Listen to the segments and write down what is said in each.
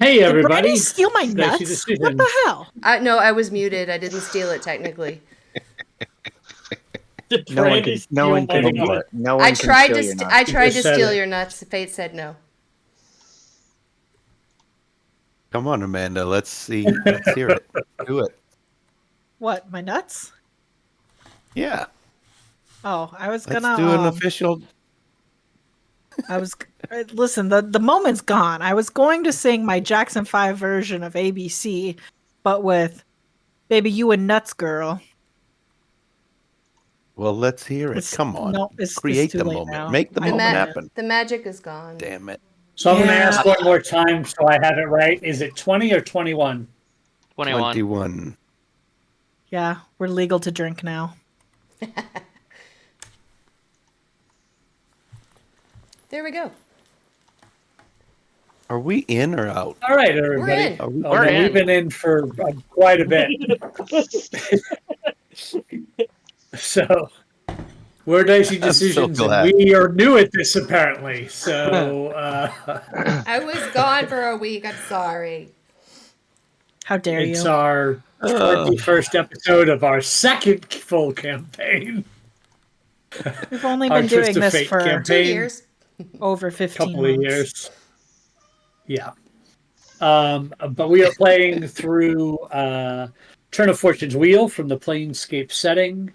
Hey, Did Brandy everybody. steal my Dicey nuts? What decision. the hell? No, I was muted. I didn't steal it technically. Did No one Brandy can. steal No one my can. nut? No I one can tried steal to. your nuts. I tried to just said steal it. your nuts. Fate said no. Come on, Amanda. Let's see. Let's hear it. Do it. What, my nuts? Yeah. Oh, I was Let's gonna. do an official. Listen, the moment's gone. I was going to sing my Jackson 5 version of ABC, but with Baby You and Nuts Girl. Well, let's hear it. Come on. No, it's Create too the late moment. now. Make the I moment can't. happen. The magic is gone. Damn it. So I'm going to Yeah. ask one more time so I have it right. Is it 20 or 21? 21. 21. Yeah, we're legal to drink now. There we go. Are we in or out? All right, everybody. We're in. Are we, We're in. We've been in for quite a bit. So, we're Dicey I'm so Decisions, and glad. we are new at this, apparently. So, I was gone for a week. I'm sorry. How dare it's you? our 21st episode of our second full campaign. We've only our been Twist doing of this Fate for campaign. 2 years. over 15 Couple months. of years. Yeah. But we are playing through Turn of Fortune's Wheel from the Planescape setting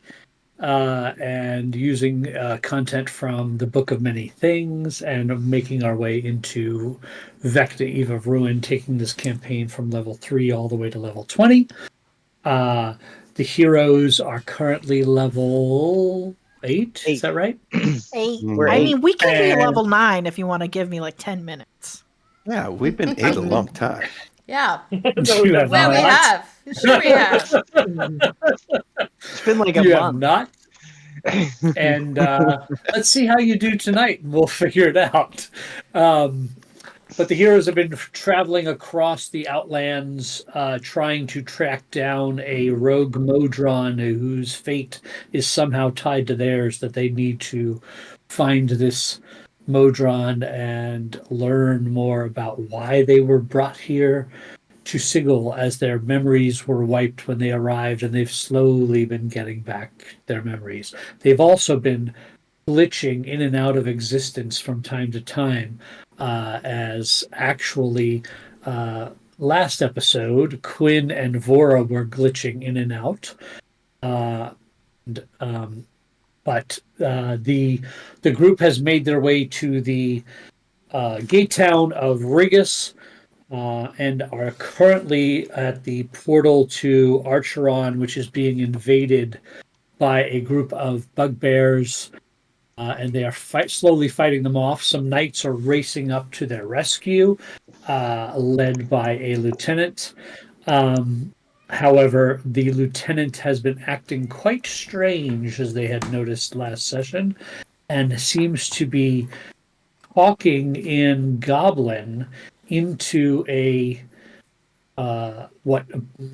and using content from the Book of Many Things and making our way into Vecta Eve of Ruin, taking this campaign from level 3 all the way to level 20. The heroes are currently level 8. Is that right? 8. We're I eight. mean, we can be And- level 9 if you want to give me like 10 minutes. Yeah, we've been 8 a long time. Yeah. You have Well, we not. have. Sure, we have. It's been like a You have month. not. And let's see how you do tonight, and we'll figure it out. But the heroes have been traveling across the Outlands, trying to track down a rogue Modron whose fate is somehow tied to theirs, that they need to find this Modron and learn more about why they were brought here to Sigil, as their memories were wiped when they arrived, and they've slowly been getting back their memories. They've also been glitching in and out of existence from time to time, as actually last episode, Quinn and Vora were glitching in and out. But the group has made their way to the gate town of Rigus, and are currently at the portal to Archeron, which is being invaded by a group of bugbears, and they are slowly fighting them off. Some knights are racing up to their rescue, led by a lieutenant. However, the lieutenant has been acting quite strange, as they had noticed last session, and seems to be talking in Goblin into a what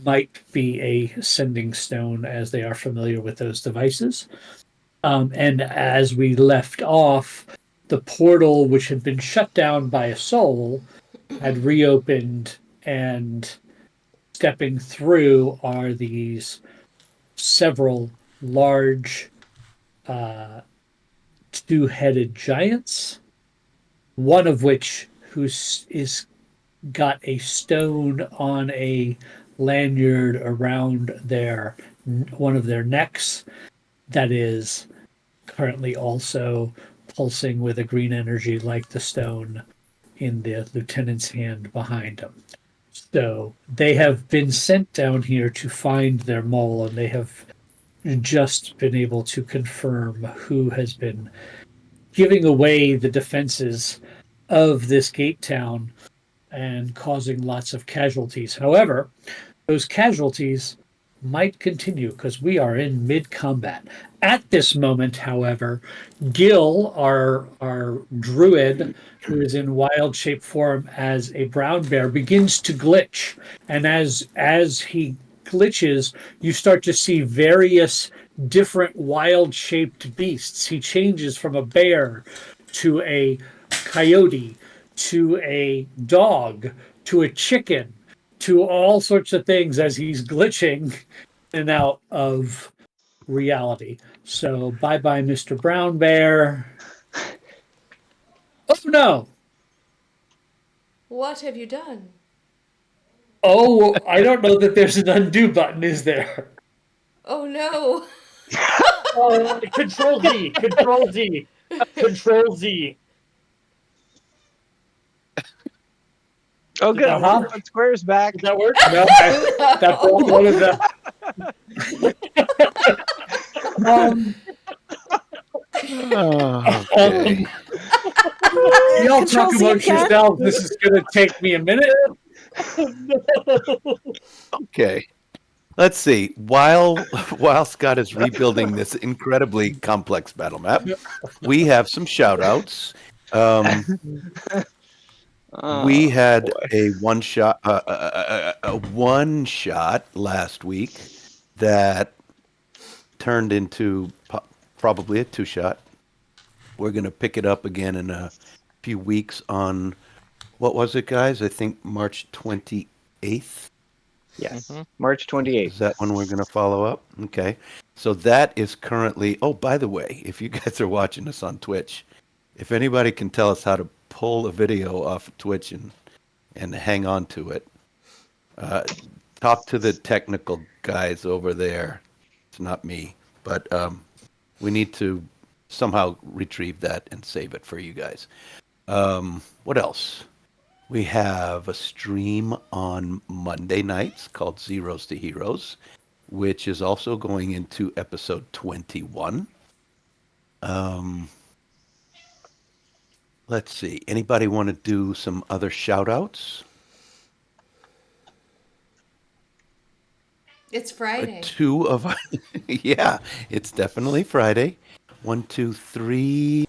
might be a sending stone, as they are familiar with those devices. And as we left off, the portal, which had been shut down by a soul, had reopened, and stepping through are these several large two-headed giants, one of which is got a stone on a lanyard around one of their necks that is currently also pulsing with a green energy like the stone in the lieutenant's hand behind him. So they have been sent down here to find their mole, and they have just been able to confirm who has been giving away the defenses of this gate town and causing lots of casualties. However, those casualties might continue because we are in mid-combat. At this moment, however, Gil, our druid, who is in wild shape form as a brown bear, begins to glitch. And as he glitches, you start to see various different wild-shaped beasts. He changes from a bear to a coyote to a dog to a chicken, to all sorts of things as he's glitching in and out of reality. So bye-bye, Mr. Brown Bear. Oh no! What have you done? Oh, I don't know that there's an undo button, is there? Oh no. Oh, Control Z, Control Z, Control Z. Oh, good. Uh-huh. Put squares back. Does that work? No, that's one of the. Okay. Y'all Control talk Z amongst again? yourselves. This is going to take me a minute. Okay. Let's see. While Scott is rebuilding this incredibly complex battle map, we have some shout outs. We had a one shot last week that turned into probably a 2-shot. We're going to pick it up again in a few weeks on, what was it, guys? I think March 28th. Yes, March 28th. Is that when we're going to follow up? Okay. So that is currently, oh, by the way, if you guys are watching us on Twitch, if anybody can tell us how to pull a video off of Twitch and hang on to it, talk to the technical guys over there. It's not me, but we need to somehow retrieve that and save it for you guys. What else? We have a stream on Monday nights called Zeros to Heroes, which is also going into episode 21. Let's see. Anybody want to do some other shout outs? It's Friday. Yeah, it's definitely Friday. 1, 2, 3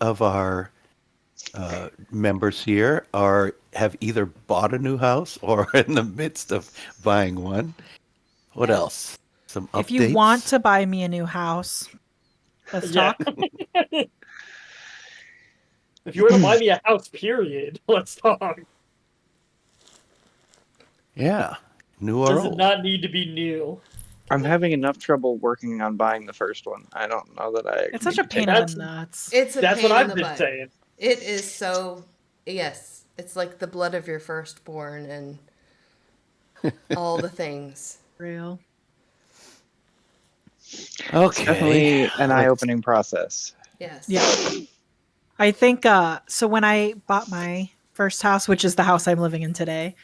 of our members here have either bought a new house or are in the midst of buying one. What else? Some updates? If you want to buy me a new house, let's Yeah. talk. If you want to buy me a house, period, let's talk. Yeah, new or Does it old. not need to be new? I'm having enough trouble working on buying the first one. I don't know that I. It's such a need to take pain in That's- the nuts. It's a That's pain what in I've the been butt. saying. It is so, yes. It's like the blood of your firstborn and all the things. Real. Okay. Definitely an eye-opening process. Yes. Yeah. I think so when I bought my first house, which is the house I'm living in today,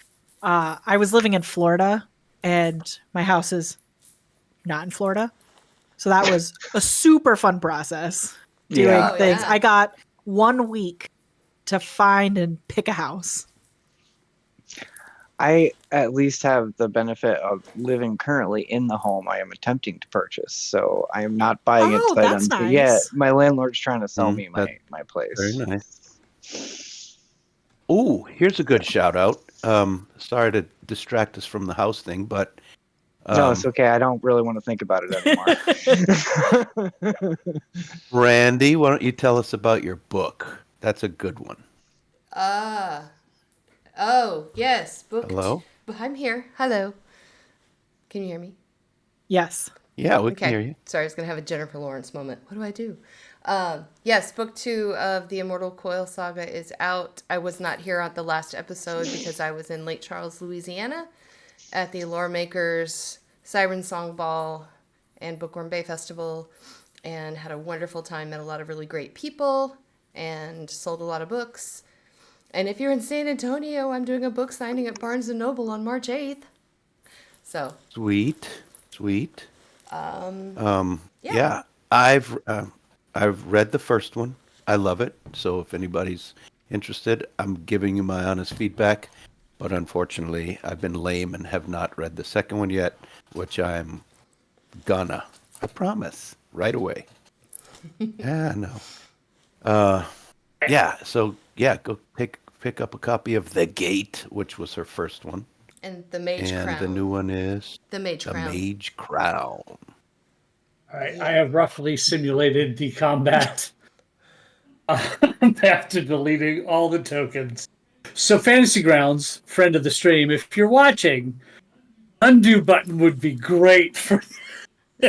I was living in Florida and my house is not in Florida. So that was a super fun process doing Yeah. Oh, things. yeah. I got 1 week to find and pick a house. I at least have the benefit of living currently in the home I am attempting to purchase. So I am not buying it Oh, sight that's unseen. nice. Yeah, my landlord's trying to sell Mm, me that- my place. Very nice. Oh, here's a good shout out. Sorry to distract us from the house thing, but No, it's okay. I don't really want to think about it anymore. Randy, why don't you tell us about your book? That's a good one. Oh, yes. Book. Hello? I'm here. Hello. Can you hear me? Yes. Yeah, we can hear you. Sorry, I was going to have a Jennifer Lawrence moment. What do I do? Yes, book 2 of the Immortal Coil Saga is out. I was not here on the last episode because I was in Lake Charles, Louisiana at the Lore Makers Siren Song Ball and Bookworm Bay Festival and had a wonderful time, met a lot of really great people and sold a lot of books. And if you're in San Antonio, I'm doing a book signing at Barnes & Noble on March 8th. So, Sweet. yeah. I've read the first one. I love it. So if anybody's interested, I'm giving you my honest feedback. But unfortunately, I've been lame and have not read the second one yet, which I'm gonna. I promise. Right away. Yeah, no. Yeah, so yeah, go pick up a copy of The Gate, which was her first one. And the Mage And Crown. the new one is The Mage The Crown. Mage Crown. I have roughly simulated the combat after deleting all the tokens. So Fantasy Grounds, friend of the stream, if you're watching, undo button would be great for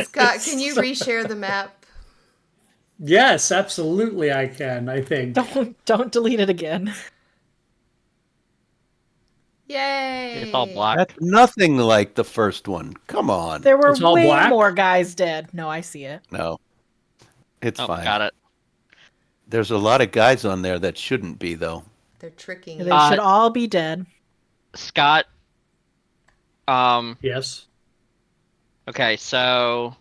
Scott, can you reshare the map? Yes, absolutely I can, I think. Don't delete it again. Yay! It's all black. That's nothing like the first one. Come on. There were It's all way black? more guys dead. No, I see it. No. It's Oh, fine. got it. There's a lot of guys on there that shouldn't be, though. They're tricking They you. should all be dead. Scott. Yes. Okay, so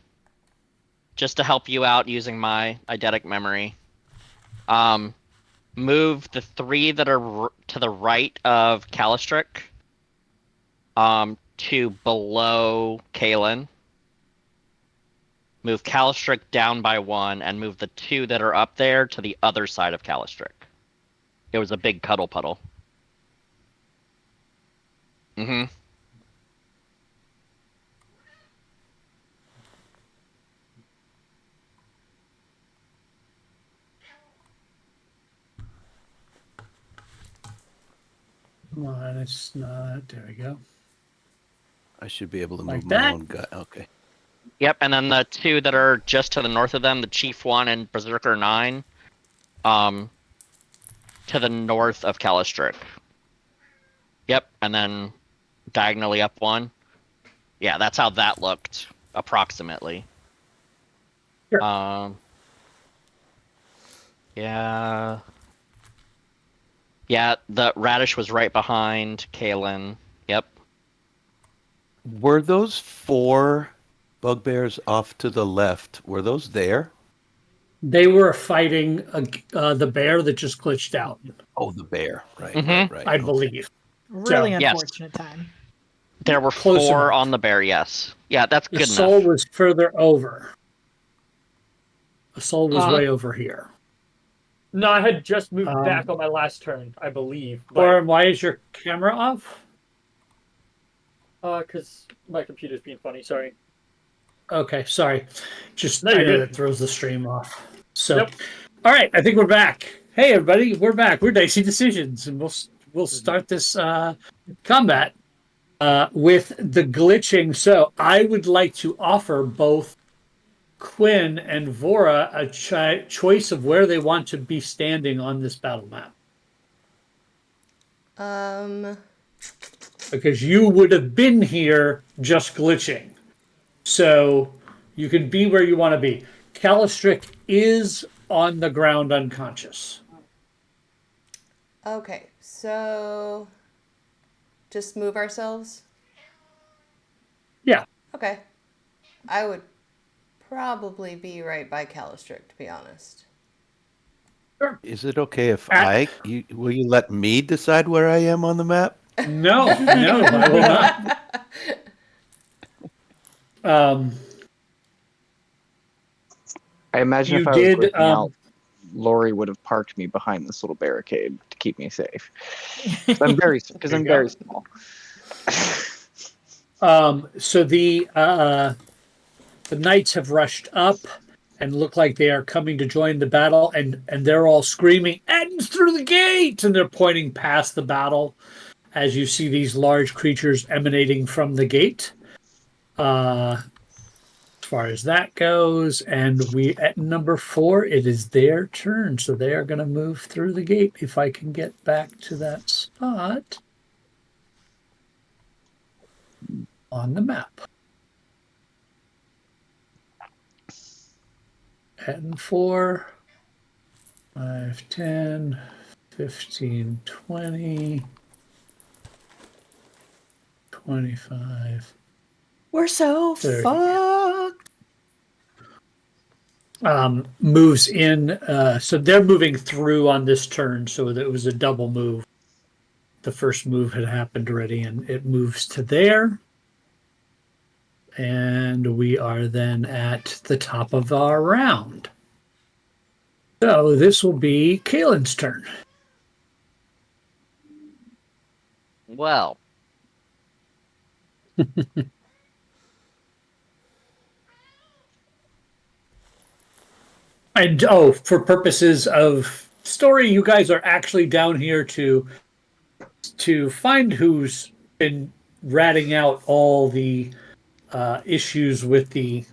just to help you out using my eidetic memory, move the 3 that are to the right of Calistric, to below Kalen. Move Calistric down by 1, and move the 2 that are up there to the other side of Calistric. It was a big cuddle puddle. Mm-hmm. Come on, it's not. There we go. I should be able to Like move my that? own guy. Okay. Yep, and then the 2 that are just to the north of them, the Chief 1 and Berserker 9, to the north of Calistric. Yep, and then diagonally up 1. Yeah, that's how that looked, approximately. Sure. Yeah. Yeah, the Radish was right behind Kalen. Yep. Were those 4 bugbears off to the left? Were those there? They were fighting the bear that just glitched out, Oh, the bear. Right, Mhm. right. I Okay. believe. Really So- Yes. unfortunate time. There were Close 4 enough. on the bear, yes. Yeah, that's The good soul enough. was further over. The soul was way over here. No, I had just moved back on my last turn, I believe. Lauren, why is your camera off? Because my computer's being funny. Sorry. Okay, sorry. Just No, I you're know good. that throws the stream off. So, Yep. all right, I think we're back. Hey, everybody, we're back. We're Dicey Decisions, and we'll start this combat with the glitching. So, I would like to offer both Quinn and Vora a choice of where they want to be standing on this battle map, because you would have been here just glitching. So you can be where you want to be. Calistric is on the ground unconscious. Okay, so just move ourselves? Yeah. Okay. I would probably be right by Calistric, to be honest. Is it okay if Ah. will you let me decide where I am on the map? No, I will not. I imagine You if I was did, glitching out, Lori would have parked me behind this little barricade to keep me safe. Because I'm very small. So the knights have rushed up and look like they are coming to join the battle, and they're all screaming, "Ends through the gate!" And they're pointing past the battle as you see these large creatures emanating from the gate. As far as that goes, and we at number 4, it is their turn, so they are going to move through the gate. If I can get back to that spot on the map. At 4, 5, 10, 15, 20, 25. We're so 30. fucked. Moves in. So they're moving through on this turn, so that it was a double move. The first move had happened already, and it moves to there. And we are then at the top of our round. So this will be Kalen's turn. Well, And for purposes of story, you guys are actually down here to to find who's been ratting out all the issues with the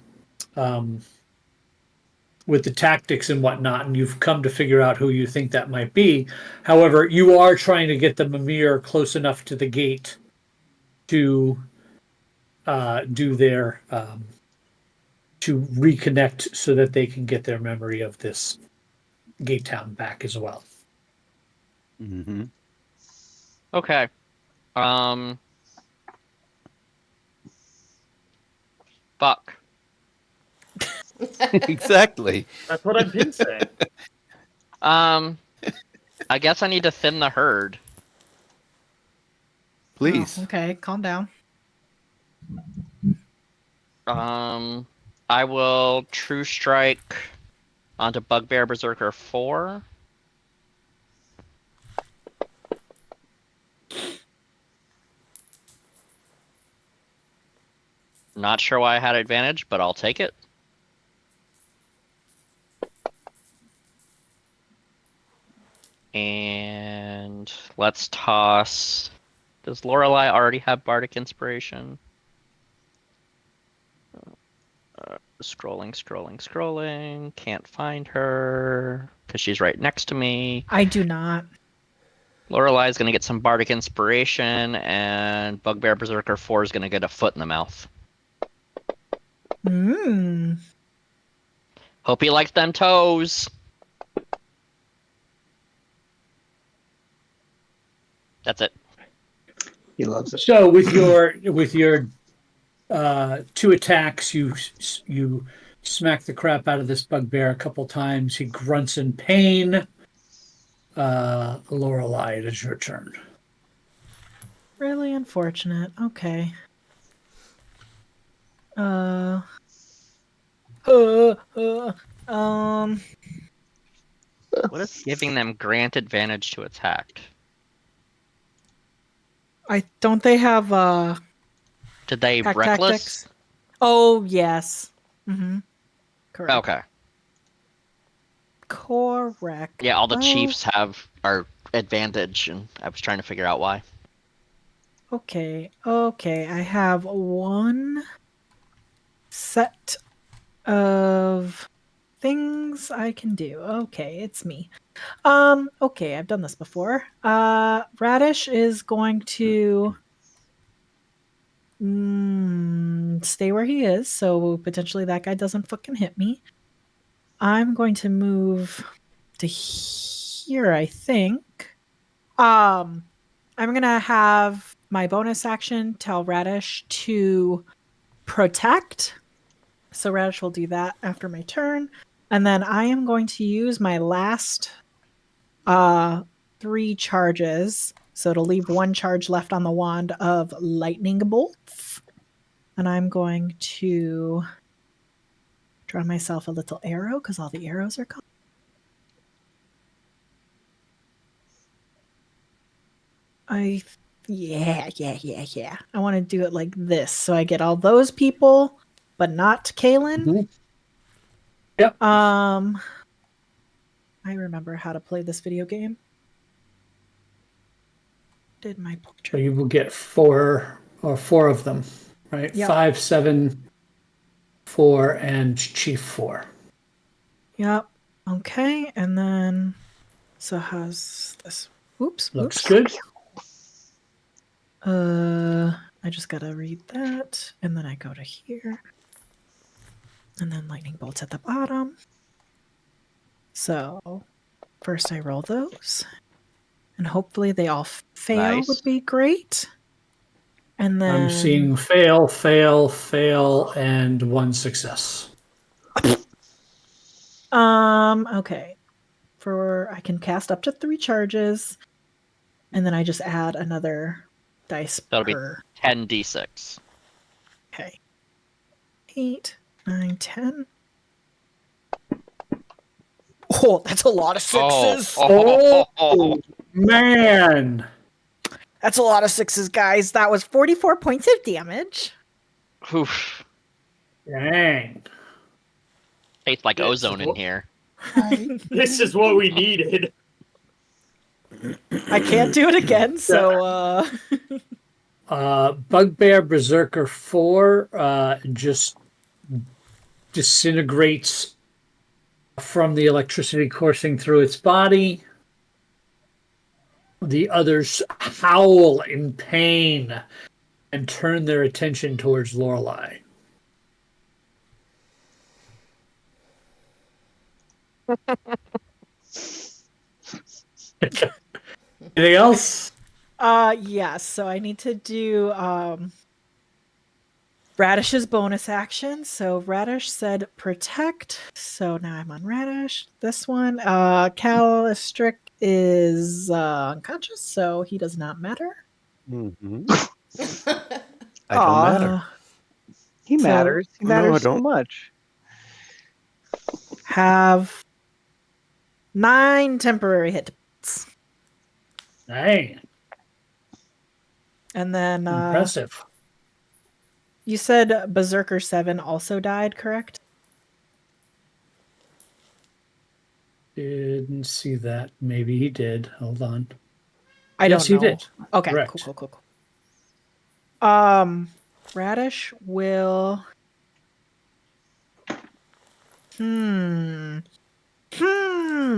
tactics and whatnot, and you've come to figure out who you think that might be. However, you are trying to get the Mimir close enough to the gate to do their to reconnect so that they can get their memory of this gate town back as well. Mm-hmm. Okay. Fuck. Exactly. That's what I've been saying. I guess I need to thin the herd. Please. Oh, okay, calm down. I will True Strike onto Bugbear Berserker 4. Not sure why I had advantage, but I'll take it. And let's toss. Does Lorelei already have Bardic Inspiration? Scrolling. Can't find her because she's right next to me. I do not. Lorelei is going to get some Bardic Inspiration, and Bugbear Berserker 4 is going to get a foot in the mouth. Hmm. Hope he likes them toes. That's it. He loves it. So with your 2 attacks, you smack the crap out of this bugbear a couple times. He grunts in pain. Lorelei, it is your turn. Really unfortunate. Okay. Uh, um, What is giving them grant advantage to attack? don't they have Did they pack reckless? tactics? Oh yes. Mm-hmm. Correct. Okay. Correct. Yeah, all the Well, chiefs have our advantage, and I was trying to figure out why. Okay. I have one set of things I can do. Okay, it's me. Okay, I've done this before. Radish is going to stay where he is, so potentially that guy doesn't fucking hit me. I'm going to move to here, I think. I'm gonna have my bonus action tell Radish to protect. So Radish will do that after my turn. And then I am going to use my last 3 charges. So it'll leave 1 charge left on the wand of lightning bolts. And I'm going to draw myself a little arrow because all the arrows are gone. Yeah. I want to do it like this. So I get all those people, but not Kaylin. Mhm. Yep. I remember how to play this video game. Did my So portrait. you will get 4 of them, right? Yep. 5, 7, 4, and Chief 4. Yep. Okay, and then so how's this? Oops. Looks good. I just gotta read that, and then I go to here, and then lightning bolts at the bottom. So first I roll those, and hopefully they all fail. Nice. Would be great. And then I'm seeing fail, and 1 success. Okay. I can cast up to 3 charges, and then I just add another dice That'll be per. 10d6. Okay. 8, 9, 10. Oh, that's a lot of sixes. Oh, man. That's a lot of sixes, guys. That was 44 points of damage. Oof. Dang. Tastes like It's ozone in here. This is what we needed. I can't do it again, so Bugbear Berserker 4 just disintegrates from the electricity coursing through its body. The others howl in pain and turn their attention towards Lorelei. Anything else? yes, so I need to do Radish's bonus action. So Radish said protect. So now I'm on Radish. This one, Calistric is unconscious, so he does not matter. Mm-hmm. I don't Aw. matter. He So- matters. He No, I matters so don't. much. Have 9 temporary hit points. Dang, And then impressive. you said Berserker 7 also died, correct? Didn't see that. Maybe he did. Hold on. I Yes, don't he know. did. Okay, Correct. cool. Radish will.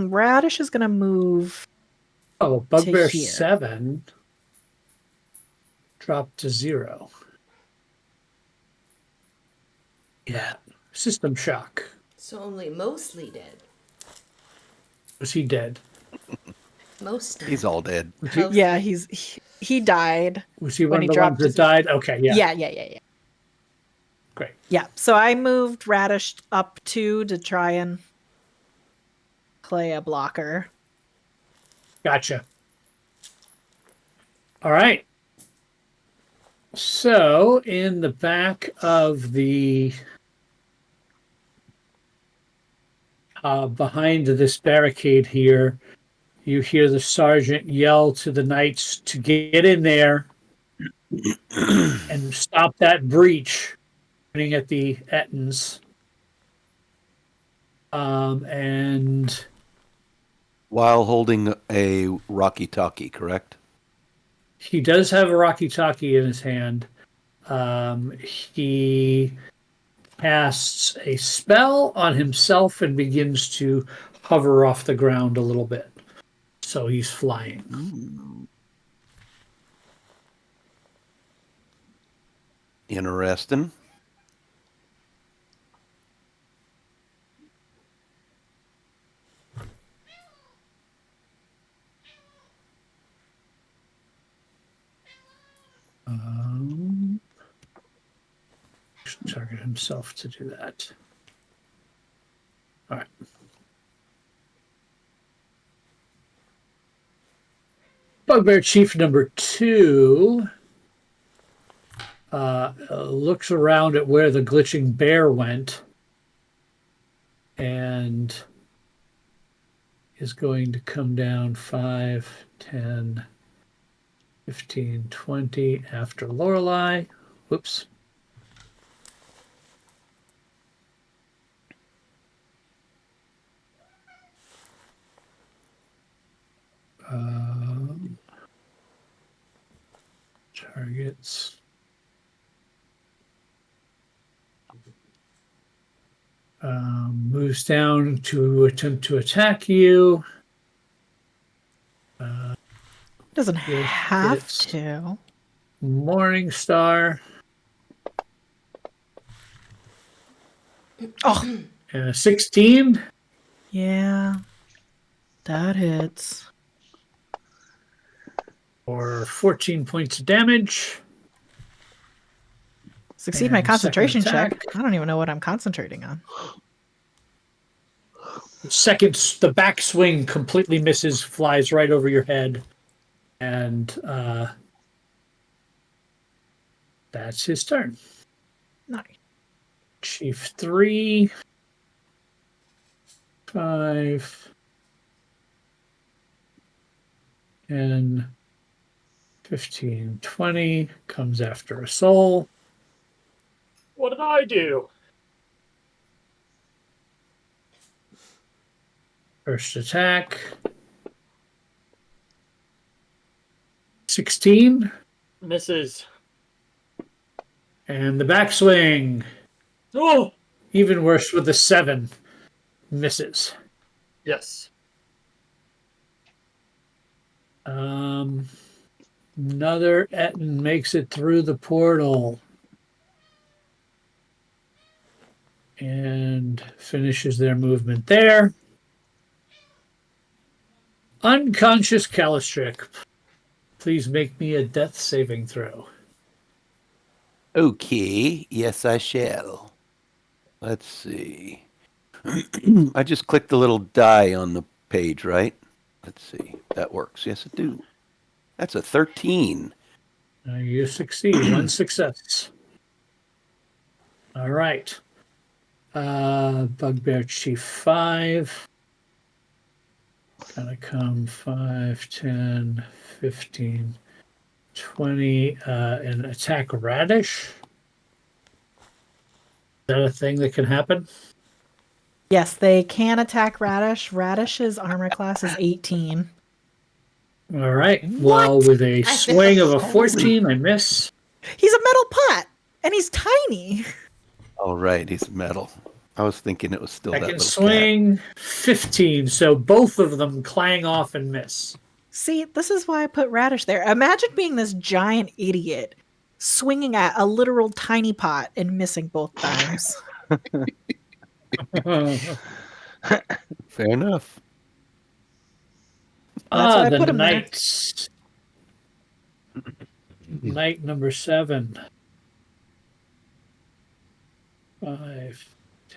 Radish is gonna move. Oh, Bugbear here. 7 dropped to 0. Yeah. System shock. So only mostly dead. Was he dead? Mostly. He's all dead. Yeah, he died. Was he When one he of the dropped ones that his- died? Okay, yeah. Yeah. Great. Yeah. So I moved Radish up 2 to try and play a blocker. Gotcha. All right. So in the back of the behind this barricade here, you hear the sergeant yell to the knights to get in there and stop that breach pointing at the Ettins. And While holding a Rocky Talkie, correct? he does have a Rocky Talkie in his hand. He casts a spell on himself and begins to hover off the ground a little bit. So he's flying. Interesting. Target himself to do that. All right. Bugbear Chief number 2 looks around at where the glitching bear went and is going to come down 5, 10, 15, 20 after Lorelei. Whoops. Targets. Moves down to attempt to attack you. Doesn't Yes, have it's- to. Morning Star. Oh, 16 yeah. That hits. or 14 points of damage. Succeed my And concentration second check. attack. I don't even know what I'm concentrating on. Second, the backswing completely misses, flies right over your head. And that's his turn. Nice. Chief 3, 5, 10, 15, 20 comes after a soul. What did I do? First attack. 16. Misses. And the backswing. Oh! Even worse with the 7. Misses. Yes. Another Etten makes it through the portal and finishes their movement there. Unconscious Calistric, please make me a death saving throw. Okay, yes, I shall. Let's see. I just clicked the little die on the page, right? Let's see. That works. Yes, it do. That's a 13. You succeed. 1 success. All right. Bugbear Chief 5. Gonna come 5, 10, 15, 20, and attack Radish. Is that a thing that can happen? Yes, they can attack Radish. Radish's armor class is 18. All right. Well, with a I swing know. of a 14, I miss. He's a metal pot, and he's tiny. All right, he's metal. I was thinking it was still that Second little cat. swing, 15. So both of them clang off and miss. See, this is why I put Radish there. Imagine being this giant idiot swinging at a literal tiny pot and missing both times. Fair enough. That's why I The put him there. knights. Knight number 7. 5,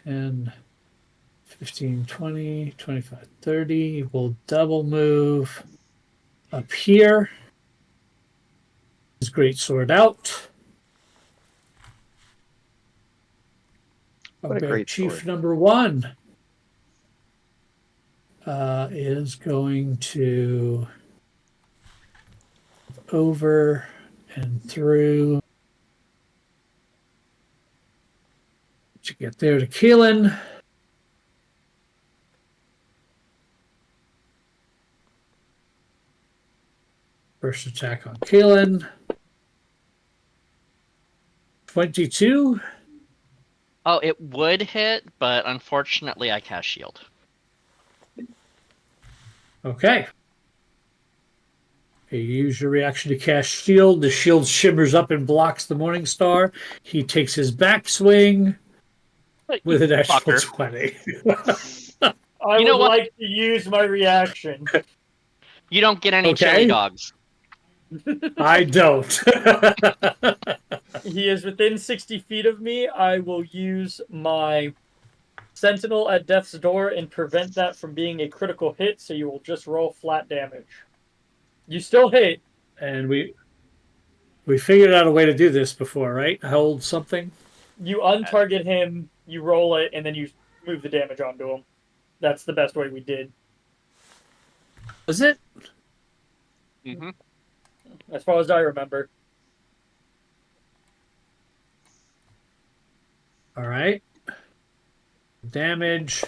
10, 15, 20, 25, 30. We'll double move up here. His great sword out. What a Bugbear great Chief sword. number 1 is going to over and through to get there to Keelan. First attack on Keelan. 22. Oh, it would hit, but unfortunately I cast shield. Okay. You use your reaction to cast shield. The shield shimmers up and blocks the Morning Star. He takes his backswing with an actual Fucker. 20. I You know would what? like to use my reaction. You don't get any Okay. chili dogs. I don't. He is within 60 feet of me. I will use my Sentinel at Death's Door and prevent that from being a critical hit, so you will just roll flat damage. You still hit. And we figured out a way to do this before, right? Hold something. You untarget him, you roll it, and then you move the damage onto him. That's the best way we did. Was it? Mm-hmm. As far as I remember. All right. Damage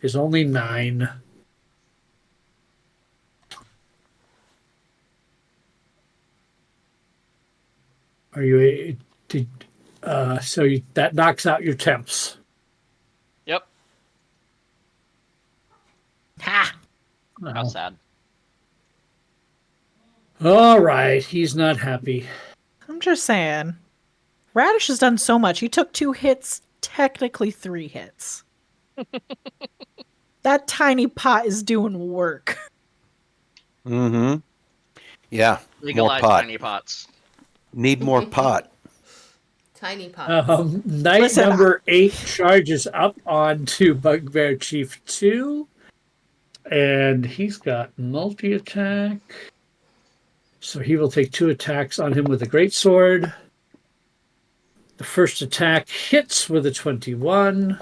is only 9. Are you did that knocks out your temps. Yep. Ha! How sad. All right, he's not happy. I'm just saying. Radish has done so much. He took 2 hits, technically 3 hits. That tiny pot is doing work. Mm-hmm. Yeah, Legalize more pot. tiny pots. Need more pot. Tiny pots. Knight Listen, number 8 charges up onto Bugbear Chief 2, and he's got multi-attack. So he will take 2 attacks on him with a greatsword. The first attack hits with a 21.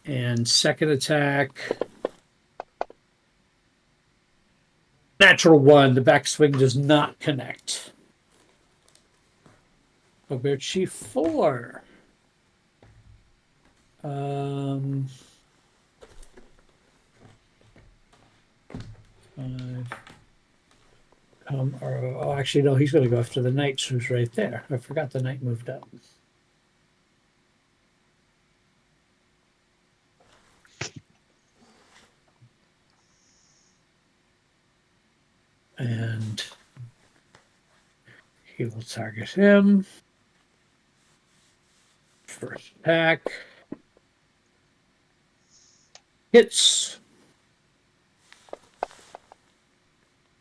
And second attack, natural 1. The backswing does not connect. Bugbear Chief 4. Actually, no, he's going to go after the knight who's right there. I forgot the knight moved up. And he will target him. First attack. Hits.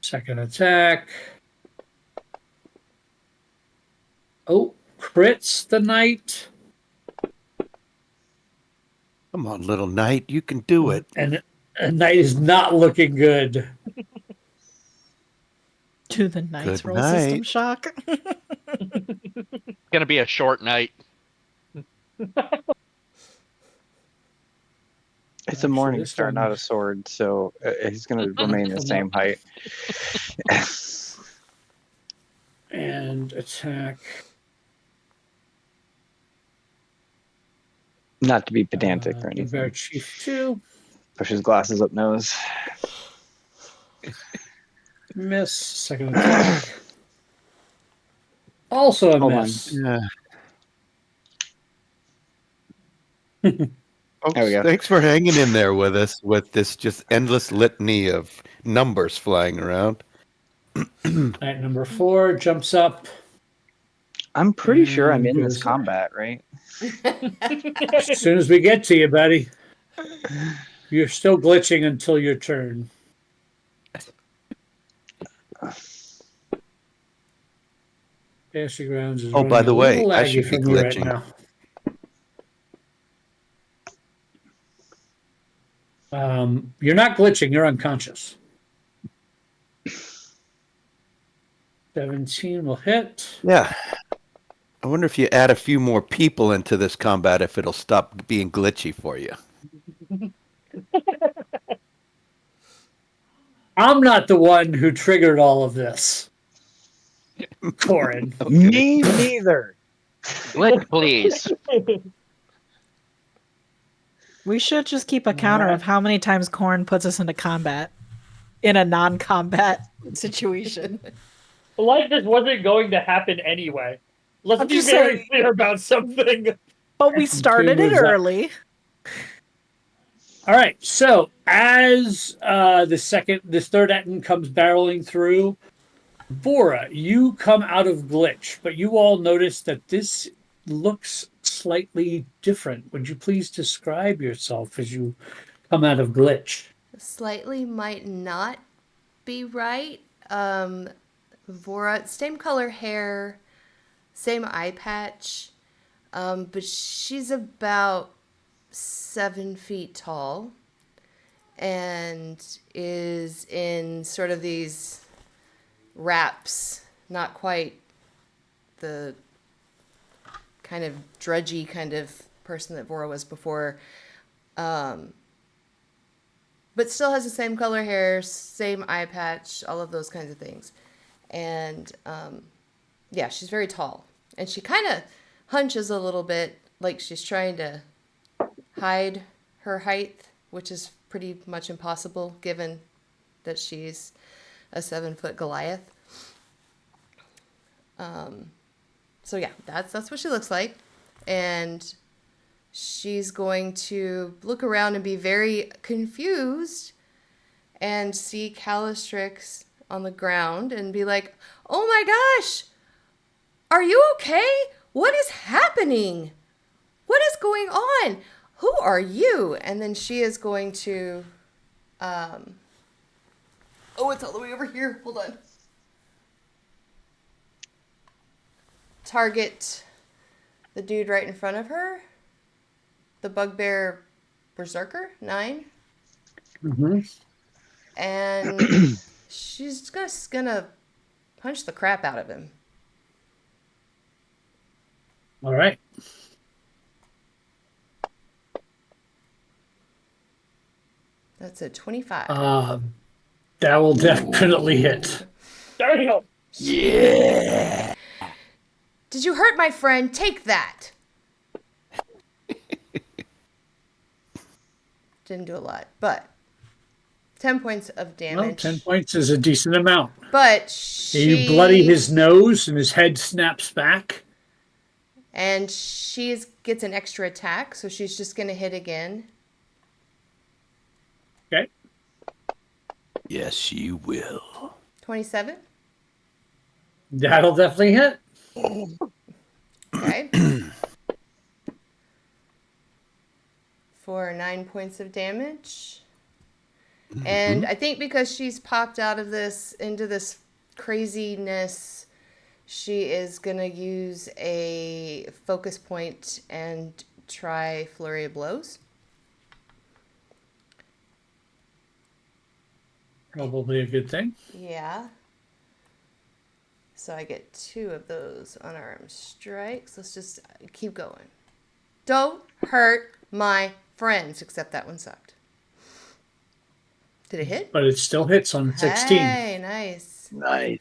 Second attack. Oh, crits the knight. Come on, little knight, you can do it. And knight is not looking good. To the knight's Good roll system night. shock. Gonna be a short night. It's a Actually, morning this star, one- not a sword, so he's going to remain the same height. And attack. Not to be pedantic or Bear anything. Chief 2. Push his glasses up nose. Miss. Second attack. Also a Hold on. miss. Yeah. There we go. Thanks for hanging in there with us with this just endless litany of numbers flying around. Knight number 4 jumps up. I'm pretty sure I'm And in this goes- combat, right? As soon as we get to you, buddy. You're still glitching until your turn. Fantasy Grounds is Oh, by running the a way, little I laggy should be for me right glitching. now. You're not glitching, you're unconscious. 17 will hit. Yeah. I wonder if you add a few more people into this combat, if it'll stop being glitchy for you. I'm not the one who triggered all of this. Corin. Me neither. Glitch, please. We should just keep a counter Alright. of how many times Corn puts us into combat in a non-combat situation. Like this wasn't going to happen anyway. Let's I'm be just very saying- clear about something. But we started it moves up. early. All right, so as this third Etten comes barreling through, Bora, you come out of glitch, but you all notice that this looks slightly different. Would you please describe yourself as you come out of glitch? Slightly might not be right. Vora, same color hair, same eye patch, but she's about 7 feet tall and is in sort of these wraps, not quite the kind of drudgy kind of person that Vora was before. But still has the same color hair, same eye patch, all of those kinds of things. And yeah, she's very tall. And she kind of hunches a little bit like she's trying to hide her height, which is pretty much impossible given that she's a 7-foot Goliath. So yeah, that's what she looks like. And she's going to look around and be very confused and see Calistrix on the ground and be like, "Oh my gosh, are you okay? What is happening? What is going on? Who are you?" And then she is going to, oh, it's all the way over here. Hold on. Target the dude right in front of her. The bugbear berserker, 9. Mm-hmm. And she's just gonna punch the crap out of him. All right. That's a 25. That will definitely hit. Damn. Yeah. Did you hurt my friend? Take that. Didn't do a lot, but 10 points of Well, damage. 10 points is a decent amount. But You bloody his she's nose and his head snaps back. and she gets an extra attack, so she's just gonna hit again. Okay. Yes, she will. 27. That'll definitely hit. Okay. For 9 points of damage. And I think because she's popped out of this into this craziness, she is going to use a focus point and try Flurry of Blows. Probably a good thing. Yeah. So I get 2 of those unarmed strikes. Let's just keep going. Don't hurt my friends, except that one sucked. Did it hit? But it still hits on 16. Hey, nice. Nice.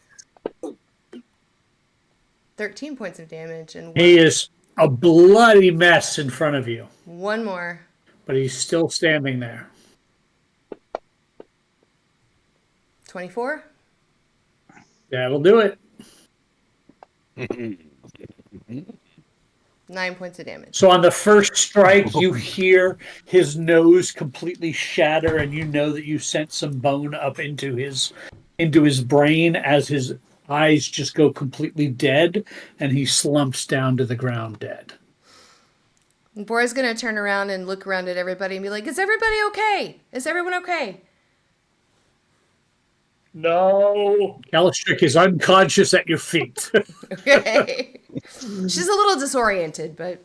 13 points of damage and He is a bloody mess in front of you, one more. but he's still standing there. 24. That'll do it. 9 points of damage. So on the first strike, you hear his nose completely shatter, and you know that you sent some bone up into his brain as his eyes just go completely dead, and he slumps down to the ground dead. And Bora's going to turn around and look around at everybody and be like, is everybody okay? Is everyone okay? No. Calistrick is unconscious at your feet. Okay. She's a little disoriented, but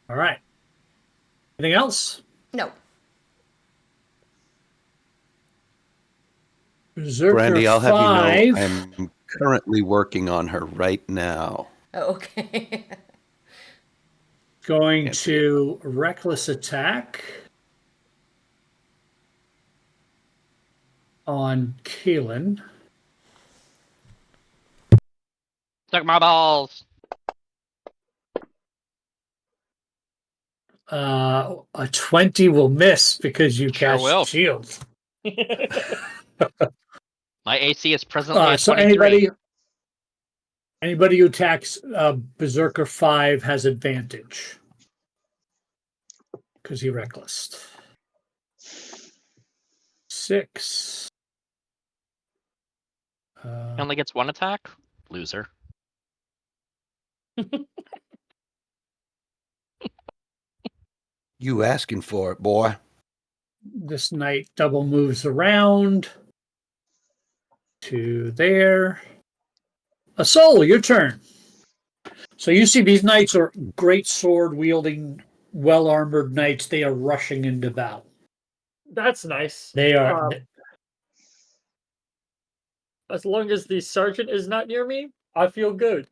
All right. Anything else? no. Berserker Brandy, I'll have 5. you know, I'm currently working on her right now. Oh, okay. Going Can't see to reckless attack on Keelan. Suck my balls. A 20 will miss because you Sure cast will. shield. My AC is presently at So 23. anybody who attacks Berserker 5 has advantage because he reckless. 6. He only gets 1 attack? Loser. You asking for it, boy. This knight double moves around to there. A soul, your turn. So you see these knights are great sword wielding, well armored knights. They are rushing into battle. That's nice. They are. As long as the sergeant is not near me, I feel good.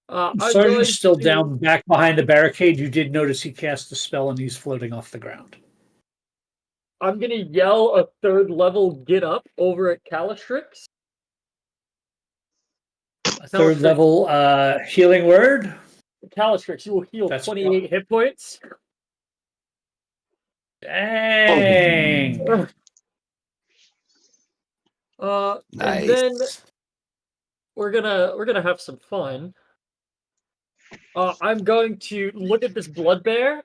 I'm going Sergeant's still to- down back behind the barricade. You did notice he cast a spell and he's floating off the ground. I'm going to yell a 3rd level get up over at Calistrix. A 3rd level healing word. Calistrix, you will heal That's 28 hit points. Dang. Nice. And then we're gonna have some fun. I'm going to look at this bugbear,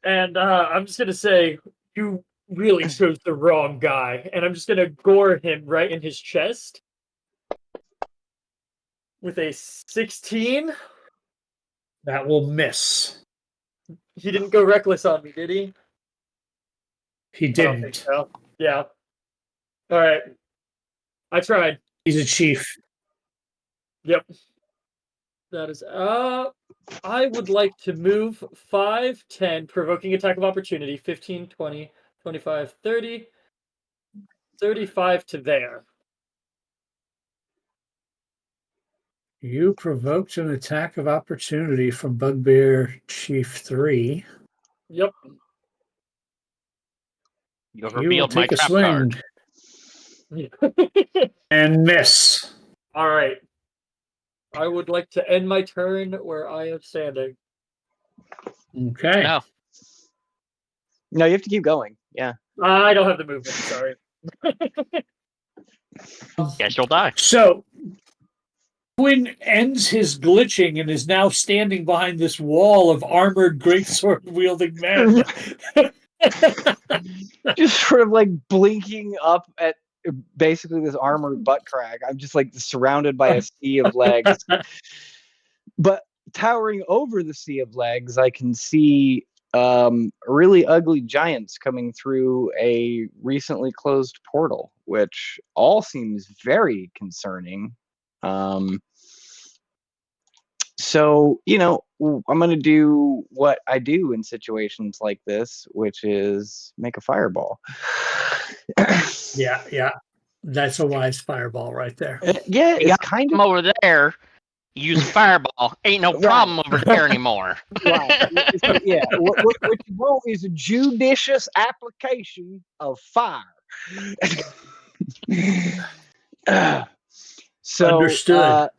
and I'm just gonna say, you really chose the wrong guy, and I'm just gonna gore him right in his chest with a 16. That will miss. He didn't go reckless on me, did he? He I don't think didn't. so. Yeah. All right. I tried. He's a chief. Yep. That is I would like to move 5, 10, provoking attack of opportunity, 15, 20, 25, 30, 35 to there. You provoked an attack of opportunity from Bugbear Chief 3. Yep. You have You will revealed my take a trap swing card. and miss. All right. I would like to end my turn where I am standing. Okay. No, No, you have to keep going. Yeah. I don't have the movement. Sorry. guess you'll die. So Quinn ends his glitching and is now standing behind this wall of armored greatsword wielding men. Just sort of like blinking up at basically this armored butt crack. I'm just like surrounded by a sea of legs. But towering over the sea of legs, I can see really ugly giants coming through a recently closed portal, which all seems very concerning. So, I'm going to do what I do in situations like this, which is make a fireball. Yeah. That's a wise fireball right there. Yeah, You it's got kind him of over there. Use a fireball. Ain't no problem over there anymore. right. So, yeah, what you want is a judicious application of fire. So, Understood.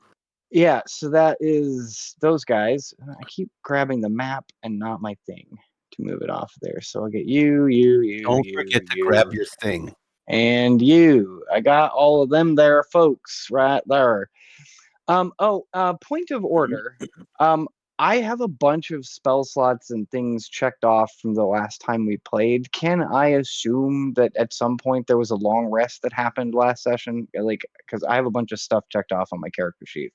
yeah, so that is those guys. I keep grabbing the map and not my thing to move it off there. So I'll get you, Don't forget to grab your thing. and you. I got all of them there, folks, right there. Point of order. I have a bunch of spell slots and things checked off from the last time we played. Can I assume that at some point there was a long rest that happened last session? Like, because I have a bunch of stuff checked off on my character sheet.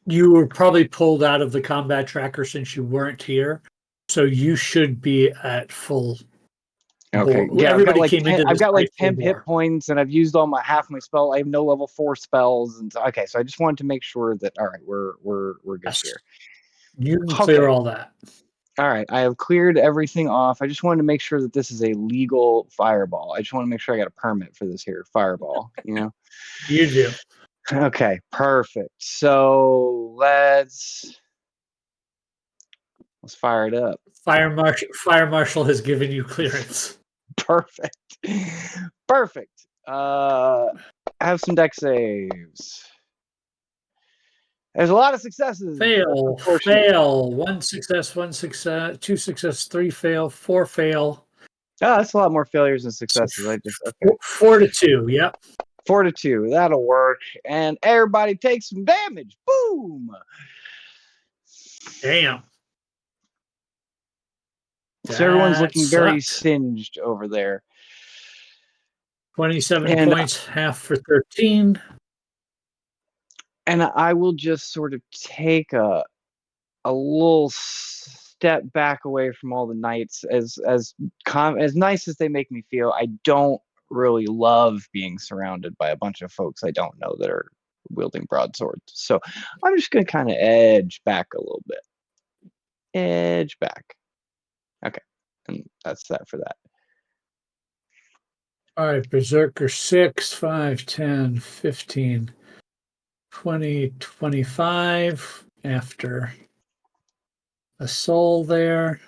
You were probably pulled out of the combat tracker since you weren't here, so you should be at full. Okay, bore. yeah, Everybody came into this. I've got like fight 10 full hit bore. points, and I've used all my half my spell. I have no level 4 spells, and so, okay, so I just wanted to make sure that all right, we're good Yes. here. You can clear all that. All right, I have cleared everything off. I just wanted to make sure that this is a legal fireball. I just want to make sure I got a permit for this here fireball. You do. Okay, perfect. So let's fire it up. Fire marshal has given you clearance. Perfect. Have some deck saves. There's a lot of successes. Fail. 1 success, 2 success, 3 fail, 4 fail. Oh, that's a lot more failures than successes. Okay. 4 to 2. Yep. 4 to 2. That'll work. And everybody takes some damage. Boom. Damn. So everyone's That looking very sucks. singed over there. 27 points, half for 13. And I will just sort of take a little step back away from all the knights. As nice as they make me feel, I don't really love being surrounded by a bunch of folks I don't know that are wielding broadswords. So I'm just going to kind of edge back a little bit. Edge back. Okay. And that's that for that. All right, Berserker 6, 5, 10, 15, 20, 25 after a soul there.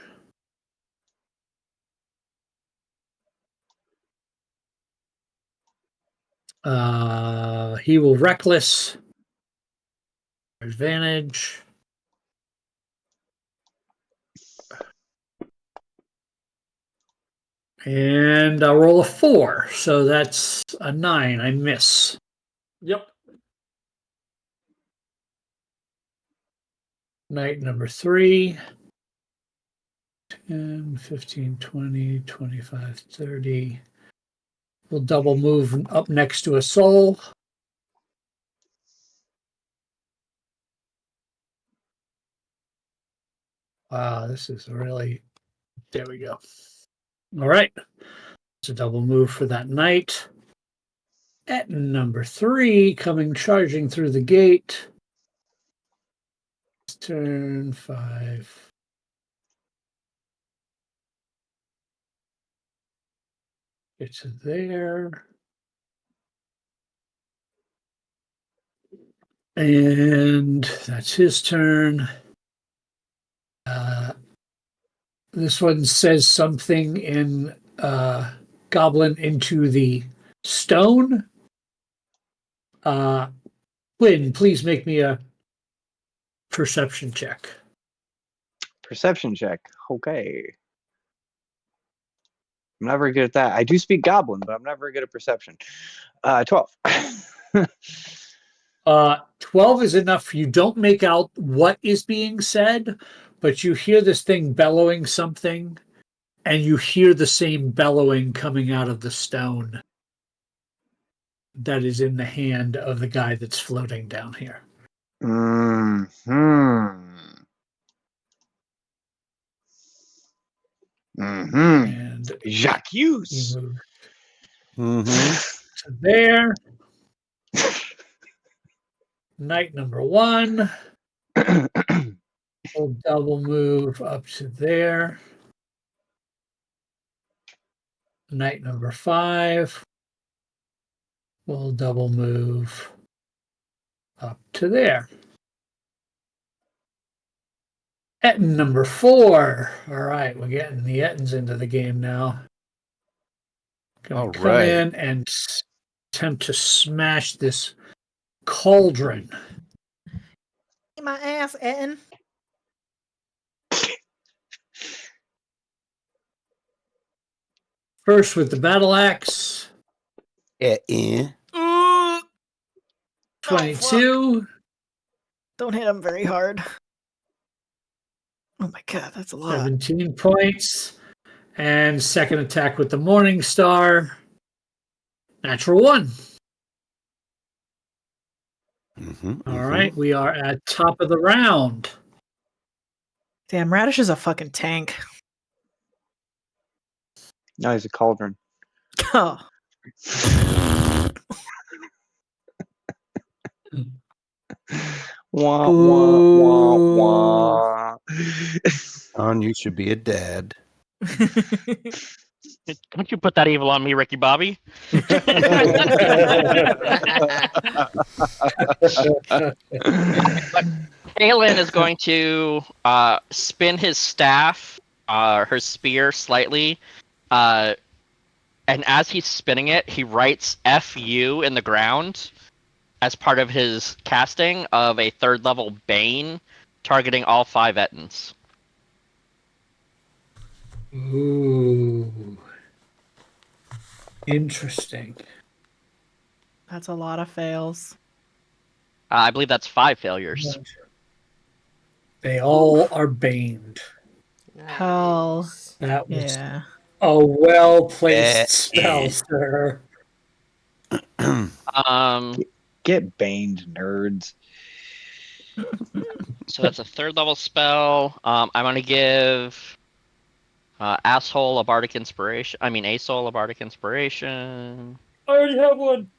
He will reckless. Advantage. And I'll roll a 4, so that's a 9. I miss. Yep. Knight number 3. 10, 15, 20, 25, 30. We'll double move up next to a soul. Wow, this is really... There we go. All right. It's a double move for that knight. At number 3, coming charging through the gate. Turn 5. Get to there. And that's his turn. This one says something in Goblin into the stone. Quinn, please make me a perception check. Perception check. Okay. I'm not very good at that. I do speak Goblin, but I'm not very good at perception. 12. 12 is enough. You don't make out what is being said, but you hear this thing bellowing something, and you hear the same bellowing coming out of the stone that is in the hand of the guy that's floating down here. Hmm. And Jacques. you move Mm-hmm. to there. Night number 1. We'll double move up to there. Night number 5. We'll double move up to there. Etten number 4. All right, we're getting the Ettins into the game now. Gonna All come right. in and attempt to smash this cauldron. Eat my ass, Etten. First with the battle axe, Ooh. 22. Don't hit him very hard. Oh my god, that's a lot. 17 points. And second attack with the Morning Star. Natural 1. Mm-hmm, All right, we are at top of the round. Damn, Radish is a fucking tank. No, he's a cauldron. Oh. Wah, wah, wah, wah. On, you should be a dad. Don't you put that evil on me, Ricky Bobby. Kaelin is going to spin his staff, her spear slightly, and as he's spinning it, he writes "FU" in the ground as part of his casting of a 3rd level Bane, targeting all 5 Ettins. Ooh. Interesting. That's a lot of fails. I believe that's 5 failures. They all are baned. Hell. Nice. That was Yeah. a well-placed spell, sir. Get baned, nerds. So that's a 3rd level spell. I'm gonna give asshole a bardic inspiration. I mean, asshole a bardic inspiration. I already have one.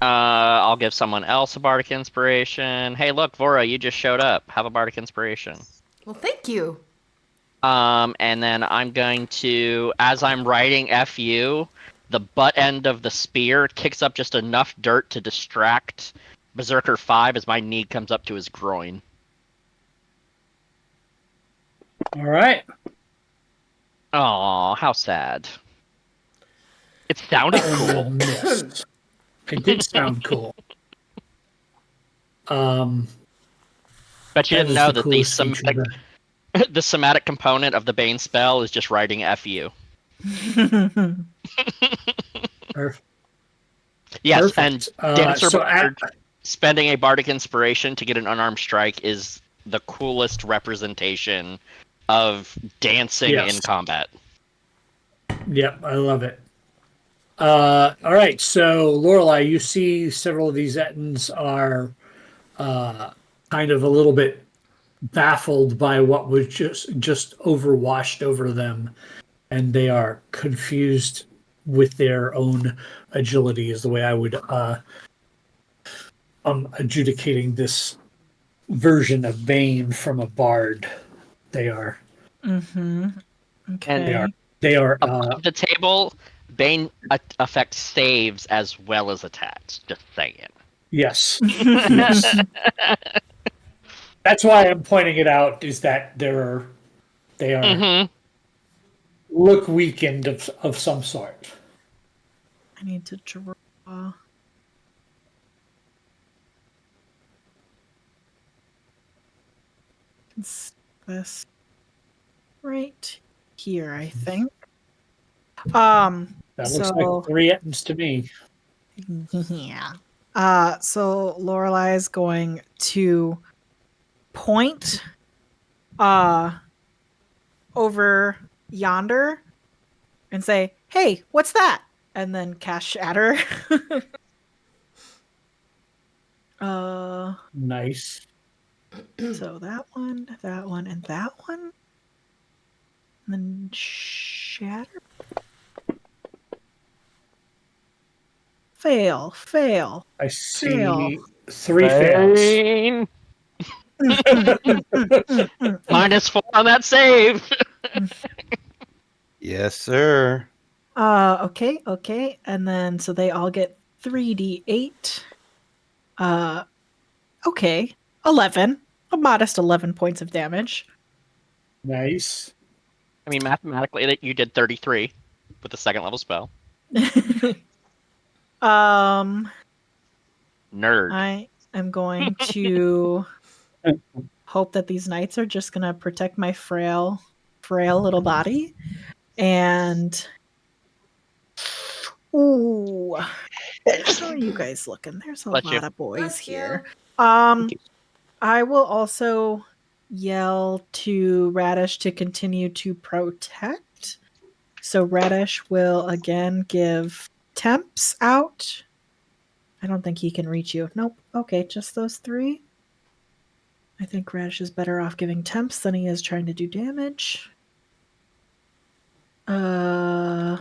I'll give someone else a bardic inspiration. Hey, look, Vora, you just showed up. Have a bardic inspiration. Well, thank you. And then I'm going to, as I'm writing FU, the butt end of the spear kicks up just enough dirt to distract Berserker 5 as my knee comes up to his groin. All right. Aw, how sad. It sounded cool. Missed. It did sound cool. Bet you That didn't is know the that coolest feature. the somatic component of the Bane spell is just writing FU. Yes, Perfect. and Dancer so Bard spending a bardic inspiration to get an unarmed strike is the coolest representation of dancing Yes. in combat. Yep, I love it. All right, so Lorelei, you see several of these Ettins are kind of a little bit baffled by what was just overwashed over them, and they are confused with their own agility, is the way I would adjudicating this version of Bane from a bard. They are Mm-hmm. Okay. they are Above the table, Bane affects saves as well as attacks. Just saying. yes. Yes. That's why I'm pointing it out, is that they are Mm-hmm. look weakened of some sort. I need to draw. this right here, I think. That looks So like 3 ettins to me. yeah. So Lorelai is going to point over yonder and say, "Hey, what's that?" And then cast Shatter. Nice. So that one, and that one. And then Shatter. Fail. I Fail. see 3 fails. Fine. -4 on that save. Yes, sir. Okay. And then so they all get 3d8. Okay. 11. A modest 11 points of damage. Nice. I mean, mathematically, that you did 33 with the second level spell. Nerd. I am going to hope that these knights are just gonna protect my frail little body. And ooh, how are you guys looking? There's a Bless lot you. of boys Bless you. here. Thank you. I will also yell to Radish to continue to protect. So Radish will again give temps out. I don't think he can reach you. Nope. Okay, just those 3. I think Radish is better off giving temps than he is trying to do damage. So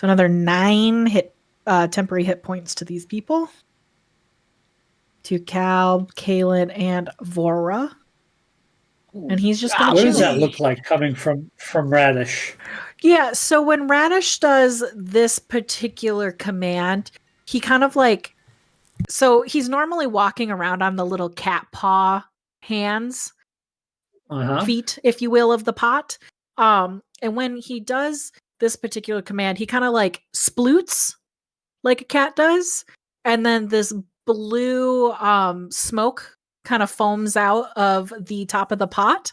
another 9 temporary hit points to these people. To Cal, Kalen, and Vora. And he's just going to What chill. does that look like coming from Radish? Yeah, so when Radish does this particular command, he kind of like, so he's normally walking around on the little cat paw hands, feet, if you will, of the pot. And when he does this particular command, he kind of like sploots like a cat does, and then this blue smoke kind of foams out of the top of the pot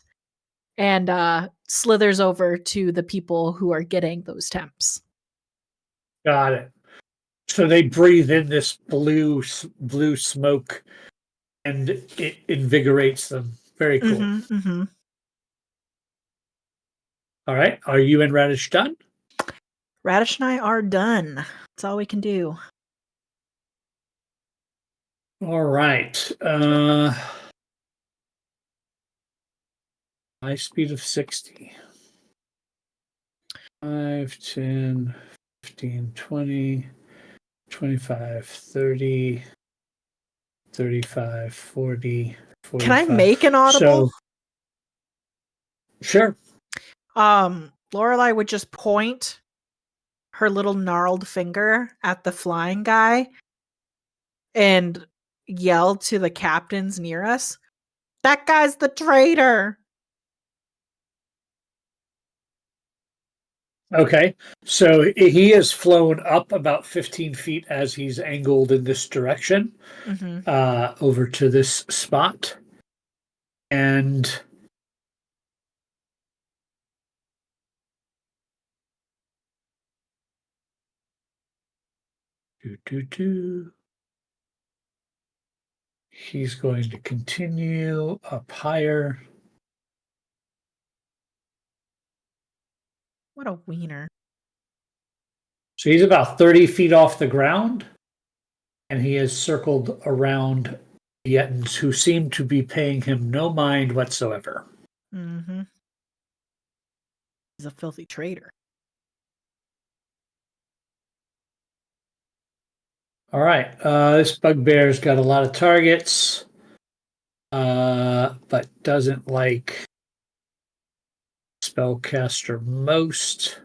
and slithers over to the people who are getting those temps. Got it. So they breathe in this blue smoke, and it invigorates them. Very cool. Mm-hmm. All right. Are you and Radish done? Radish and I are done. That's all we can do. All right. High speed of 60. 5, 10, 15, 20, 25, 30, 35, 40, 45. Can I make an audible? So, sure. Lorelai would just point her little gnarled finger at the flying guy and yell to the captains near us, "That guy's the traitor!" Okay. So he has flown up about 15 feet as he's angled in this direction, over to this spot. And he's going to continue up higher. What a wiener. So he's about 30 feet off the ground, and he has circled around the Yettins, who seem to be paying him no mind whatsoever. Mm-hmm. He's a filthy traitor. All right. This bugbear's got a lot of targets, but doesn't like spellcaster most.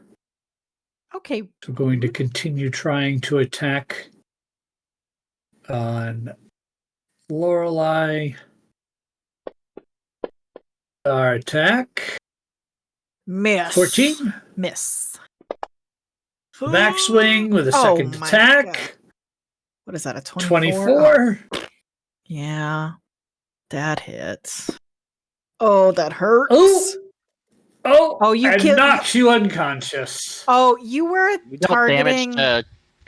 Okay. So going to continue trying to attack on Lorelai. Our attack. Miss. 14. Miss. Backswing with a second my attack. God. What is that, a 24? 24. Yeah. That hits. Oh, that hurts. Oh, Oh, you and killed. knocks you unconscious. Oh, you were You dealt damage targeting. to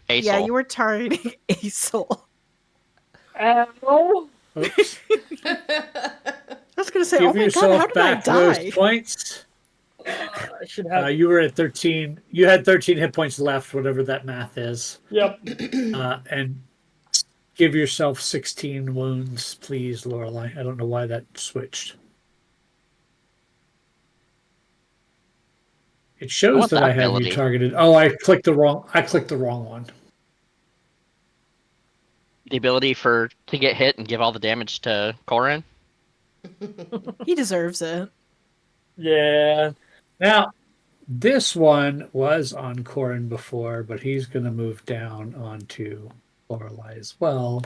Aesol. Yeah, you were targeting Aesol. Ow. Oops. I was gonna say, oh Give my god, yourself how did I back those die? points. I should have. You were at 13. You had 13 hit points left, whatever that math is. Yep. And give yourself 16 wounds, please, Lorelei. I don't know why that switched. It shows want that that I have ability. you targeted. Oh, I clicked the wrong one. The ability to get hit and give all the damage to Corin. He deserves it. Yeah. Now, this one was on Corin before, but he's going to move down onto Lorelei as well.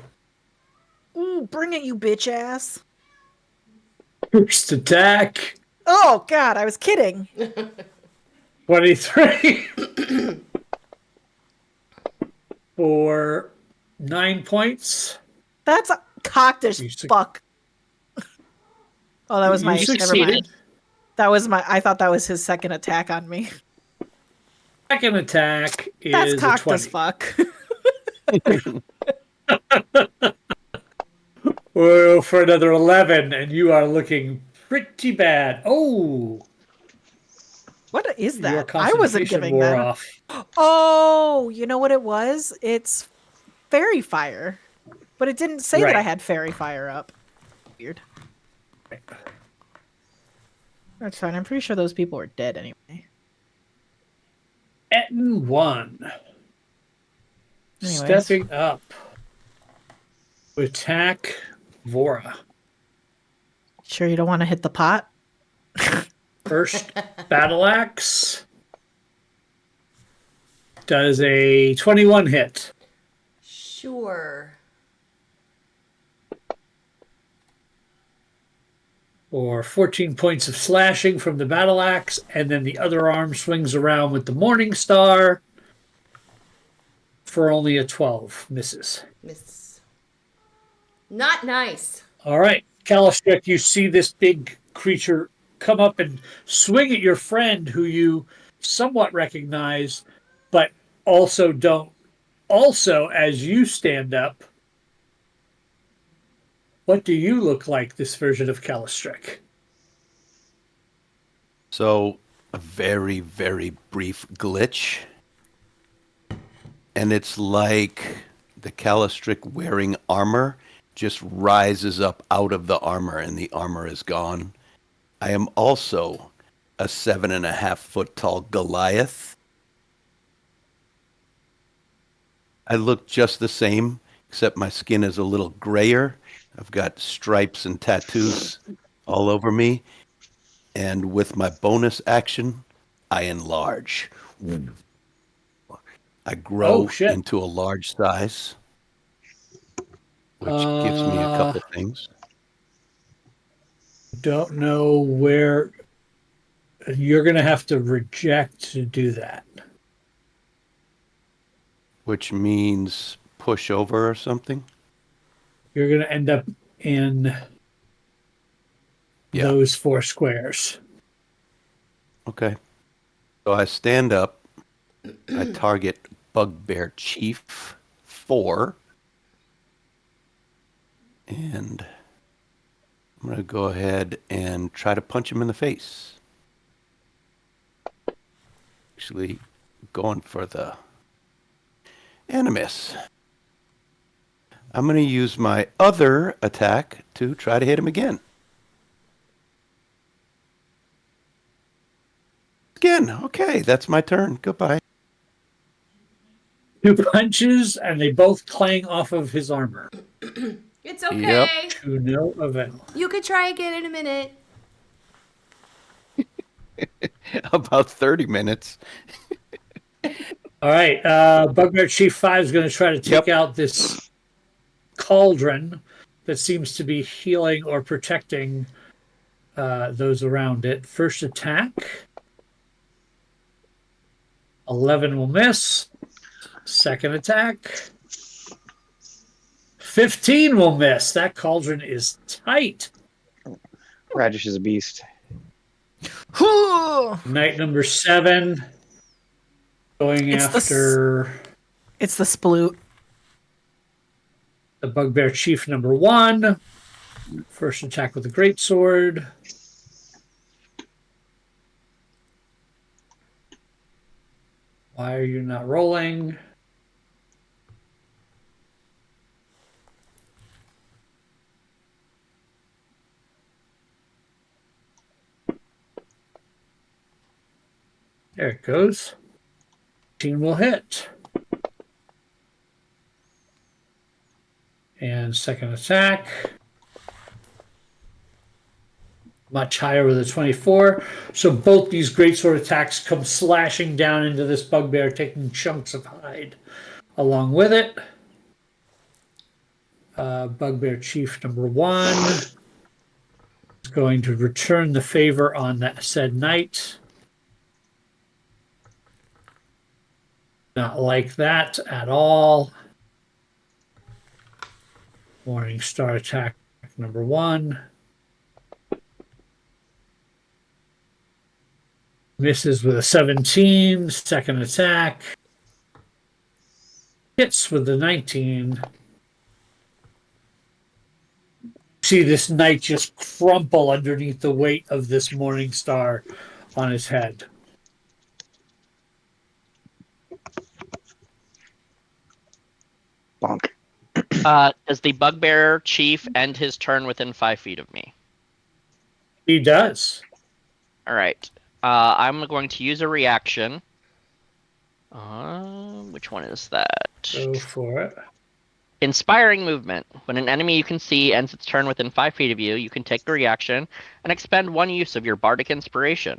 Ooh, bring it, you bitch ass. First attack, Oh god, I was kidding. 23 for 9 points. That's cocked as You suc- fuck. Oh, that was You my. Never succeeded. mind. That was my. I thought that was his second attack on me. Second attack That's is a cocked 20. as fuck. Oh, for another 11, and you are looking pretty bad. Oh, What is your that? I wasn't concentration giving wore that. off. Oh, you know what it was? It's fairy fire, but it didn't say that I Right. had fairy fire up. Weird. That's fine. I'm pretty sure those people were dead anyway. Etten 1. Anyways. Stepping up to attack Vora. Sure, you don't want to hit the pot? First battle axe does a 21 hit. Sure. Or 14 points of slashing from the battle axe, and then the other arm swings around with the Morning Star for only a 12. Misses. Miss. Not nice. All right, Kalistrek, you see this big creature come up and swing at your friend who you somewhat recognize, but also don't. Also, as you stand up, what do you look like, this version of Kalistrek? So, a very, very brief glitch. And it's like the Kalistric wearing armor just rises up out of the armor and the armor is gone. I am also a 7.5 foot tall Goliath. I look just the same, except my skin is a little grayer. I've got stripes and tattoos all over me. And with my bonus action, I enlarge. I grow shit. into a large size, which gives me a couple things. Don't know where you're going to have to reject to do that. Which means push over or something? You're going to end up in Yeah. those 4 squares. Okay. So I stand up. I target Bugbear Chief 4. And I'm going to go ahead and try to punch him in the face. Actually, going for the Animus. I'm going to use my other attack to try to hit him again. Again. Okay, that's my turn. Goodbye. 2 punches, and they both clang off of his armor. It's okay. To no avail. You could try again in a minute. About 30 minutes. All right, Bugbear Chief 5 is going to try to take out this cauldron that seems to be healing or protecting those around it. First attack, 11 will miss. Second attack, 15 will miss. That cauldron is tight. Radish is a beast. Knight number 7 going It's after It's the sploot. the bugbear chief number 1. First attack with the greatsword. Why are you not rolling? There it goes. Team will hit. And second attack. Much higher with a 24. So both these greatsword attacks come slashing down into this bugbear, taking chunks of hide along with it. Bugbear chief number 1 is going to return the favor on that said knight. Not like that at all. Morning star attack number 1. Misses with a 17. Second attack. Hits with the 19. See this knight just crumple underneath the weight of this morning star on his head. Bonk. Does the bugbear chief end his turn within 5 feet of me? He does. All right. I'm going to use a reaction. Which one is that? Go for it. Inspiring movement. When an enemy you can see ends its turn within 5 feet of you, you can take a reaction and expend 1 use of your bardic inspiration.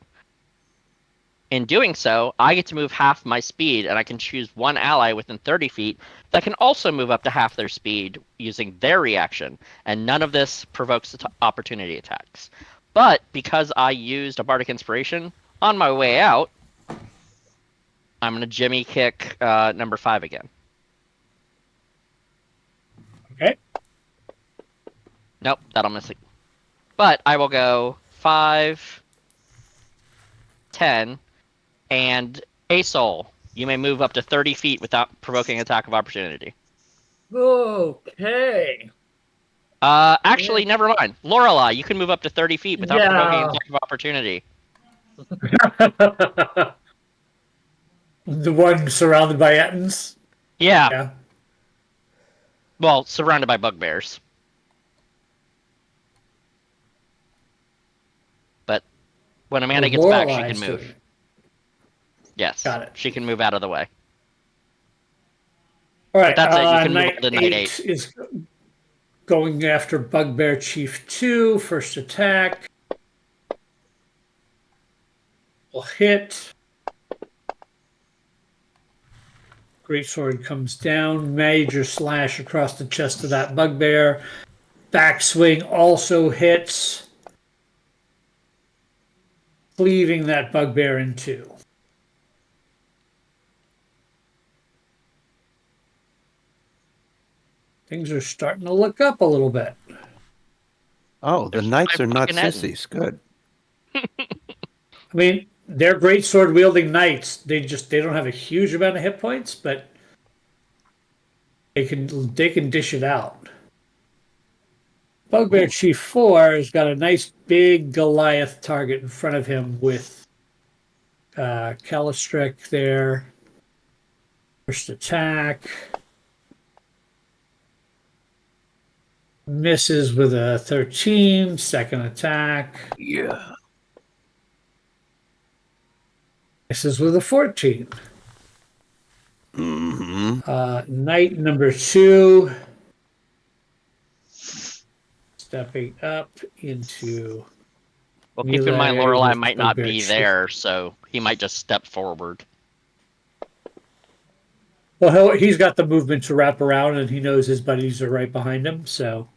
In doing so, I get to move half my speed, and I can choose 1 ally within 30 feet that can also move up to half their speed using their reaction, and none of this provokes opportunity attacks. But because I used a bardic inspiration, on my way out, I'm going to Jimmy kick number 5 again. Okay. Nope, that'll miss it. But I will go 5, 10, and a soul. You may move up to 30 feet without provoking attack of opportunity. Okay. Actually, never mind. Lorelei, you can move up to 30 feet without provoking Yeah. attack of opportunity. The one surrounded by Ettins? Yeah. Yeah. Well, surrounded by bugbears. But when Amanda gets back, she can move. Yes. Got it. She can move out of the way. All right. That's it. You can move Knight up to Knight 8. is going after Bugbear Chief 2. First attack. Will hit. Greatsword comes down. Major slash across the chest of that bugbear. Backswing also hits. Cleaving that bugbear in 2. Things are starting to look up a little bit. Oh, the There's knights 5 are not fucking Ettins. sissies. Good. I mean, they're great sword wielding knights. They don't have a huge amount of hit points, but they can dish it out. Bugbear Chief 4 has got a nice big Goliath target in front of him with Calistric there. First attack. Misses with a 13. Second attack. Yeah. Misses with a 14. Knight number 2. Stepping up into Well, keep in mind, melee Lorelei with might not Bugbear be Chief. there, so he might just step forward. Well, he's got the movement to wrap around, and he knows his buddies are right behind him, so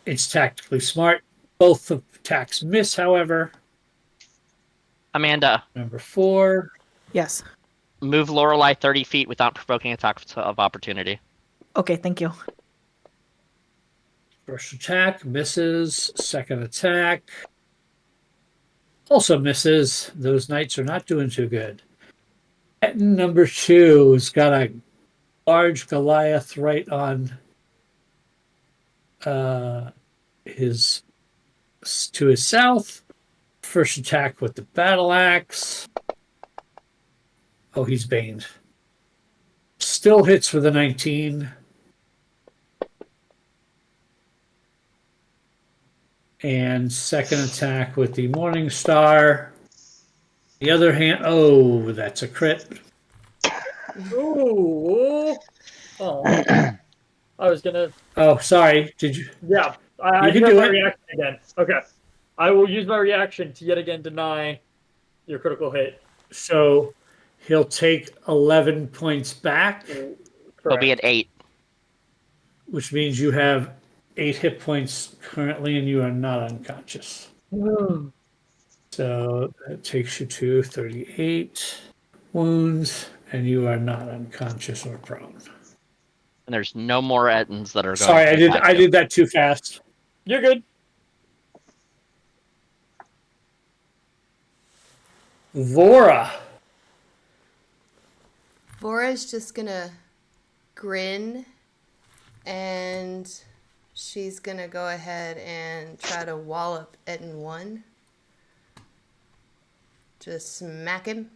it's tactically smart. Both attacks miss, however. Amanda, Number 4. Yes. move Lorelei 30 feet without provoking attack of opportunity. Okay, thank you. First attack misses. Second attack also misses. Those knights are not doing too good. Number 2 has got a large Goliath right on his to his south. First attack with the battle axe. Oh, he's baned. Still hits for the 19. And second attack with the Morning Star. The other hand, oh, that's a crit. Ooh. Oh. I was gonna. Oh, sorry. Did you? Yeah, I You can have do my it. reaction again. Okay. I will use my reaction to yet again deny your critical hit. So he'll take 11 points back, He'll Correct. be at 8. which means you have 8 hit points currently and you are not unconscious. So that takes you to 38 wounds and you are not unconscious or prone. And there's no more Ettins that are going Sorry, to attack I you. did that too fast. You're good. Vora. Vora's just gonna grin and she's gonna go ahead and try to wallop Etten 1. Just smack him.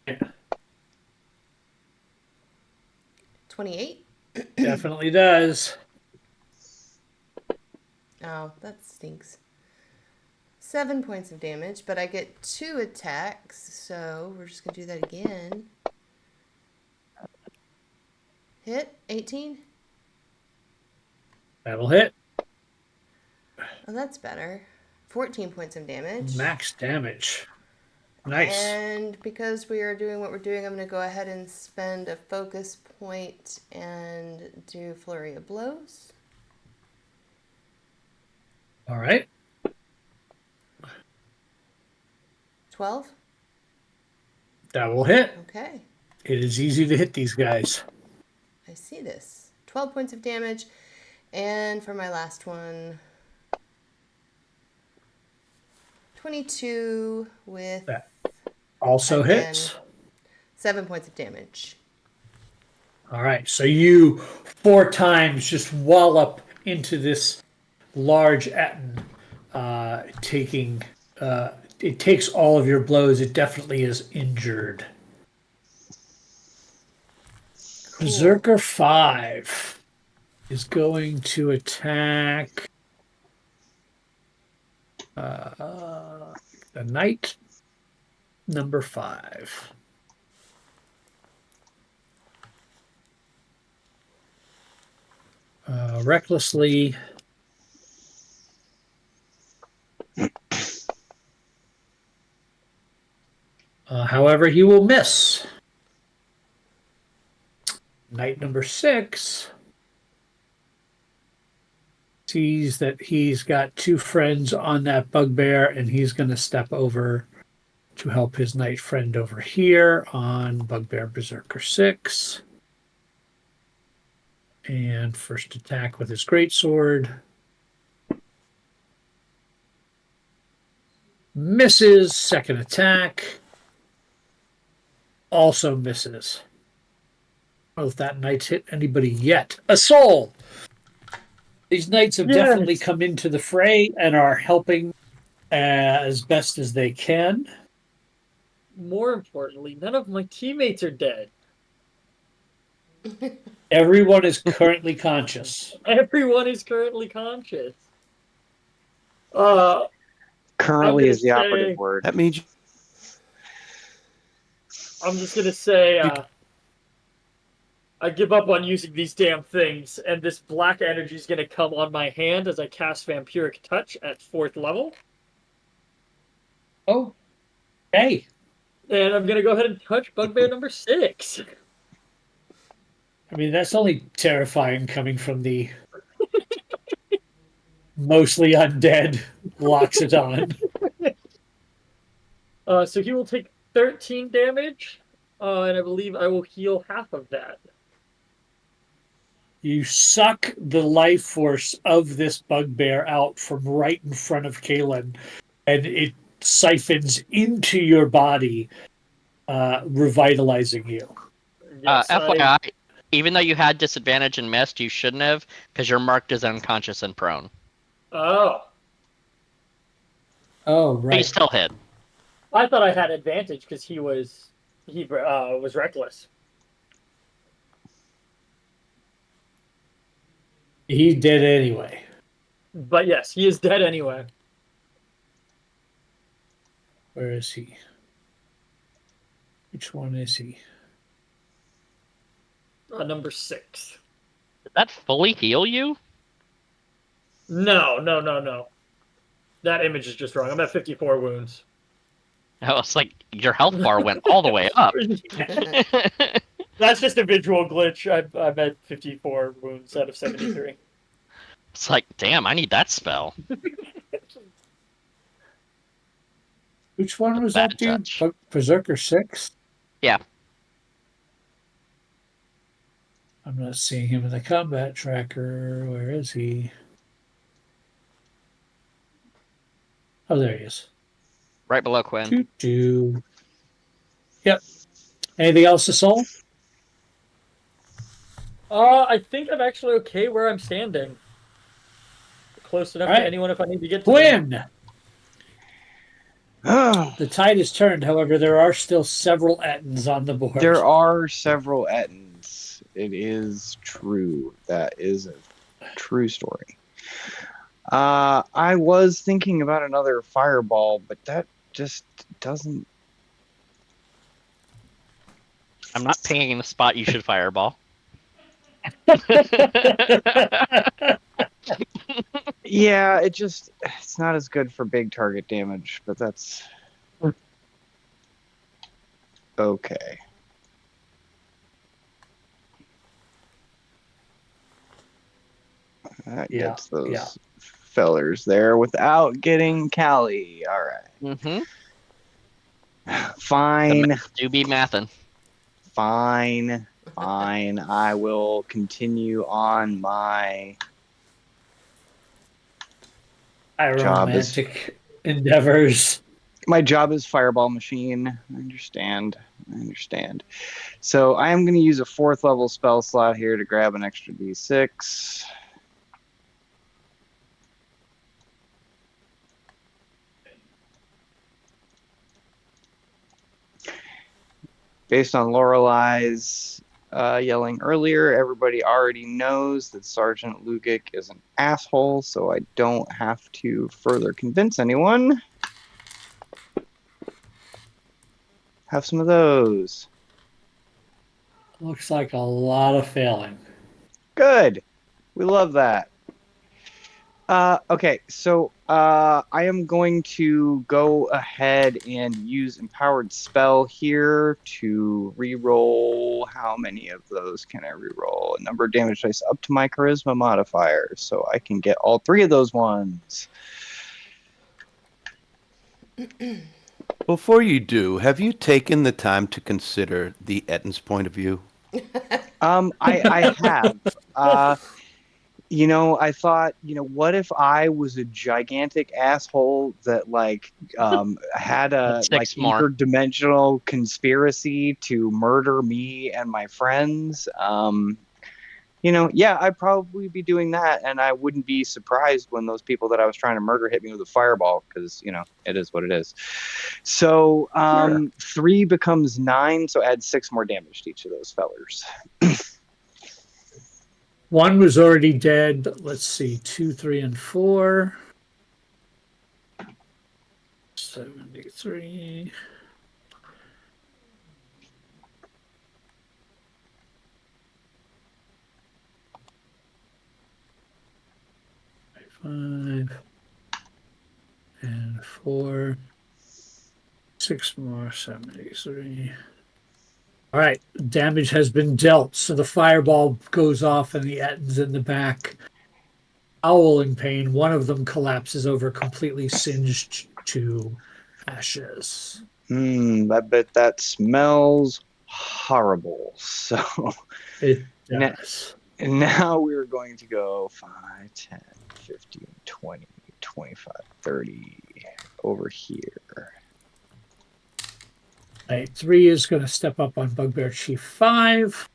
Yeah, 28. definitely does. Oh, that stinks. 7 points of damage, but I get 2 attacks, so we're just gonna do that again. Hit 18. That'll hit. Oh, that's better. 14 points of damage. Max damage. Nice. And because we are doing what we're doing, I'm going to go ahead and spend a focus point and do Flurry of Blows. All right. 12. That will hit. Okay. It is easy to hit these guys. I see this. 12 points of damage. And for my last one, 22 with That also again, hits. 7 points of damage. All right. So you 4 times just wallop into this large Etten, taking it takes all of your blows. It definitely is injured. Cool. Berserker 5 is going to attack the knight number 5. Recklessly. However, he will miss. Knight number 6 sees that he's got 2 friends on that bugbear, and he's going to step over to help his knight friend over here on bugbear Berserker 6. And first attack with his greatsword. Misses. Second attack. Also misses. I don't know if that knight's hit anybody yet. A soul! These knights have definitely come into the fray and are helping as best as they can. More importantly, none of my teammates are dead. Everyone is currently conscious. Everyone is currently conscious. Currently gonna is the say- operative word. That means I'm just gonna say, I give up on using these damn things, and this black energy is gonna come on my hand as I cast Vampiric Touch at 4th level. Oh, hey. And I'm gonna go ahead and touch Bugbear number 6. I mean, that's only terrifying coming from the mostly undead Loxodon. So he will take 13 damage, and I believe I will heal half of that. You suck the life force of this bugbear out from right in front of Kalen, and it siphons into your body, revitalizing you. Yes, FYI, even though you had disadvantage and missed, you shouldn't have, because you're marked as unconscious and prone. Oh, Oh, But you right. still hit. I thought I had advantage because he was reckless. He did anyway. But yes, he is dead anyway. Where is he? Which one is he? Number 6. Did that fully heal you? No. That image is just wrong. I'm at 54 wounds. Oh, it's like your health bar went all the way up. That's just a visual glitch. I'm at 54 wounds out of 73. It's like, damn, I need that spell. Which one was Bad that dude? touch. Berserker 6? Yeah. I'm not seeing him in the combat tracker. Where is he? Oh, there he is. Right below Quinn. Doo-doo. Yep. Anything else, Assault? I think I'm actually okay where I'm standing. Close enough All right. to anyone if I need to get to them. Quinn! The tide has turned, however, there are still several Ettins on the board. There are several Ettins. It is true. That is a true story. I was thinking about another fireball, but that just doesn't. I'm not pinging the spot you should fireball. Yeah, it's not as good for big target damage, but that's okay. That Yeah, gets those yeah. fellers there without getting Callie. All right. Mm-hmm. Fine. Do be mathin'. Fine. I will continue on my Aromantic endeavors. my job is fireball machine. I understand. So I am going to use a 4th level spell slot here to grab an extra d6. Based on Lorelei's yelling earlier, everybody already knows that Sergeant Lugic is an asshole, so I don't have to further convince anyone. Have some of those. Looks like a lot of failing. Good. We love that. Okay, so I am going to go ahead and use Empowered Spell here to reroll. How many of those can I reroll? A number of damage dice up to my Charisma modifier, so I can get all 3 of those ones. Before you do, have you taken the time to consider the Ettin's point of view? I have. I thought, what if I was a gigantic asshole that had a Six more. interdimensional conspiracy to murder me and my friends? I'd probably be doing that, and I wouldn't be surprised when those people that I was trying to murder hit me with a fireball, because it is what it is. So 3 becomes 9, so add 6 more damage to each of those fellers. One was already dead, but let's see. 2, 3, and 4. 73. Five and 4. 6 more. 73. All right, damage has been dealt, so the fireball goes off and the Ettins in the back howl in pain. One of them collapses over, completely singed to ashes. I bet that smells horrible. So It does. And now we're going to go 5, 10, 15, 20, 25, 30 over here. Knight 3 is going to step up on Bugbear Chief 5.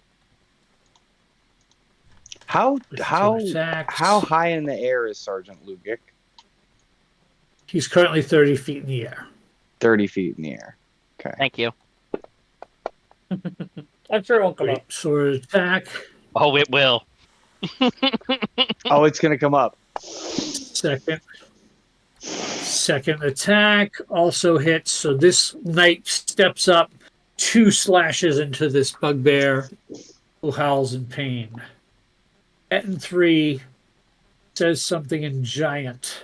How with 2 how attacks. how high in the air is Sergeant Lugic? He's currently 30 feet in the air. 30 feet in the air. Okay. Thank you. I'm sure it won't come Great up. sword attack. Oh, it will. Oh, it's gonna come up. Second attack also hits. So this knight steps up, 2 slashes into this bugbear who howls in pain. Etten 3 says something in giant.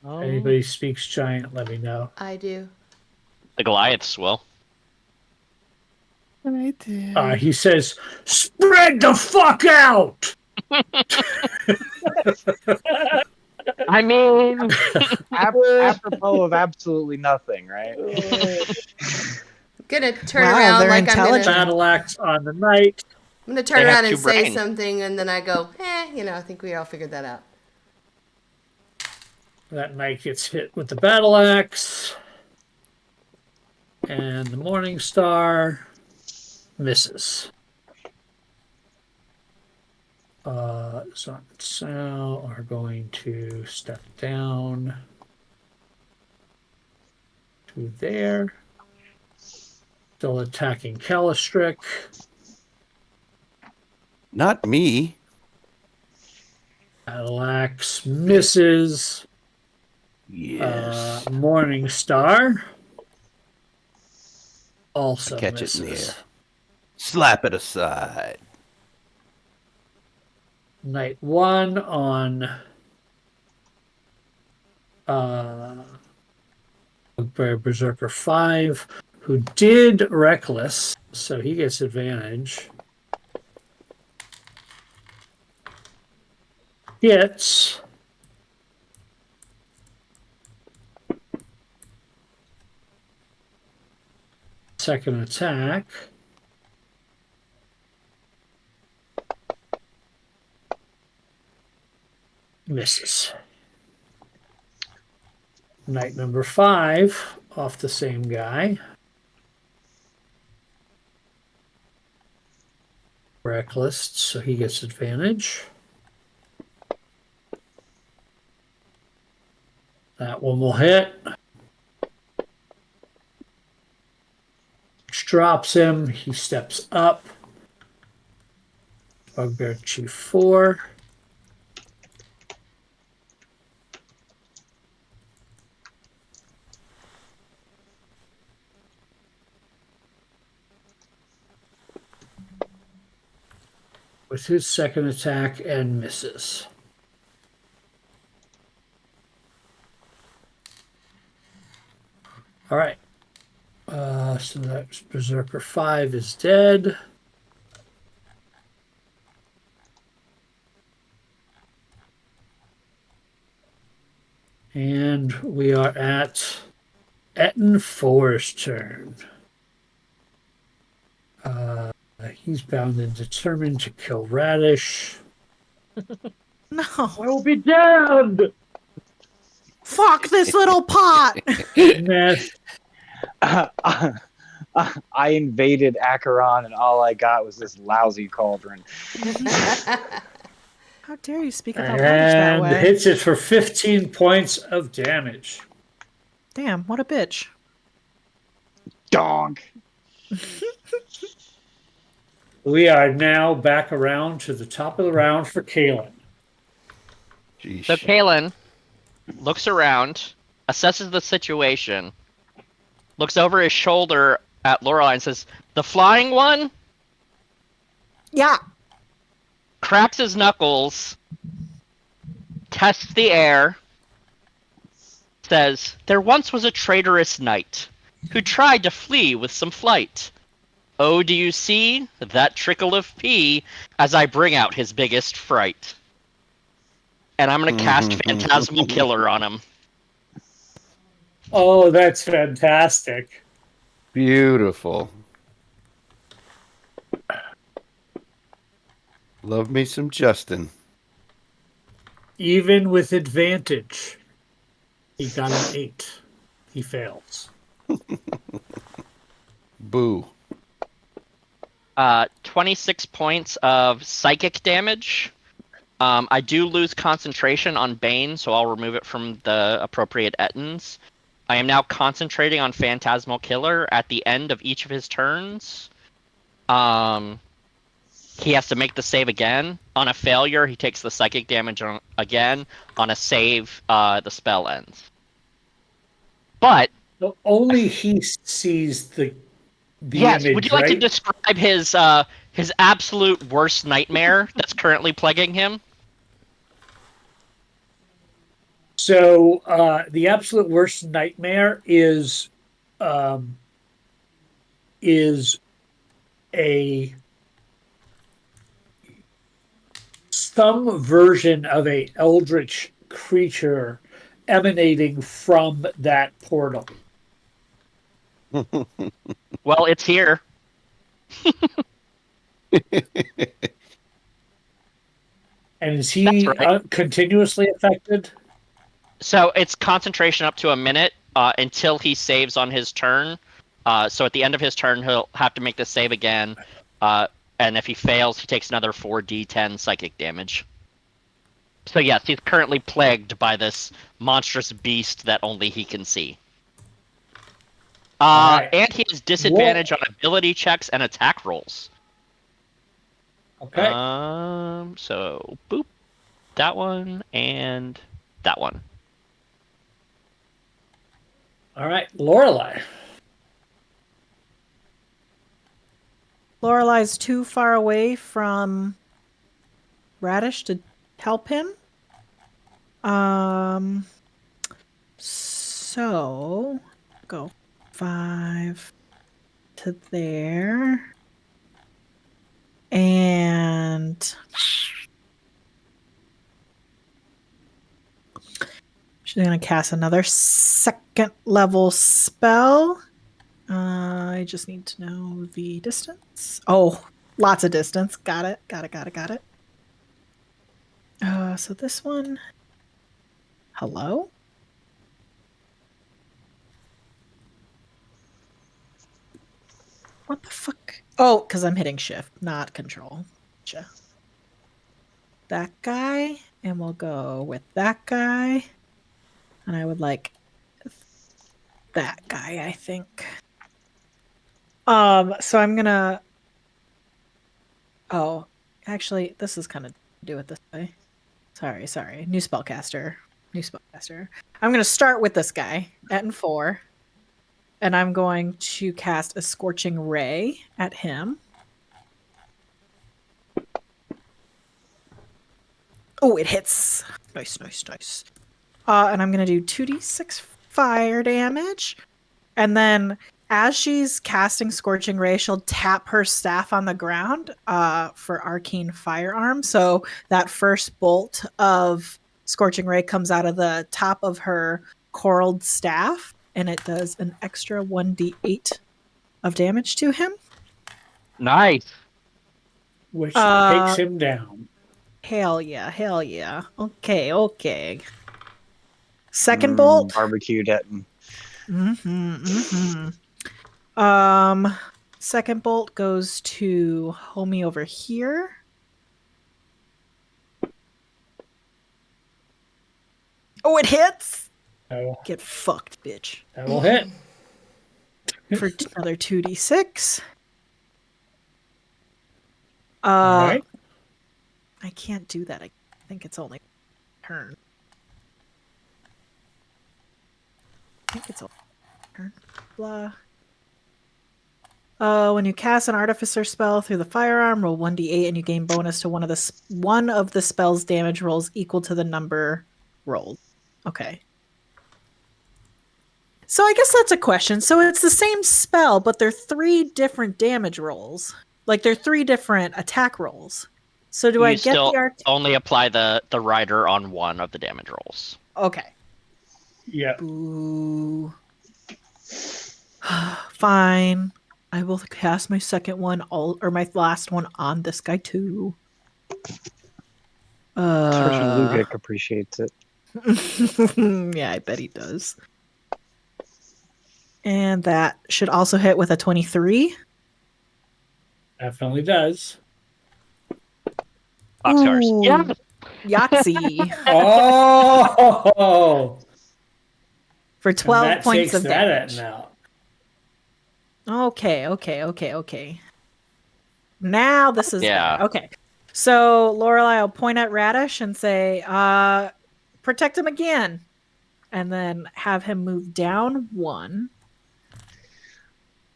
Oh. Anybody speaks giant, let me know. I do. The Goliaths will. He says, "Spread the fuck out!" I mean, Apropos of absolutely nothing, right? Gonna turn Wow, around they're like intelligent. Battle axe on the knight. I'm gonna turn They have around and two say brains. something, and then I go, I think we all figured that out. That knight gets hit with the battle axe. And the Morning Star misses. Zon and Sal are going to step down to there. Still attacking Calistrick. Not me. Battle axe misses. Yes. Morning Star also Catch it in the misses. air. Slap it aside. Knight 1 on Berserker 5, who did Reckless, so he gets advantage. Hits. Second attack. Misses. Knight number 5 off the same guy. Reckless, so he gets advantage. That one will hit. Drops him. He steps up. Bugbear Chief 4. With his second attack and misses. All right. So that's Berserker 5 is dead. And we are at Etten 4's turn. He's bound and determined to kill Radish. No. I will be damned! Fuck this little pot. Meth. I invaded Acheron, and all I got was this lousy cauldron. How dare you speak about Radish that And way? hits it for 15 points of damage. Damn, what a bitch. Donk. We are now back around to the top of the round for Kalen. Jeez. so Kalen looks around, assesses the situation, looks over his shoulder at Lorelei and says, "The flying one?" Yeah. Cracks his knuckles, tests the air, says, "There once was a traitorous knight who tried to flee with some flight. Oh, do you see that trickle of pee as I bring out his biggest fright?" And I'm going to cast Phantasmal Killer on him. Oh, that's fantastic. Beautiful. Love me some Justin. Even with advantage, he got an 8. He fails. Boo. 26 points of psychic damage. I do lose concentration on Bane, so I'll remove it from the appropriate ettins. I am now concentrating on Phantasmal Killer at the end of each of his turns. He has to make the save again. On a failure, he takes the psychic damage again. On a save, the spell ends. But So only he sees the yes, image, would you like to right? describe his absolute worst nightmare that's currently plaguing him? So the absolute worst nightmare is a some version of a eldritch creature emanating from that portal. Well, it's here. And is That's he right. continuously affected? So it's concentration up to a minute until he saves on his turn. So at the end of his turn, he'll have to make the save again. And if he fails, he takes another 4d10 psychic damage. So yes, he's currently plagued by this monstrous beast that only he can see. Right. And he has disadvantage on ability checks and attack rolls. Okay. So boop, that one and that one. All right, Lorelei. Lorelai's too far away from Radish to help him. So go 5 to there. And she's going to cast another 2nd level spell. I just need to know the distance. Oh, lots of distance. Got it. So this one. Hello? What the fuck? Oh, because I'm hitting shift, not control. Gotcha. That guy, and we'll go with that guy. And I would like that guy, I think. So I'm gonna. Oh, actually, this is kind of do it this way. Sorry. New spellcaster. I'm gonna start with this guy at 4. And I'm going to cast a Scorching Ray at him. Oh, it hits. Nice. And I'm going to do 2d6 fire damage. And then as she's casting Scorching Ray, she'll tap her staff on the ground for Arcane Firearm. So that first bolt of Scorching Ray comes out of the top of her coraled staff. And it does an extra 1d8 of damage to him. Nice. Which takes him down. Hell yeah. Okay. Second bolt. Barbecued at. Second bolt goes to homie over here. Oh, it hits. Oh, Get fucked, bitch. that will hit. For another 2d6. All right. I can't do that. I think it's only turn. Blah. When you cast an artificer spell through the firearm, roll 1d8 and you gain bonus to one of the spell's damage rolls equal to the number rolled. Okay. So I guess that's a question. So it's the same spell, but they're 3 different damage rolls. Like they're 3 different attack rolls. So do I get still the art? only apply the rider on one of the damage rolls. Okay. Yeah. Boo. Fine. I will cast my second one or my last one on this guy too. Sergeant Lugic appreciates it. Yeah, I bet he does. And that should also hit with a 23. Definitely does. Boxcars. Ooh, Yeah. Yahtzee Oh, for and 12 that points takes of that damage. out. Okay. Now this is Yeah. better. Okay. So Lorelai will point at Radish and say, protect him again. And then have him move down 1.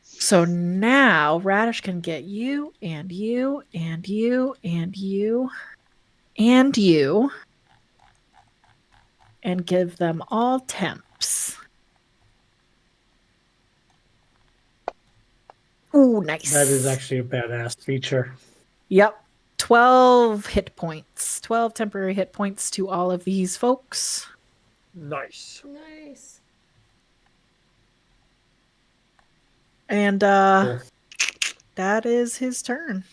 So now Radish can get you and you and you and you and you and give them all temps. Ooh, nice. That is actually a badass feature. Yep. 12 hit points. 12 temporary hit points to all of these folks. Nice. Nice. And Cool. that is his turn.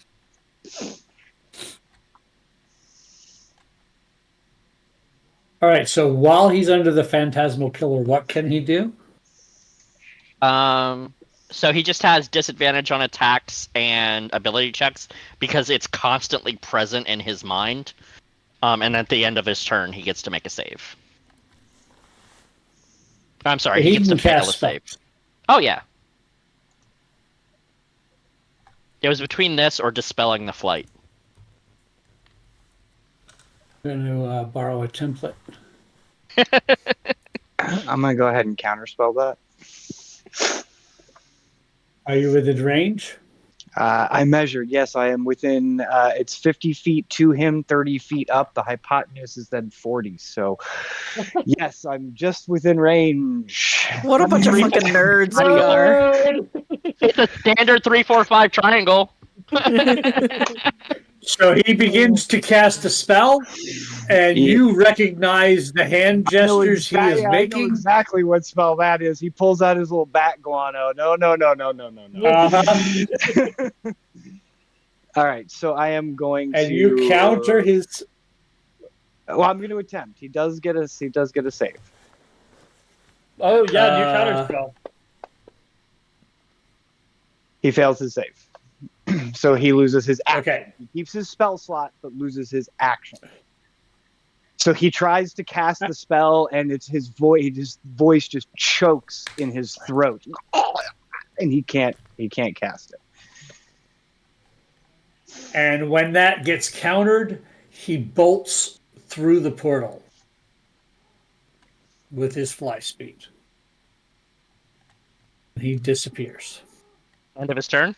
All right, so while he's under the Phantasmal Killer, what can he do? So he just has disadvantage on attacks and ability checks because it's constantly present in his mind. And at the end of his turn, he gets to make a save. I'm sorry, he gets to can fail cast a save. spells. Oh yeah. It was between this or dispelling the flight. I'm going to borrow a template. I'm gonna go ahead and counterspell that. Are you within range? I measured. Yes, I am within. It's 50 feet to him, 30 feet up. The hypotenuse is then 40. So, yes, I'm just within range. What a bunch of fucking nerds we are. It's a standard 3-4-5 triangle. So he begins to cast a spell, and Yeah. you recognize the hand gestures he is I know making. exactly what spell that is. He pulls out his little bat guano. No. Uh-huh. All right, so I am going And to. you counter his. Well, I'm going to attempt. He does get a save. Oh yeah, new counter spell. He fails his save. So he loses his action. Okay. He keeps his spell slot, but loses his action. So he tries to cast the spell, and it's his voice. His voice just chokes in his throat, and he can't cast it. And when that gets countered, he bolts through the portal with his fly speed. He disappears. End of his turn.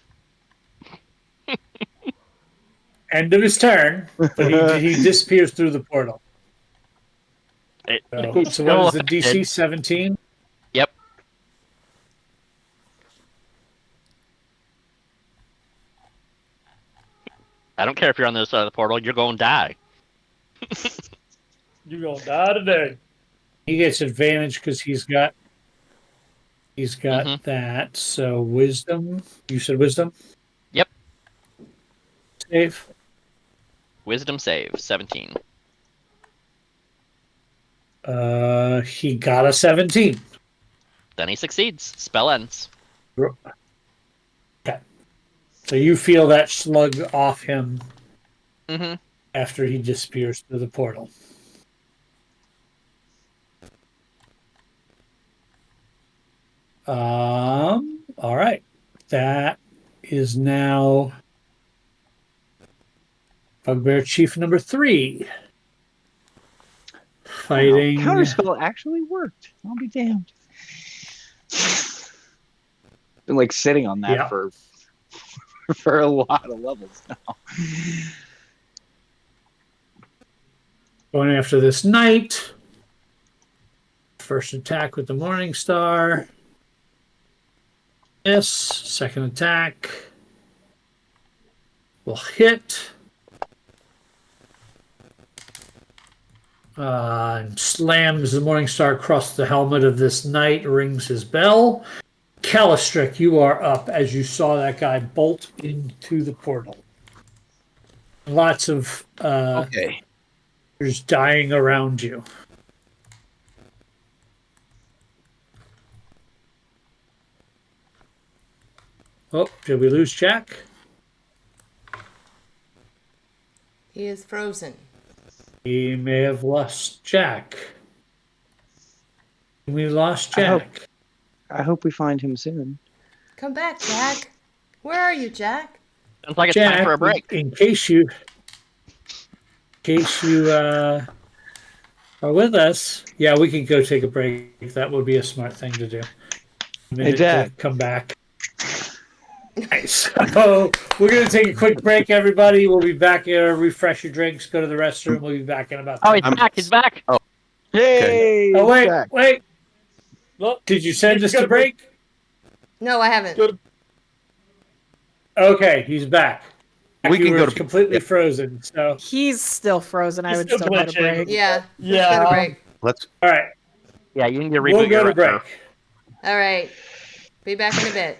End of his turn, but he disappears through the portal. So what is the DC? 17? Yep. I don't care if you're on the other side of the portal. You're going to die. You're gonna die today. He gets advantage because he's got that. So wisdom. You said wisdom? Yep. Save. Wisdom save 17. He got a 17. Then he succeeds. Spell ends. Okay. So you feel that slug off him Mm-hmm. after he disappears through the portal. All right. That is now Bugbear Chief number 3. Fighting. Wow, counterspell actually worked. I'll be damned. Been like sitting on that for a lot of levels now. Going after this knight. First attack with the Morning Star. Yes. Second attack will hit. And slams the Morning Star across the helmet of this knight, rings his bell. Calistrick, you are up as you saw that guy bolt into the portal. Lots of Okay. there's dying around you. Oh, did we lose Jack? He is frozen. We may have lost Jack. We lost I hope- Jack. I hope we find him soon. Come back, Jack. Where are you, Jack? Sounds like it's time for a Jack, break. in case you are with us, yeah, we can go take a break. That would be a smart thing to do. A minute Jack. to come back. Nice. So we're gonna take a quick break, everybody. We'll be back here. Refresh your drinks. Go to the restroom. We'll be back in about. Oh, 10 he's back. He's back. Yay! Oh wait, Jack. wait. Look, Did you send us Go to to break. break? No, I haven't. Go to- Okay, he's back. We You can were go to completely yeah. frozen. So He's still frozen. I He's would still still go to glitching. break. Yeah. Yeah. Let's go to break. Let's. all right, Yeah, you need to reboot we'll go your to break. All right. Be back in a bit.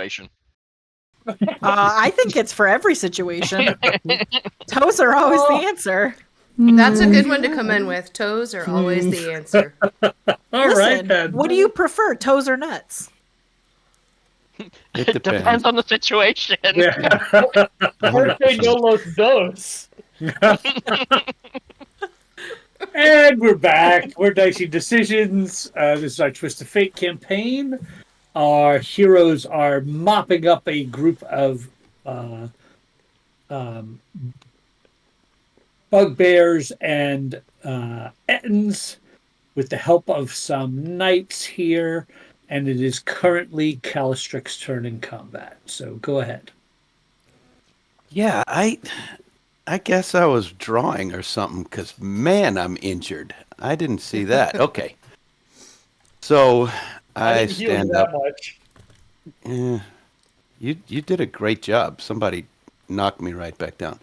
situation. I think it's for every situation. Toes are always the answer. That's a good one to come in with. Toes are always the answer. All right Listen, then. what do you prefer, toes or nuts? It depends. Depends on the situation. Yeah. Porque no los dos. And we're back. We're Dicey Decisions. This is our Twist of Fate campaign. Our heroes are mopping up a group of bugbears and ettins with the help of some knights here. And it is currently Calistric's turn in combat. So go ahead. Yeah, I guess I was drawing or something because, man, I'm injured. I didn't see that. Okay. So I I didn't heal you stand that up. much. You did a great job. Somebody knocked me right back down.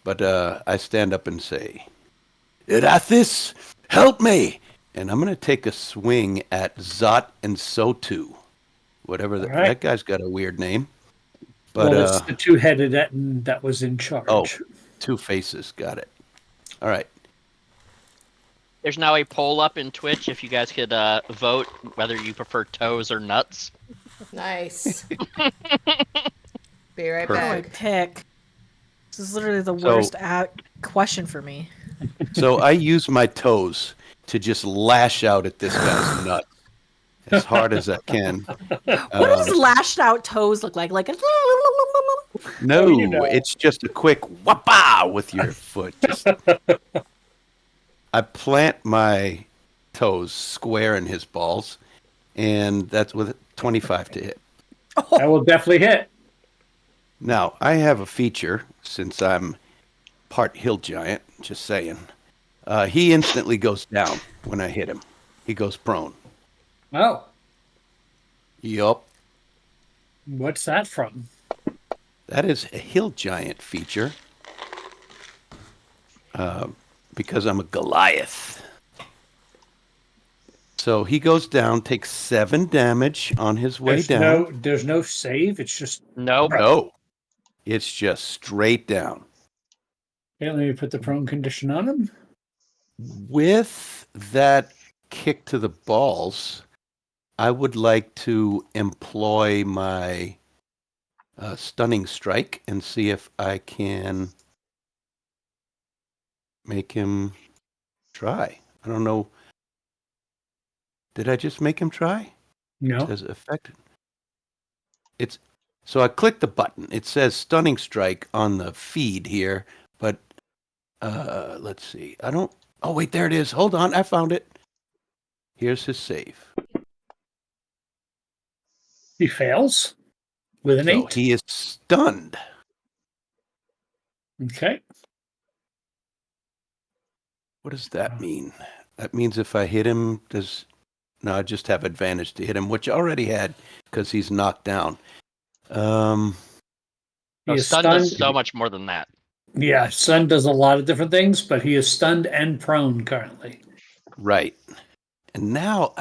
But I stand up and say, Irathis, help me! And I'm going to take a swing at Zot and Sotu. Whatever. All right. That guy's got a weird name. But, Well, it's the two-headed ettin that was in charge. oh, two faces. Got it. All right. There's now a poll up in Twitch if you guys could vote whether you prefer toes or nuts. Nice. Be right What do I back. pick? This is literally the So- worst question for me. So I use my toes to just lash out at this guy's nuts as hard as I can. What does lashed out toes look like? Like a No, Oh, you know. it's just a quick whapa with your foot. Just, I plant my toes square in his balls, and that's with 25 to hit. That will definitely hit. Now, I have a feature since I'm part hill giant, just saying. He instantly goes down when I hit him. He goes prone. Oh, Yup. what's that from? That is a hill giant feature. Because I'm a Goliath. So he goes down, takes 7 damage on his way down. There's no save. It's just Nope. No. It's just straight down. okay. Let me put the prone condition on him. With that kick to the balls, I would like to employ my stunning strike and see if I can make him try. I don't know. Did I just make him try? No. It says effective. It's so I click the button. It says stunning strike on the feed here, but let's see. I don't. Oh wait, there it is. Hold on, I found it. Here's his save. He fails with an So 8. he is stunned. Okay. What does that mean? That means if I hit him, I just have advantage to hit him, which I already had because he's knocked down. He No, is stun stunned. does so much more than that. Yeah, stun does a lot of different things, but he is stunned and prone currently. Right. And now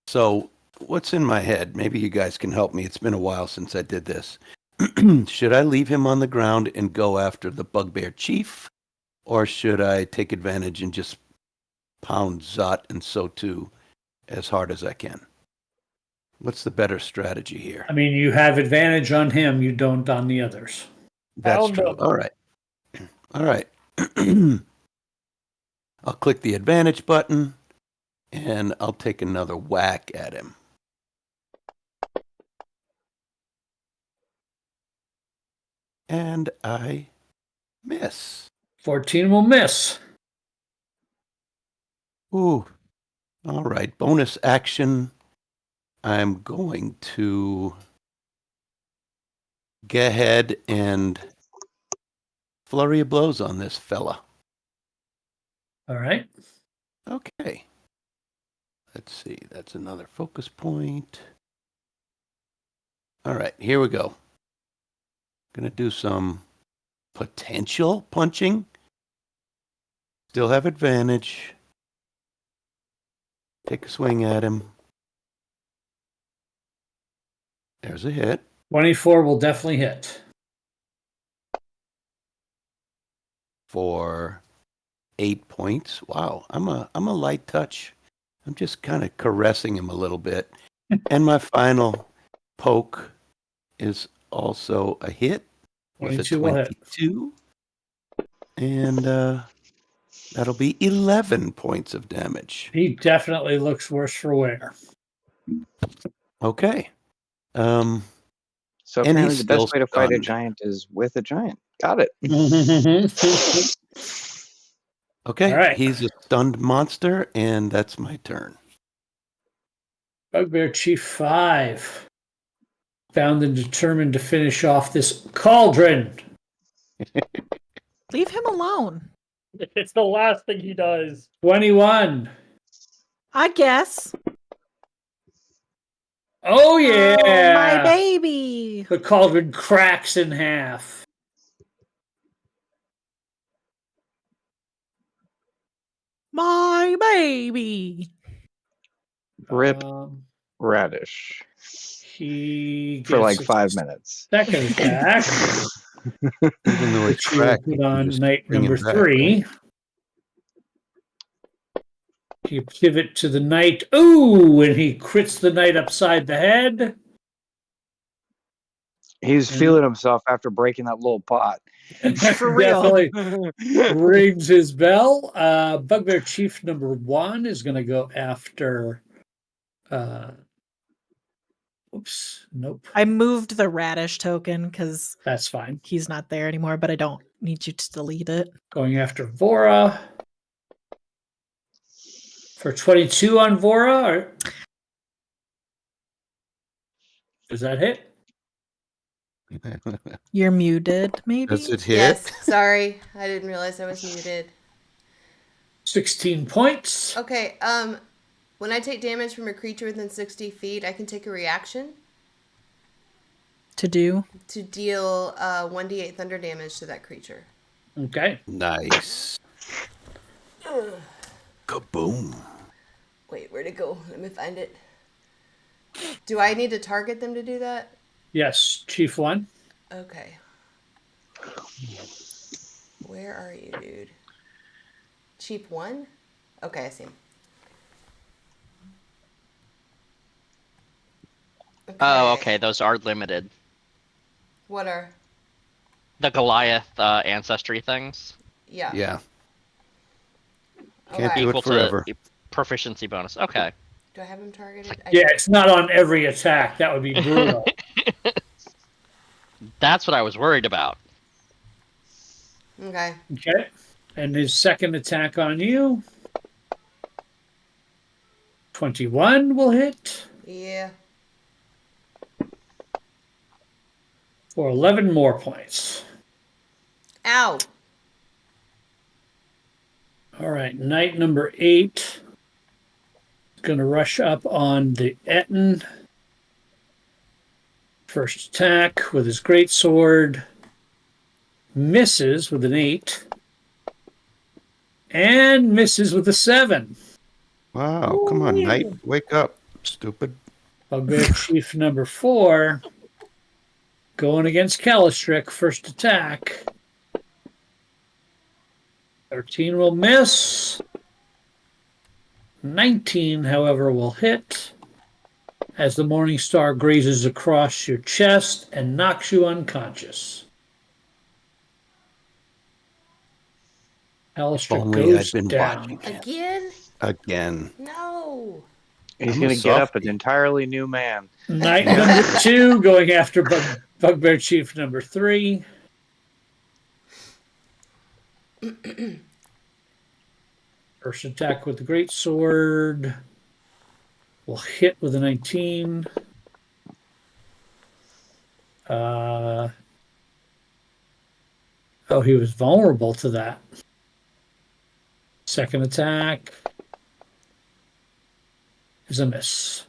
so what's in my head? Maybe you guys can help me. It's been a while since I did this. Should I leave him on the ground and go after the bugbear chief? Or should I take advantage and just pound Zot and Sotu as hard as I can? What's the better strategy here? I mean, you have advantage on him, you don't on the others. That's Pound true. him. All right. All right. I'll click the advantage button and I'll take another whack at him. And I miss. 14 will miss. Ooh. All right. Bonus action. I'm going to go ahead and flurry of blows on this fella. All right. Okay. Let's see. That's another focus point. All right. Here we go. Gonna do some potential punching. Still have advantage. Take a swing at him. There's a hit. 24 will definitely hit. For 8 points. Wow, I'm a light touch. I'm just kind of caressing him a little bit. And my final poke is also a hit with a 22 will hit. 22. And that'll be 11 points of damage. He definitely looks worse for wear. Okay. So And apparently he's the best still way to fight a stunned. giant is with a giant. Got it. Okay, All right. he's a stunned monster, and that's my turn. Bugbear Chief 5. Bound and determined to finish off this cauldron. Leave him alone. It's the last thing he does. 21. I guess. Oh, yeah. Oh, my baby. The cauldron cracks in half. My baby. Rip Um, radish he for like gets a 5 minutes. second attack, Even though which it's he will cracked, you put can on just night bring him number back, 3. You pivot to the knight. Ooh, and he crits the knight upside the head. He's feeling himself after breaking that little pot. For real. Definitely rings his bell. Bugbear Chief number 1 is going to go after. Oops, nope, I moved the radish token because that's fine. he's not there anymore, but I don't need you to delete it. Going after Vora for 22 on Vora. Or... Does that hit? You're muted, maybe? Does it hit? Yes, sorry. I didn't realize I was muted. 16 points. Okay, when I take damage from a creature within 60 feet, I can take a reaction To do? to deal 1d8 thunder damage to that creature. Okay. Nice. Kaboom. Wait, where'd it go? Let me find it. Do I need to target them to do that? Yes, Chief 1. Okay. Where are you, dude? Chief 1? Okay, I see him. Oh, okay. Those are limited. What are? The Goliath ancestry things. Yeah. Yeah. Okay. Can't do Equal it forever. to proficiency bonus. Okay. Do I have him targeted? I Yeah, don't. it's not on every attack. That would be brutal. That's what I was worried about. Okay. Okay. And his second attack on you. 21 will hit Yeah. for 11 more points. Ow. All right, knight number 8 is going to rush up on the Etten. First attack with his greatsword. Misses with an 8. And misses with a 7. Wow, come on, knight. Wake up, stupid. Bugbear Chief number 4 going against Calistrick. First attack. 13 will miss. 19, however, will hit as the Morning Star grazes across your chest and knocks you unconscious. Alistair Only goes I'd been down. watching him. Again? Again. No. He's I'm going a to get up an softie. entirely new man. Knight number 2 going after Bugbear Chief number 3. First attack with the great sword will hit with a 19. Oh, he was vulnerable to that. Second attack is a miss.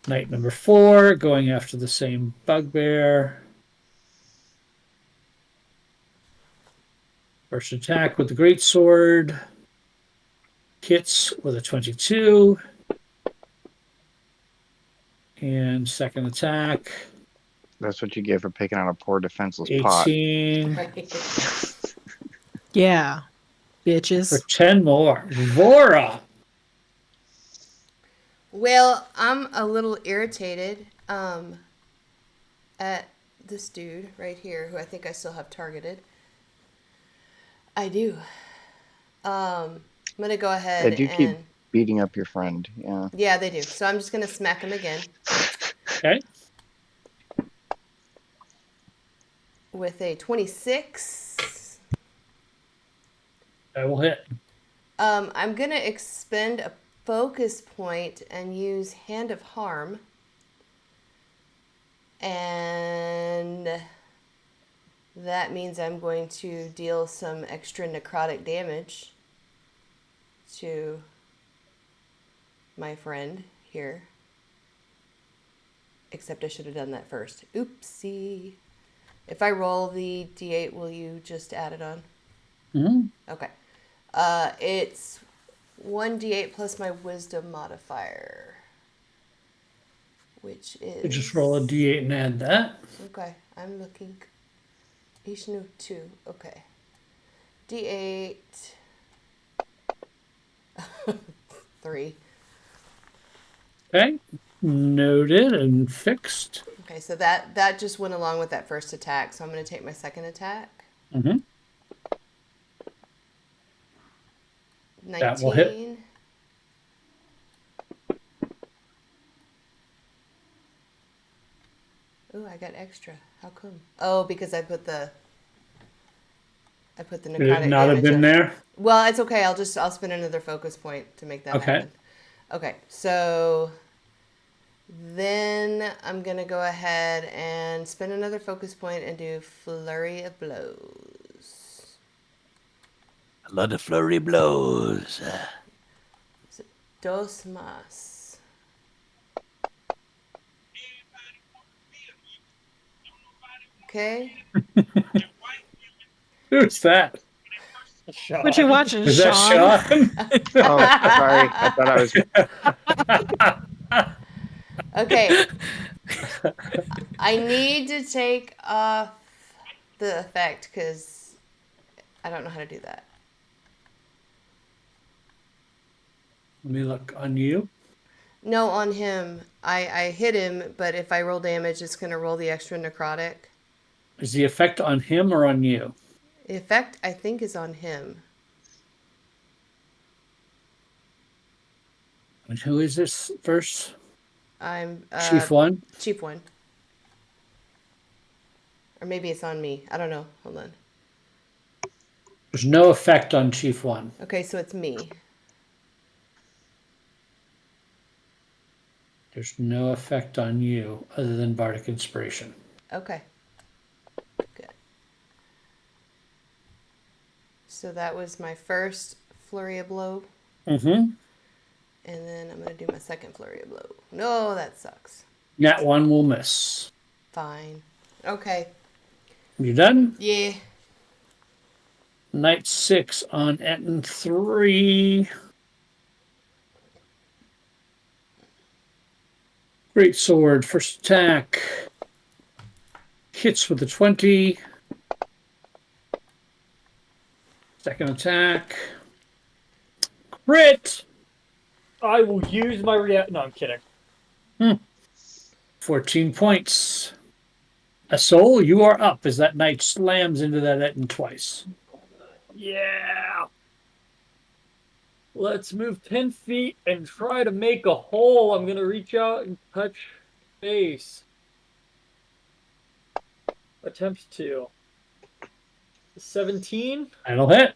Knight number 4 going after the same bugbear. First attack with the great sword hits with a 22. And second attack That's what you get for picking on a poor defenseless pot. 18 Yeah, for bitches. 10 more. Vora. Well, I'm a little irritated at this dude right here, who I think I still have targeted. I do. I'm gonna go ahead They do keep and beating up your friend. Yeah. yeah, they do. So I'm just gonna smack him again Okay. with a 26. That will hit. I'm gonna expend a focus point and use Hand of Harm, and that means I'm going to deal some extra necrotic damage to my friend here. Except I should have done that first. Oopsie. If I roll the d8, will you just add it on? Mhm. Okay. It's 1d8 plus my wisdom modifier, which is... You just roll a d8 and add that. Okay, I'm looking. Ishnu 2. Okay. D8. 3. Okay. Noted and fixed. Okay, so that just went along with that first attack. So I'm going to take my second attack. Mm-hmm. 19. That will hit. Ooh, I got extra. How come? Oh, because I put the Did necrotic it not have damage been on. there? Well, it's okay. I'll spend another focus point to make that Okay. happen. Okay, so then I'm gonna go ahead and spend another focus point and do flurry of blows. A lot of flurry blows. Dos más. Okay. Who's that? Sean. What you watching, Is that Sean? Sean? Oh, sorry. I thought I was. Okay. I need to take off the effect because I don't know how to do that. Let me look on you. No, on him. I hit him, but if I roll damage, it's going to roll the extra necrotic. Is the effect on him or on you? The effect, I think, is on him. And who is this first? I'm Chief one? Chief one. Or maybe it's on me. I don't know. Hold on. There's no effect on Chief one. Okay, so it's me. There's no effect on you other than Bardic Inspiration. Okay. Good. So that was my first flurry of blow. Mm-hmm. And then I'm going to do my second flurry of blow. No, that sucks. That one will miss. Fine. Okay. You done? Yeah. Knight 6 on Etten 3. Great sword, first attack. Hits with a 20. Second attack. Crit! I will use my react. No, I'm kidding. 14 points. A soul, you are up as that knight slams into that Etten twice. Yeah. Let's move 10 feet and try to make a hole. I'm going to reach out and touch base. Attempt to. 17. That'll hit.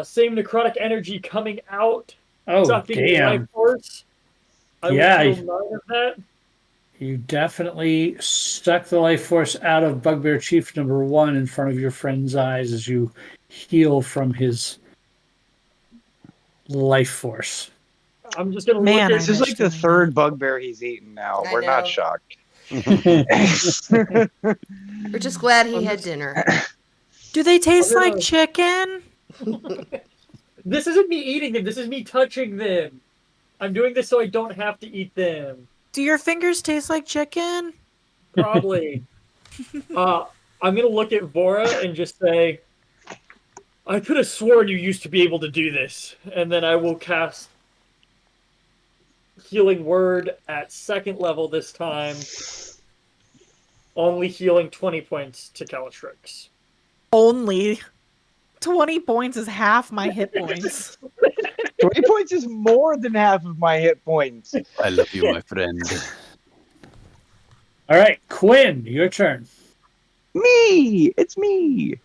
Same necrotic energy coming out. Oh, Sucking damn. life force. I Yeah. will deal 9 of that. You definitely suck the life force out of Bugbear Chief number 1 in front of your friend's eyes as you heal from his life force. I'm just going to Man, look This at is like the doing third bugbear he's eaten now. I We're not know. shocked. We're just glad he I'm had just- dinner. Do they taste I'm like gonna- chicken? This isn't me eating them. This is me touching them. I'm doing this so I don't have to eat them. Do your fingers taste like chicken? Probably. I'm gonna look at Vora and just say, I could have sworn you used to be able to do this. And then I will cast Healing Word at 2nd level this time, only healing 20 points to Calatrix. Only 20 points is half my hit points. 20 points is more than half of my hit points. I love you, my friend. All right, Quinn, your turn. Me! It's me!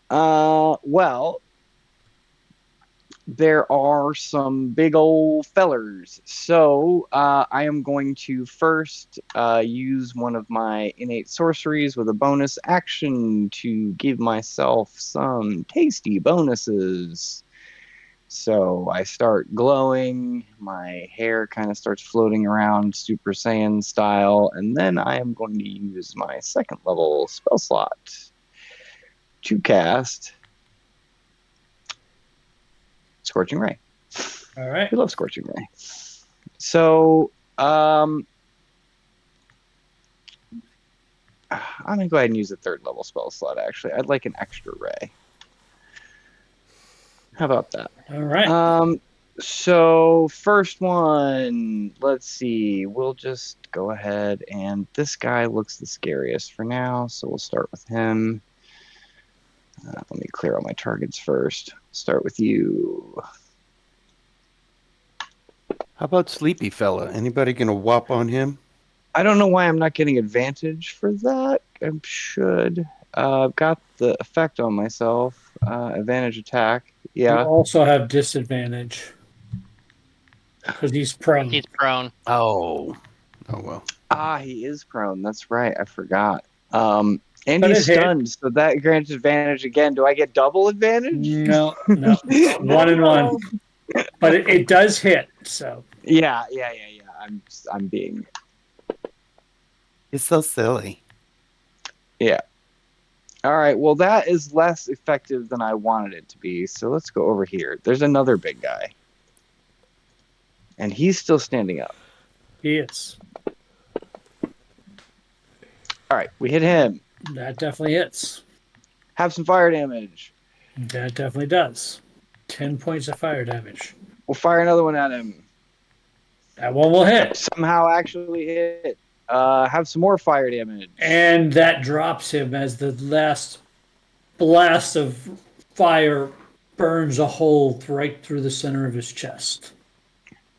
Well, there are some big old fellers. So I am going to first use one of my innate sorceries with a bonus action to give myself some tasty bonuses. So I start glowing, my hair kind of starts floating around Super Saiyan style, and then I am going to use my 2nd level spell slot to cast Scorching Ray. All right. We love Scorching Ray. So, I'm gonna go ahead and use the 3rd level spell slot. Actually, I'd like an extra ray. How about that? All right. So first one, let's see. We'll just go ahead, and this guy looks the scariest for now, so we'll start with him. Let me clear all my targets first. Start with you. How about Sleepy Fella? Anybody gonna whop on him? I don't know why I'm not getting advantage for that. I should. I've got the effect on myself. Advantage attack. You Yeah. also have disadvantage because he's prone. He's prone. Oh. Oh well. Ah, he is prone. That's right. I forgot. And But he's it hit. stunned, so that grants advantage again. Do I get double advantage? No, it's one and one. But it does hit, so. Yeah. I'm being. It's so silly. Yeah. All right. Well, that is less effective than I wanted it to be. So let's go over here. There's another big guy, and he's still standing up. He is. All right. We hit him. That definitely hits. Have some fire damage. That definitely does. 10 points of fire damage. We'll fire another one at him. That one will hit. Somehow actually hit. Have some more fire damage. And that drops him as the last blast of fire burns a hole right through the center of his chest.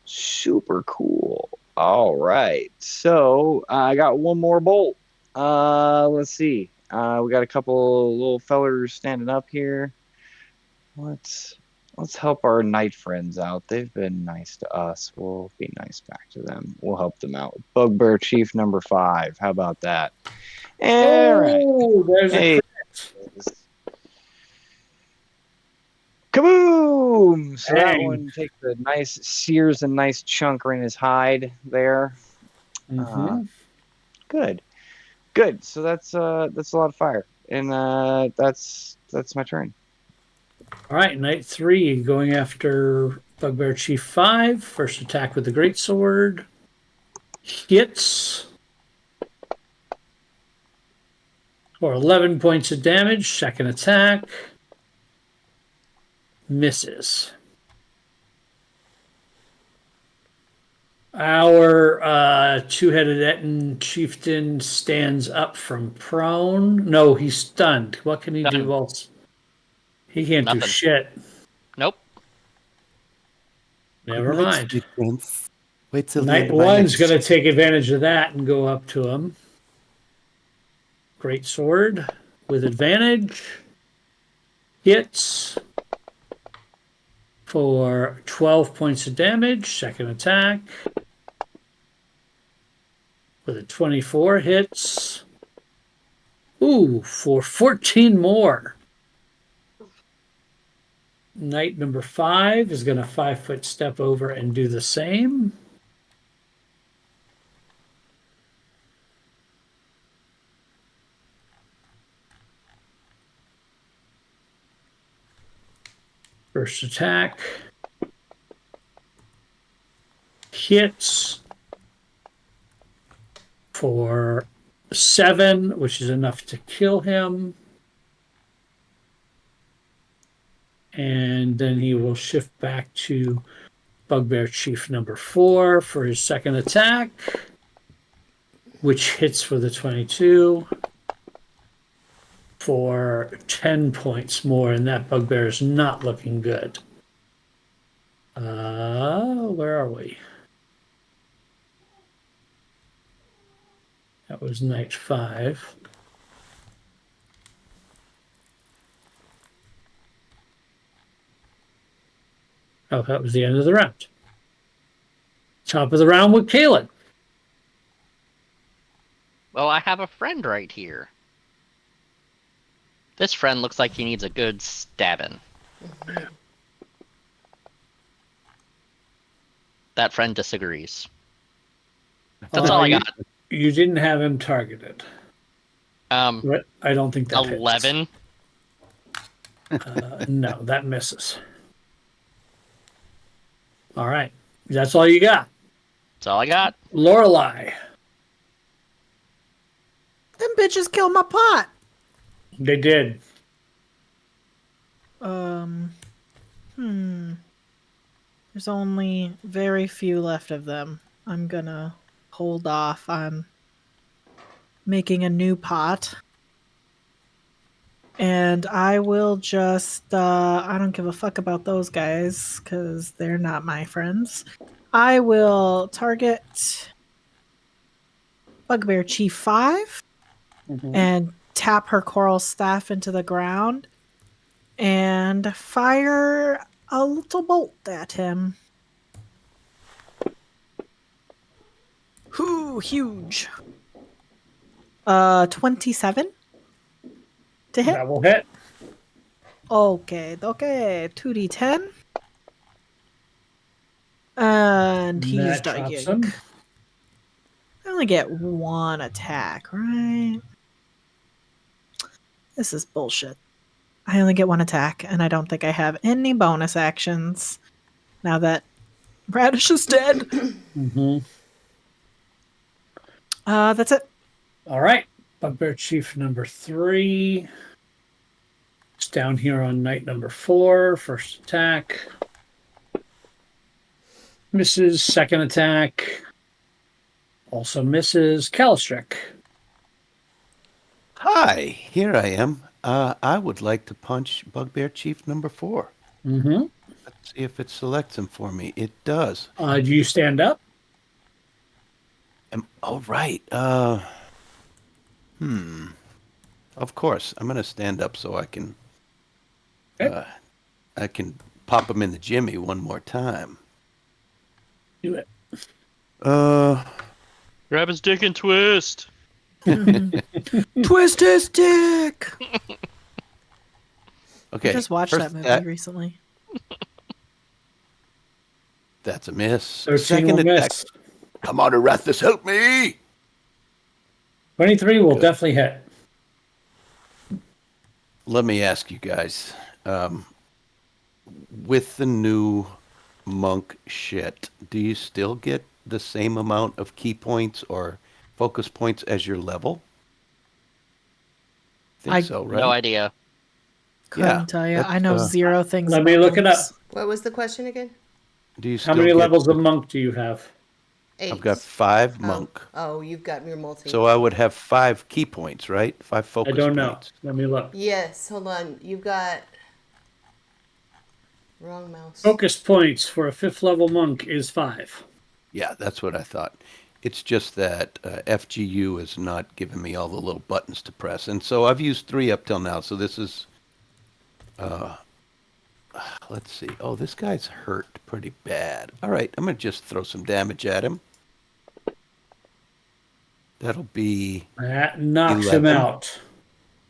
Super cool. All right. So I got one more bolt. Let's see. We got a couple little fellers standing up here. Let's help our knight friends out. They've been nice to us. We'll be nice back to them. We'll help them out. Bugbear Chief number 5. How about that? All right. Oh, there's Hey. a crit. Kaboom! So that Dang. one takes sears a nice chunk right in his hide there. Good. So that's a lot of fire, and that's my turn. All right, Knight 3 going after Bugbear Chief 5. First attack with the Greatsword. Hits for 11 points of damage. Second attack. Misses. Our two-headed Etten chieftain stands up from prone. No, he's stunned. What can he do Stunned. else? He can't do Nothing. shit. Nope. Never Good night, mind. sweet prince. Wait till the Knight end of my 1's next- going to take advantage of that and go up to him. Great sword with advantage. Hits for 12 points of damage. Second attack with a 24 hits. Ooh, for 14 more. Knight number 5 is going to 5-foot step over and do the same. First attack. Hits for 7, which is enough to kill him. And then he will shift back to Bugbear Chief number 4 for his second attack, which hits for the 22 for 10 points more, and that Bugbear is not looking good. Where are we? That was night 5. Oh, that was the end of the round. Top of the round with Kalen. Well, I have a friend right here. This friend looks like he needs a good stabbing. That friend disagrees. That's all I got. You didn't have him targeted. But I don't think that 11. No, that misses. All right. That's all you got. That's all I got. Lorelei. Them bitches killed my pot. They did. There's only very few left of them. I'm gonna hold off on making a new pot. And I will just, I don't give a fuck about those guys, because they're not my friends. I will target Bugbear Chief 5 and tap her coral staff into the ground and fire a little bolt at him. Ooh, huge. 27 to hit. That will hit. Okay. 2d10. And he That used a drops yank. him. I only get one attack, right? This is bullshit. I only get one attack, and I don't think I have any bonus actions now that Radish is dead. That's it. All right. Bugbear Chief number 3. It's down here on night number 4. First attack. Misses. Second attack. Also misses. Calistrick. Hi, here I am. I would like to punch Bugbear Chief number 4. Mm-hmm. Let's see if it selects him for me. It does. Do you stand up? Oh, right. Of course, I'm gonna stand up so I can. Okay. I can pop him in the jimmy one more time. Do it. Grab his dick and twist. Twist his dick! Okay. I just watched first that movie attack, recently. That's a miss. 13 Second will attack. miss. Come on, Arathis, help me! 23 will Good. definitely hit. Let me ask you guys, with the new monk shit, do you still get the same amount of key points or focus points as your level? I- So, right? No idea. Couldn't Yeah, tell you. that's, I know zero things. Let me about look it up. monks. What was the question again? Do you How still many get levels of monk do you have? 8. I've got 5 Oh. monk. Oh, you've got your multi. So I would have 5 key points, right? 5 I focus don't know. points. Let me look. Yes, hold on. You've got wrong mouse. Focus points for a 5th level monk is 5. Yeah, that's what I thought. It's just that FGU is not giving me all the little buttons to press. And so I've used 3 up till now. So this is, let's see. Oh, this guy's hurt pretty bad. All right, I'm going to just throw some damage at him. That'll be That knocks him 11. out.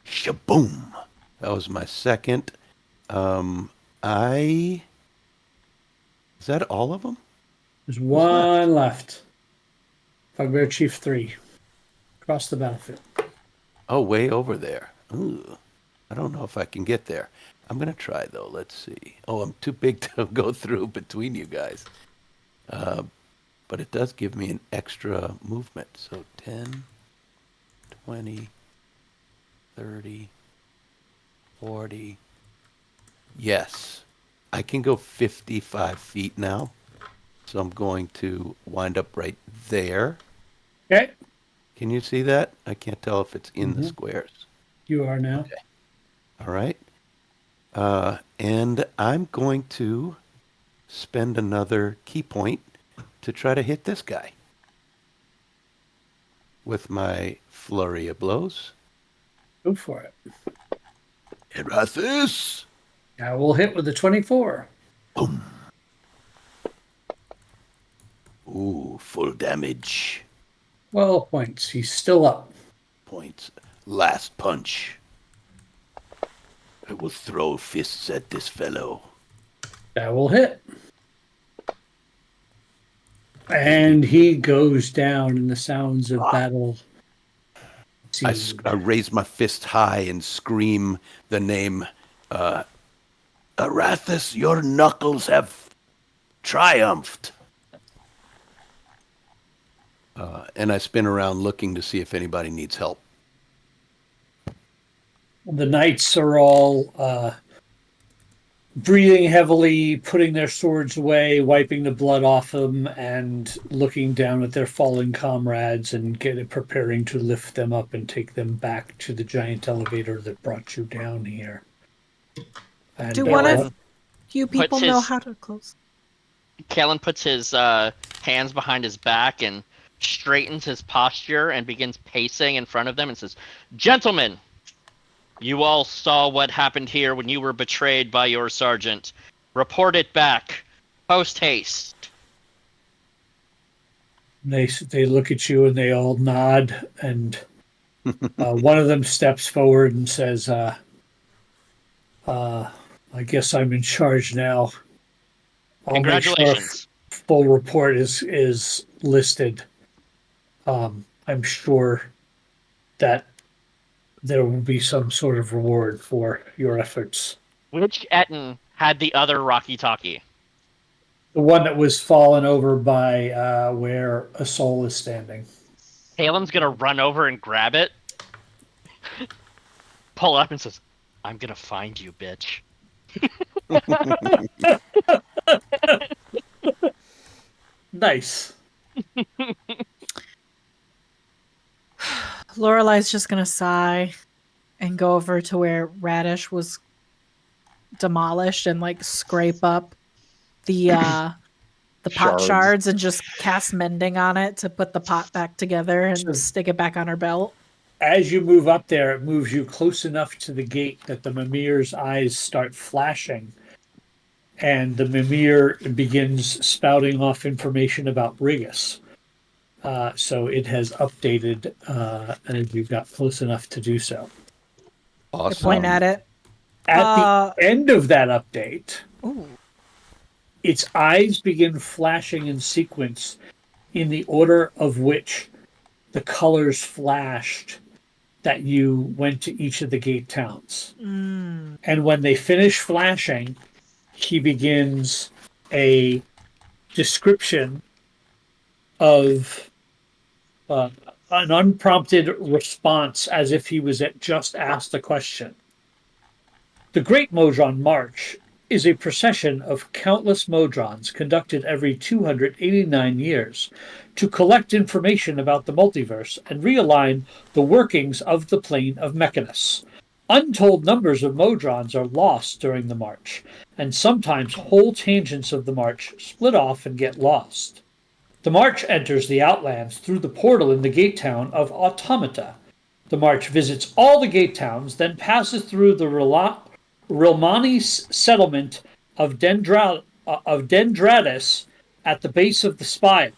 shaboom. That was my second. Is that all of them? There's one left. Bugbear Chief 3. Across the battlefield. Oh, way over there. Ooh, I don't know if I can get there. I'm going to try, though. Let's see. Oh, I'm too big to go through between you guys. but it does give me an extra movement. So 10, 20, 30, 40. Yes, I can go 55 feet now. So I'm going to wind up right there. Okay. Can you see that? I can't tell if it's in the Mhm. squares. You are now. Okay. All right. And I'm going to spend another key point to try to hit this guy with my flurry of blows. Go for it. Erathis! I will hit with the 24. Boom. Ooh, full damage. 12 points. He's still up. Points. Last punch. I will throw fists at this fellow. That will hit. And he goes down in the sounds of battle. I raise my fist high and scream the name, Arathis, your knuckles have triumphed. And I spin around looking to see if anybody needs help. The knights are all breathing heavily, putting their swords away, wiping the blood off them, and looking down at their fallen comrades and preparing to lift them up and take them back to the giant elevator that brought you down here. And Do one Kalen of you people know how to close? Kalen puts his hands behind his back and straightens his posture and begins pacing in front of them and says, "Gentlemen, you all saw what happened here when you were betrayed by your sergeant. Report it back. Post haste." they look at you and they all nod, and one of them steps forward and says, I guess I'm in charge now. I'll make sure Congratulations. full report is listed. I'm sure that there will be some sort of reward for your efforts. Which Etten had the other Rocky Talkie? The one that was fallen over by where a soul is standing. Kalen's gonna run over and grab it, pull up and says, "I'm gonna find you, bitch." Nice. Lorelai's just gonna sigh and go over to where Radish was demolished and like scrape up the pot shards and just cast mending on it to put the pot back together and So- stick it back on her belt. As you move up there, it moves you close enough to the gate that the Mimir's eyes start flashing. And the Mimir begins spouting off information about Rigus. So it has updated and you've got close enough to do so. I point at it. At the end of that update, Ooh. its eyes begin flashing in sequence in the order of which the colors flashed that you went to each of the gate towns. Mm. And when they finish flashing, he begins a description of an unprompted response as if he was just asked a question. The Great Modron March is a procession of countless Modrons conducted every 289 years to collect information about the multiverse and realign the workings of the plane of Mechanus. Untold numbers of Modrons are lost during the march, and sometimes whole tangents of the march split off and get lost. The march enters the Outlands through the portal in the gate town of Automata. The march visits all the gate towns, then passes through the Rilmani settlement of Dendratus at the base of the spire.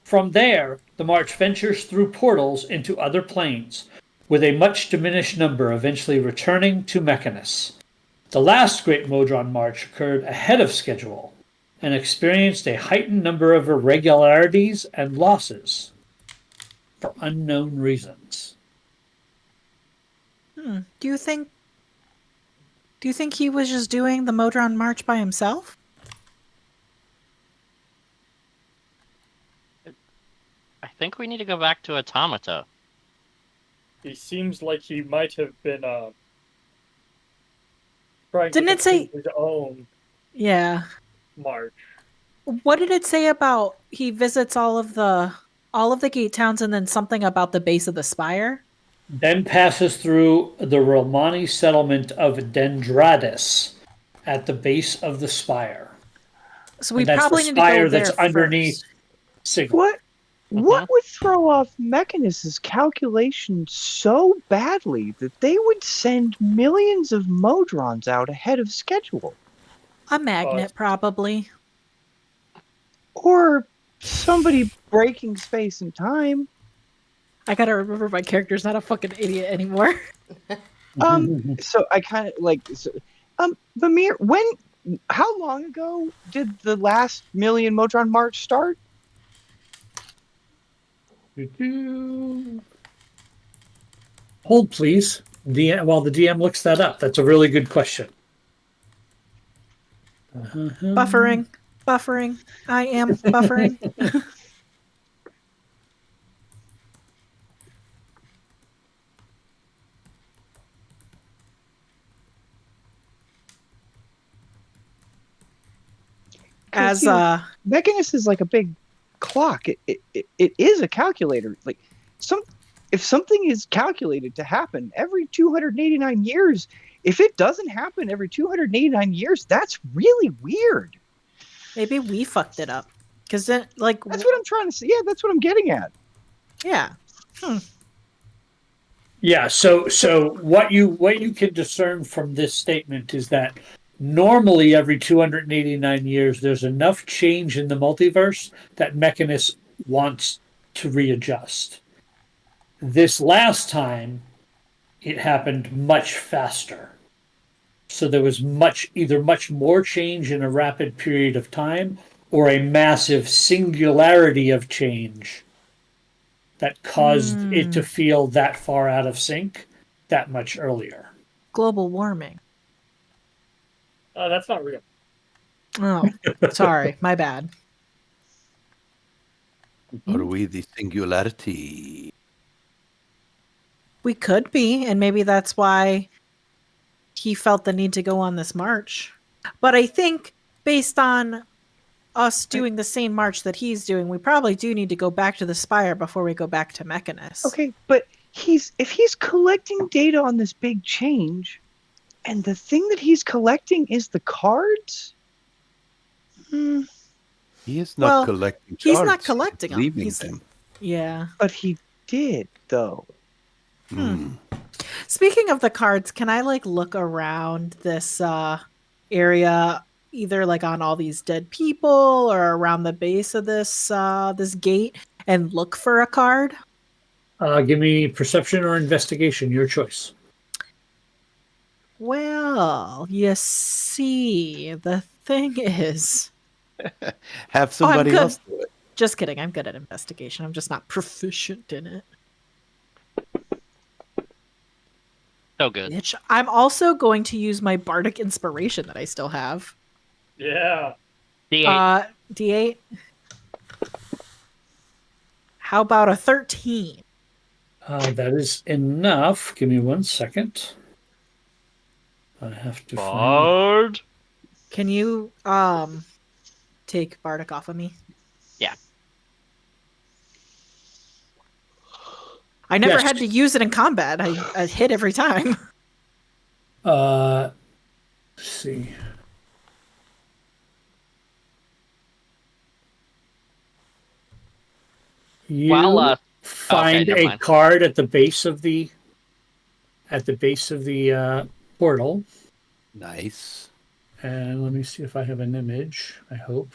From there, the march ventures through portals into other planes, with a much diminished number eventually returning to Mechanus. The last Great Modron March occurred ahead of schedule and experienced a heightened number of irregularities and losses for unknown reasons. Do you think he was just doing the Modron March by himself? think we need to go back to Automata. He seems like he might have been trying Didn't to it say- complete his own Yeah. march. What did it say about he visits all of the gate towns and then something about the base of the spire? Then passes through the Romani settlement of Dendradis at the base of the spire. So we And that's the probably need to go spire there that's underneath first. Sigma. What would throw off Mechanus' calculations so badly that they would send millions of Modrons out ahead of schedule? A magnet, probably. Or somebody breaking space and time. I gotta remember my character's not a fucking idiot anymore. So I kind of like, Mimir, how long ago did the last million Modron March start? Hold, please. While the DM looks that up. That's a really good question. Buffering. I am buffering. As Mechanus is like a big clock. It is a calculator. Like if something is calculated to happen every 289 years, if it doesn't happen every 289 years, that's really weird. maybe we fucked it up. Because then, like, That's what I'm trying to say. Yeah, that's what I'm getting at. yeah. Yeah, so what you can discern from this statement is that normally every 289 years there's enough change in the multiverse that Mechanus wants to readjust. This last time it happened much faster. So there was either much more change in a rapid period of time or a massive singularity of change that caused it to feel that far out of sync that much earlier. Global warming. That's not real. Oh, sorry. My bad. Are we the singularity? We could be, and maybe that's why he felt the need to go on this march. But I think based on us doing the same march that he's doing, we probably do need to go back to the spire before we go back to Mechanus. Okay, but if he's collecting data on this big change, and the thing that he's collecting is the cards. He is not collecting. He's not cards. collecting them. Leaving them. Yeah. But he did, though. Speaking of the cards, can I look around this area, either on all these dead people or around the base of this this gate, and look for a card? Give me perception or investigation, your choice. Well, you see, the thing is, Have somebody good. else do it. Just kidding. I'm good at investigation. I'm just not proficient in it. So good. Bitch. I'm also going to use my bardic inspiration that I still have. Yeah. D8. D8. How about a 13? That is enough. Give me 1 second. I have to find. Bard. Can you take bardic off of me? Yeah. I never Yes. had to use it in combat. I hit every time. Let's see. You While, find never a mind. card at the base of the portal, Nice. and let me see if I have an image. I hope.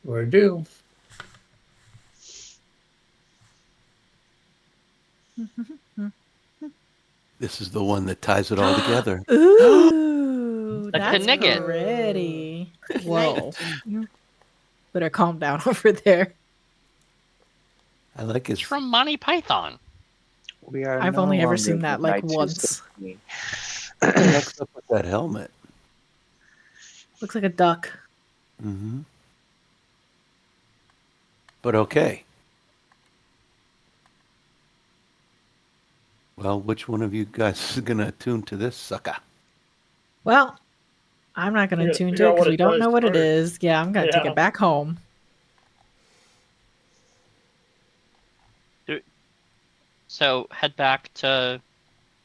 Or do. This is the one that ties it all together. Ooh, The that's Knigget. pretty. Whoa. You better calm down over there. I like his. It's from Monty Python. We are I've no only ever longer seen the that knights who once. stood me. What the heck's up with that helmet? Looks like a duck. Mm-hmm. But okay. Well, which one of you guys is gonna attune to this sucker? Well, I'm not going We to gotta tune figure to it out because what we it don't does know what it first. is. Yeah, I'm going to take Yeah. it back home. So head back to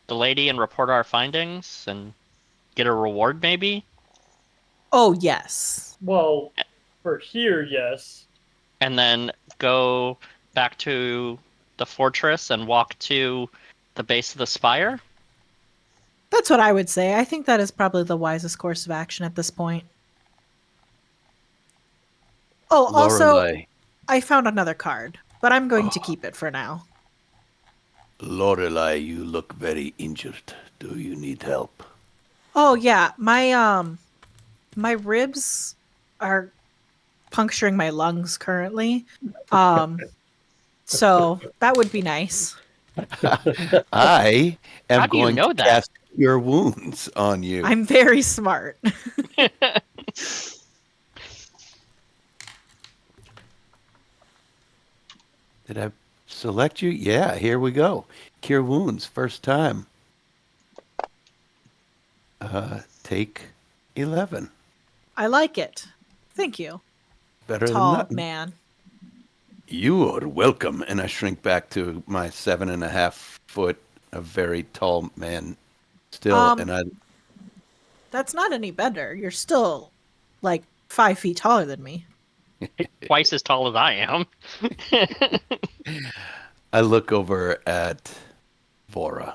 the lady and report our findings and get a reward, maybe? Oh, yes. Well, for here, yes. And then go back to the fortress and walk to the base of the spire? That's what I would say. I think that is probably the wisest course of action at this point. Oh, also, Lorelei. I found another card, but I'm going to Oh. keep it for now. Lorelei, you look very injured. Do you need help? Oh, yeah. My ribs are puncturing my lungs currently. So that would be nice. I am How do you going know to that? cast Cure Wounds on you. I'm very smart. Did I select you? Yeah, here we go. Cure Wounds, first time. Take 11. I like it. Thank you, Better than tall nothing. man. You are welcome. And I shrink back to my 7.5 foot, a very tall man still. And I That's not any better. You're still like 5 feet taller than me. Twice as tall as I am. I look over at Vora.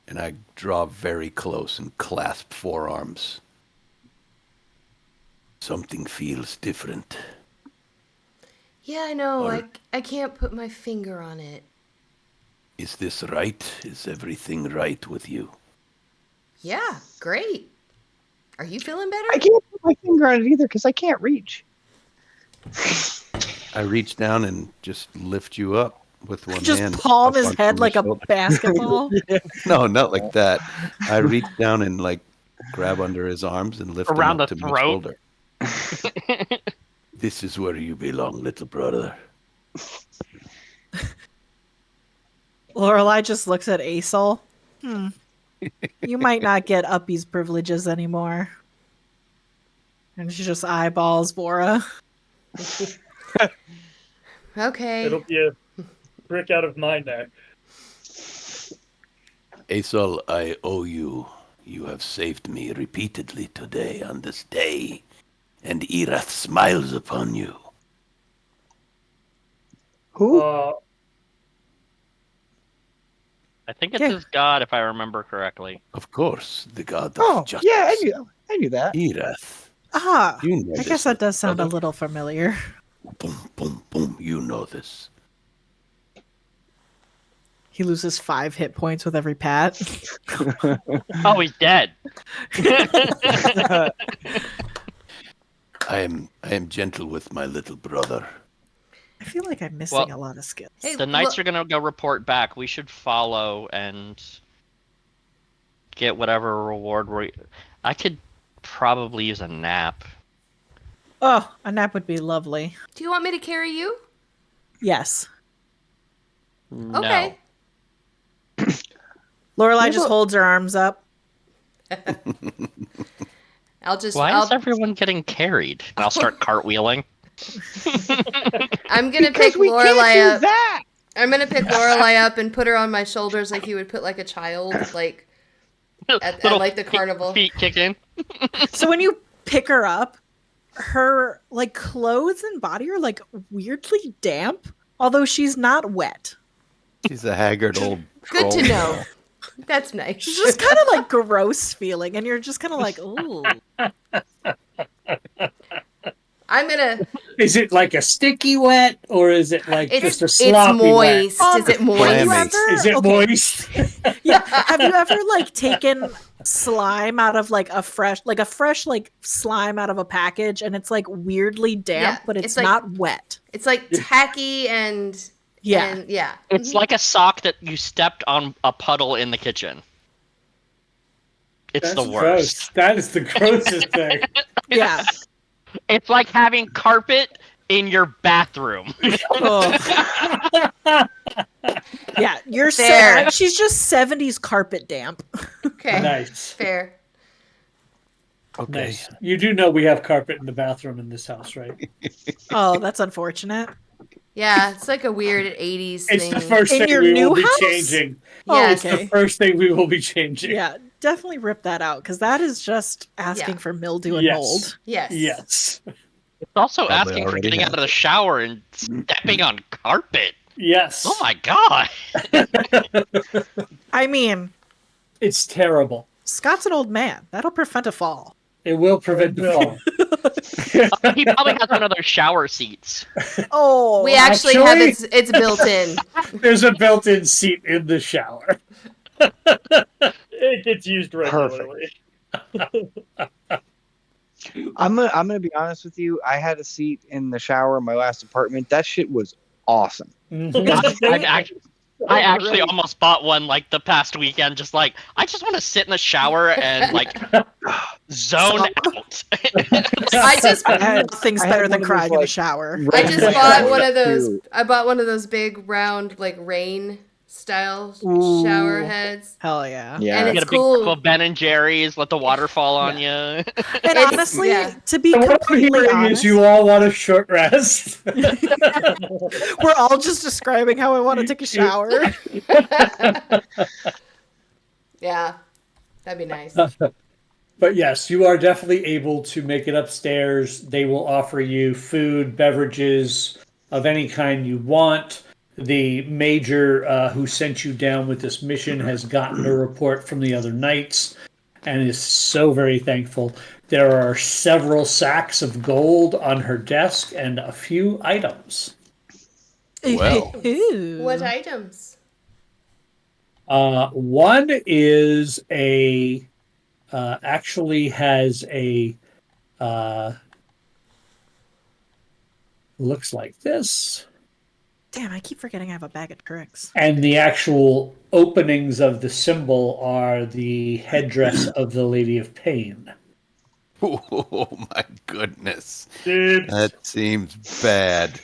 And I draw very close and clasp forearms. Something feels different. Yeah, I know. Or- I can't put my finger on it. Is this right? Is everything right with you? Yeah, great. Are you feeling better? I can't put my finger on it either because I can't reach. I reach down and just lift you up with one Just hand. palm up his onto head my like a shoulder. basketball. No, not like that. I reach down and like grab under his arms and lift Around him up the to my throat. shoulder. This is where you belong, little brother. Lorelai just looks at Aesol. You might not get Uppy's privileges anymore. And she just eyeballs Vora. Okay. It'll be a brick out of my neck. Aesol, I owe you. You have saved me repeatedly today on this day, and Erath smiles upon you. Who? I think it's Yeah. his god, if I remember correctly. Of course, the god of Oh, justice. yeah, I knew that. Erath. Ah, You know I this, guess that does little sound a brother. little familiar. Boom, boom, boom. You know this. He loses 5 hit points with every pat. Oh, he's dead. I am gentle with my little brother. I feel like I'm missing Well, a lot of skills. Hey, The knights look- are gonna go report back. We should follow and get whatever reward I could probably use a nap. Oh, a nap would be lovely. Do you want me to carry you? Yes. Okay. Lorelai Yeah, just but- holds her arms up. I'll just. Why I'll, is everyone getting carried? And I'll start cartwheeling. I'm gonna Because pick we can't Lorelai do up. that. I'm gonna pick Lorelai up and put her on my shoulders like you would put like a child, like at Little like the carnival. feet kicking. So when you pick her up, her like clothes and body are like weirdly damp, although she's not wet. She's a haggard old Good to troll. know. That's nice. She's just kind of like gross feeling, and you're just kind of like, ooh. I'm gonna. Is it like a sticky wet, or is it like It's just a sloppy moist. Um, Is it Have moist? you Clammy. ever? wet? Is it okay, moist? yeah. Have you ever like taken slime out of like a fresh like slime out of a package, and it's like weirdly damp, Yeah, but it's it's like- not wet. It's like tacky and Yeah. and yeah. It's like a sock that you stepped on a puddle in the kitchen. It's That's the gross. worst. That is the grossest thing. Yeah. It's like having carpet in your bathroom. Oh. Yeah, you're Fair. she's just 70s carpet damp. Okay. Nice. Fair. Okay. Nice. You do know we have carpet in the bathroom in this house, right? Oh, that's unfortunate. Yeah, it's like a weird 80s It's thing. the first In thing your we new will be house? changing. Oh, Yes. It's the okay. first thing we will be changing. Yeah, definitely rip that out because that is just asking Yeah. for mildew and Yes. mold. Yes. Yes. It's also Probably asking for already getting out have. of the shower and stepping on carpet. Yes. Oh my god. I mean, It's terrible. Scott's an old man. That'll prevent a fall. It will prevent the fall. He probably has one of those shower seats. Oh, We actually have Actually- it's built in. There's a built-in seat in the shower. It gets used regularly. I'm gonna be honest with you. I had a seat in the shower in my last apartment. That shit was awesome. Mhm. I actually almost bought one like the past weekend. Just like I just want to sit in the shower and like zone out. I just nothing's I had better one than of crying those, in a like, shower. I red just showers, bought one of those. too. I bought one of those big round like rain style Ooh. shower heads. Hell yeah. Yeah. And Get it's a big cool. cup of Ben and Jerry's. Let the water fall on you. And It's- honestly, yeah. to be So what I'm completely hearing honest, is you all want a short rest. we're all just describing how I want to take a shower. Yeah, that'd be nice. But yes, you are definitely able to make it upstairs. They will offer you food, beverages of any kind you want. The major who sent you down with this mission has gotten a report from the other knights and is so very thankful. There are several sacks of gold on her desk and a few items. Well. Ooh. What items? One is actually has a looks like this, Damn, I keep forgetting I have a bag of tricks. and the actual openings of the symbol are the headdress of the Lady of Pain. Oh my goodness. Dibs. That seems bad.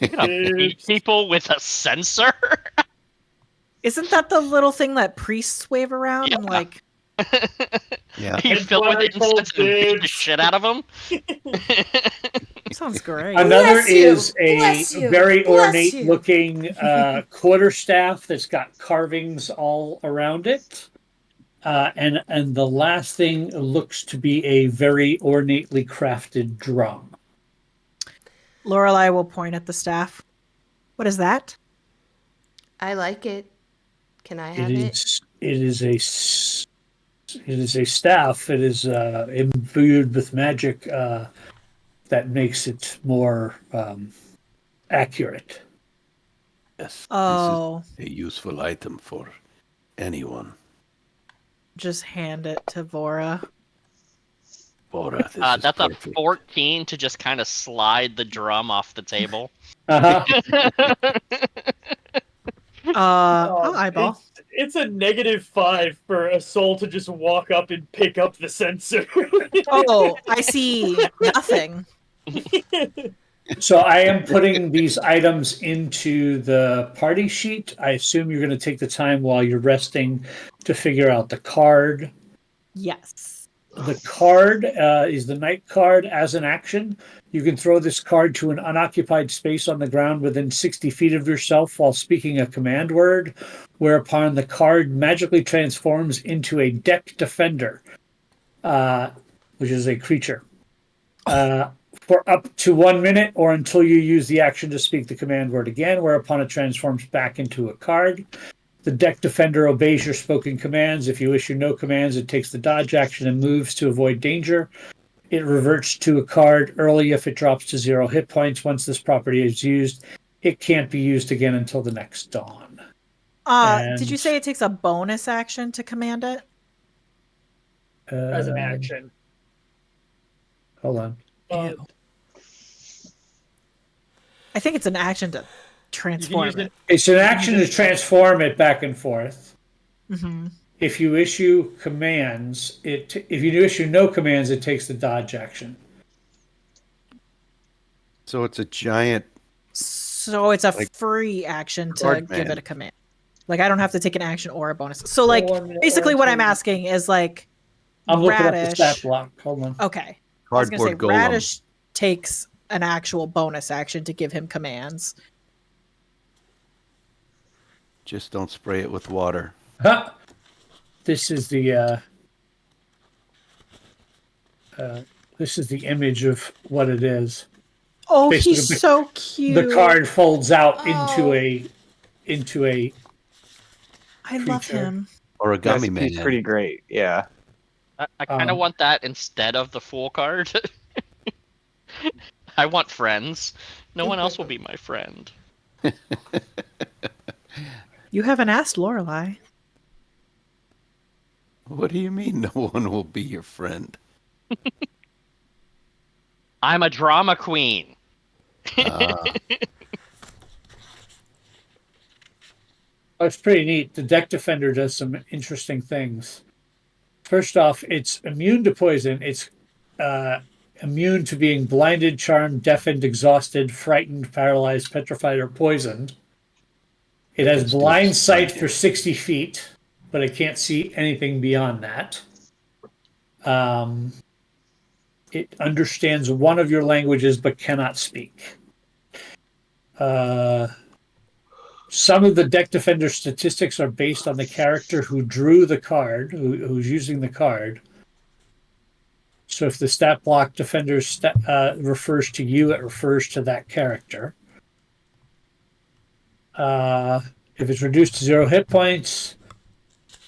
Dibs. People with a sensor. Isn't that the little thing that priests wave around and Yeah. like? Yeah. You fill it with Black hole incense and beat the dibs. shit out of them. Sounds great. Another Bless you. is a Bless you. very Bless ornate you. looking quarterstaff that's got carvings all around it. And the last thing looks to be a very ornately crafted drum. Lorelai will point at the staff. What is that? I like it. Can I have It it? is a staff. It is imbued with magic that makes it more accurate. Yes. Oh, This is a useful item for anyone. just hand it to Vora. Bora, this is That's a perfect. 14 to just kind of slide the drum off the table. Uh-huh. I'll eyeball. It's a -5 for a soul to just walk up and pick up the sensor. Oh, I see nothing. So I am putting these items into the party sheet. I assume you're going to take the time while you're resting to figure out the card. Yes. The card is the knight card as an action. You can throw this card to an unoccupied space on the ground within 60 feet of yourself while speaking a command word, whereupon the card magically transforms into a deck defender, which is a creature, for up to 1 minute or until you use the action to speak the command word again, whereupon it transforms back into a card. The deck defender obeys your spoken commands. If you issue no commands, it takes the dodge action and moves to avoid danger. It reverts to a card early if it drops to 0 hit points. Once this property is used, it can't be used again until the next dawn. Did you say it takes a bonus action to command it? As an action. Hold on. Ew. I think it's an action to transform use it. It's an action to transform it back and forth. Mm-hmm. If you issue commands, if you issue no commands, it takes the dodge action. So it's a giant. So it's a Like free action to card give man. it a command. Like I don't have to take an action or a bonus. So like 1 minute basically what I'm round asking is like I'm looking up the stat Radish. block. Hold on. Okay. I was gonna say Cardboard golem. Radish takes an actual bonus action to give him commands. Just don't spray it with water. Huh. This is the image of what it is. Oh, Basically, he's so cute. The card folds out Oh. into a I love creature. him. Origami Yes, man. he's pretty great. Yeah. I kind of Um, want that instead of the Fool card. I want friends. No one else will be my friend. You haven't asked Lorelai. What do you mean no one will be your friend? I'm a drama queen. Ah, Oh, it's pretty neat. The deck defender does some interesting things. First off, it's immune to poison. It's immune to being blinded, charmed, deafened, exhausted, frightened, paralyzed, petrified, or poisoned. It has Let's do blind it. sight for 60 feet, but it can't see anything beyond that. It understands one of your languages but cannot speak. Some of the deck defender statistics are based on the character who drew the card, who's using the card. So if the stat block defender refers to you, it refers to that character. If it's reduced to 0 hit points,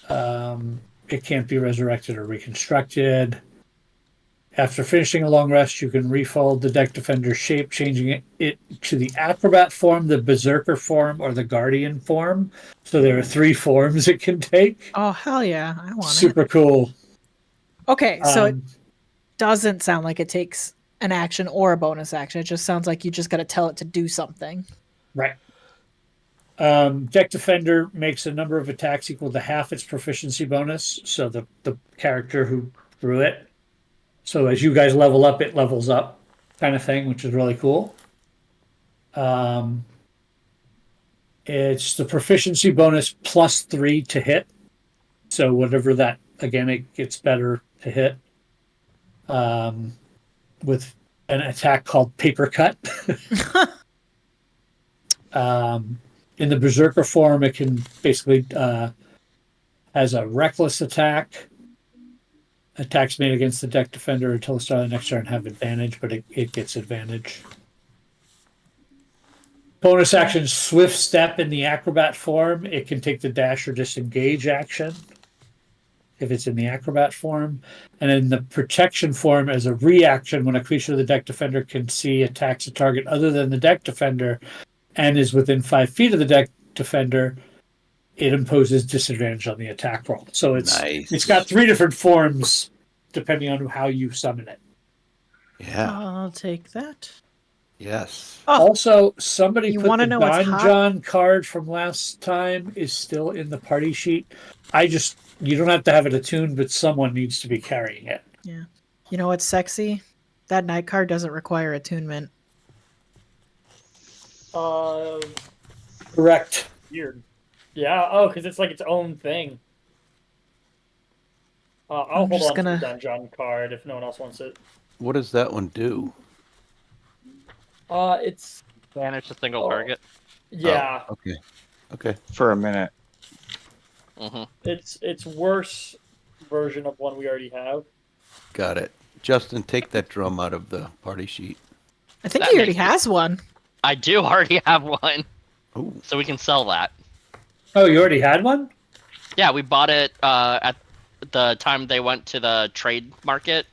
it can't be resurrected or reconstructed. After finishing a long rest, you can refold the deck defender's shape, changing it to the acrobat form, the berserker form, or the guardian form. So there are 3 forms it can take. Oh hell yeah, I want it. Super cool. Okay, so it Um, doesn't sound like it takes an action or a bonus action. It just sounds like you just got to tell it to do something. Right. Deck defender makes a number of attacks equal to half its proficiency bonus. So the character who drew it. So as you guys level up, it levels up, kind of thing, which is really cool. It's the proficiency bonus plus 3 to hit. So whatever that, again, it gets better to hit. With an attack called Paper Cut. In the Berserker form, it can basically has a reckless attack. Attacks made against the deck defender until the start of the next turn have advantage, but it gets advantage. Bonus action Swift Step in the Acrobat form. It can take the dash or disengage action if it's in the Acrobat form. And in the Protection form, as a reaction, when a creature of the deck defender can see attacks a target other than the deck defender and is within 5 feet of the deck defender, it imposes disadvantage on the attack roll. So Nice. it's got 3 different forms depending on how you summon it. yeah. I'll take that. Yes. Oh, Also, somebody You put wanna the know what's Don hot? John card from last time is still in the party sheet. You don't have to have it attuned, but someone needs to be carrying it. yeah. You know what's sexy? That night card doesn't require attunement. Correct. Weird. Yeah. Oh, because it's like its own thing. I'll I'm hold just on gonna- to the Dungeon card if no one else wants it. What does that one do? It's Banish a single Oh. target. yeah. Oh, okay. Okay. For a minute. hmm It's worse version of one we already have. Got it. Justin, take that drum out of the party sheet. I think That he already makes me- has one. I do already have one, Ooh. so we can sell that. Oh, you already had one? Yeah, we bought it at the time they went to the trade market.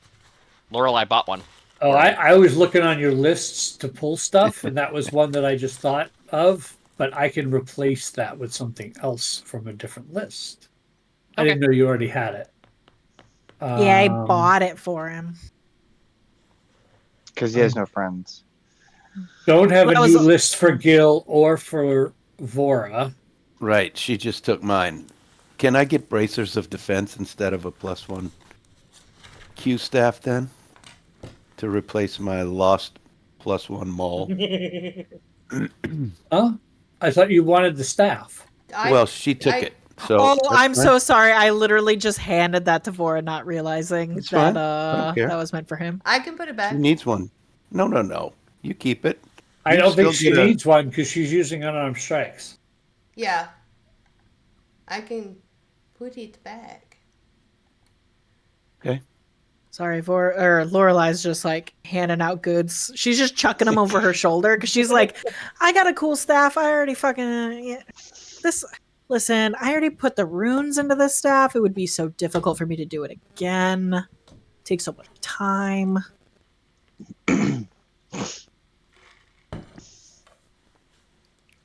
Lorelai bought one. Oh, I was looking on your lists to pull stuff, and that was one that I just thought of, but I can replace that with something else from a different list. I Okay. didn't know you already had it. Yeah, I bought it for him. Because he has no friends. Don't have Well, a that new was- list for Gil or for Vora. Right. She just took mine. Can I get bracers of defense instead of a +1 Q staff then? To replace my lost +1 maul. Huh? I thought you wanted the staff. Well, she took I it. So Oh, that's I'm fine. so sorry. I literally just handed that to Vora, not realizing It's that fine. I don't care. that was meant for him. I can put it She back. needs one. No. You keep it. I You don't think still she get a- needs one because she's using unarmed strikes. Yeah. I can put it back. Okay. Sorry, Lorelai's just like handing out goods. She's just chucking them over her shoulder because she's like, "I got a cool staff. I already fucking this. Listen, I already put the runes into this staff. It would be so difficult for me to do it again. It takes so much time."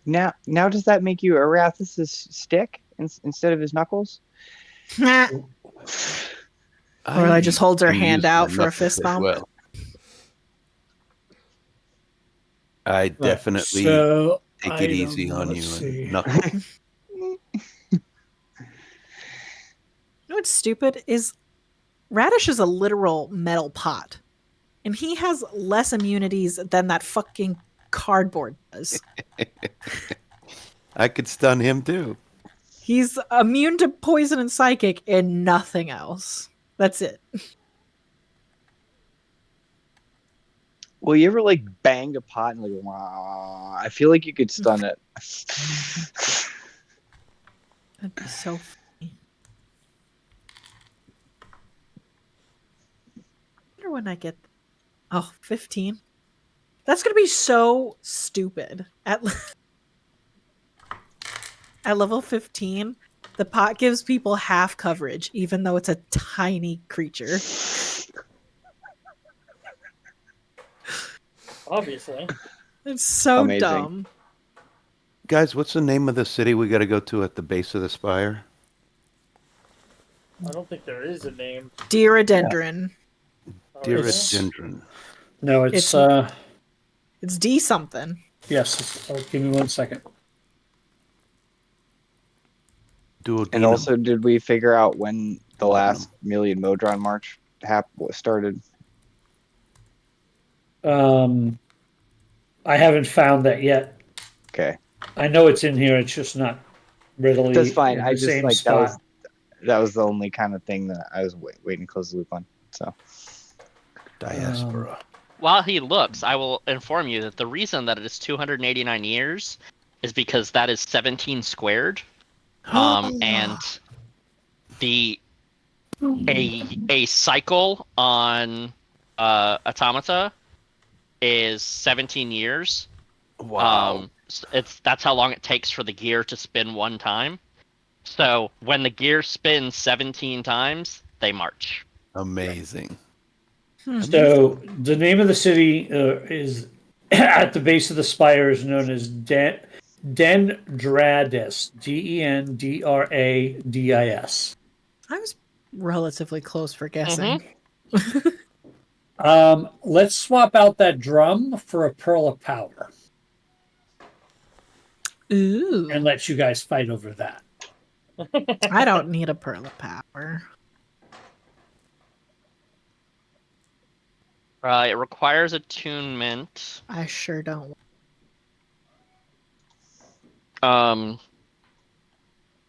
Now, does that make you Arathis' stick instead of his knuckles? Lorelai just holds her can hand use out my for a knuckles fist as bump. well. I definitely So, take it easy on you. let's And see. knuckle. You know what's stupid is Radish is a literal metal pot, and he has less immunities than that fucking cardboard does. I could stun him too. He's immune to poison and psychic and nothing else. That's it. Well, you ever like bang a pot and like, wah, I feel like you could stun it. That'd be so funny. I wonder when I get 15. That's gonna be so stupid. At level 15, the pot gives people half coverage, even though it's a tiny creature. Obviously. It's so Amazing. dumb. Guys, what's the name of the city we got to go to at the base of the spire? I don't think there is a name. Deerodendron. Deerodendron. No, it's It's D something. yes. Give me 1 second. And also, did we figure out when the last Million Modron March started? I haven't found that yet. Okay, I know it's in here. It's just not readily. that's fine. in I the just same like spot. that was the only kind of thing that I was waiting to close the loop on. So Diaspora. While he looks, I will inform you that the reason that it is 289 years is because that is 17 squared. And a cycle on Automata is 17 years. Wow. That's how long it takes for the gear to spin one time. So when the gear spins 17 times, they march. Amazing. So the name of the city is at the base of the spire is known as Dendradis. Dendradis. I was relatively close for guessing. Let's swap out that drum for a pearl of power Ooh. and let you guys fight over that. I don't need a pearl of power. It requires attunement. I sure don't.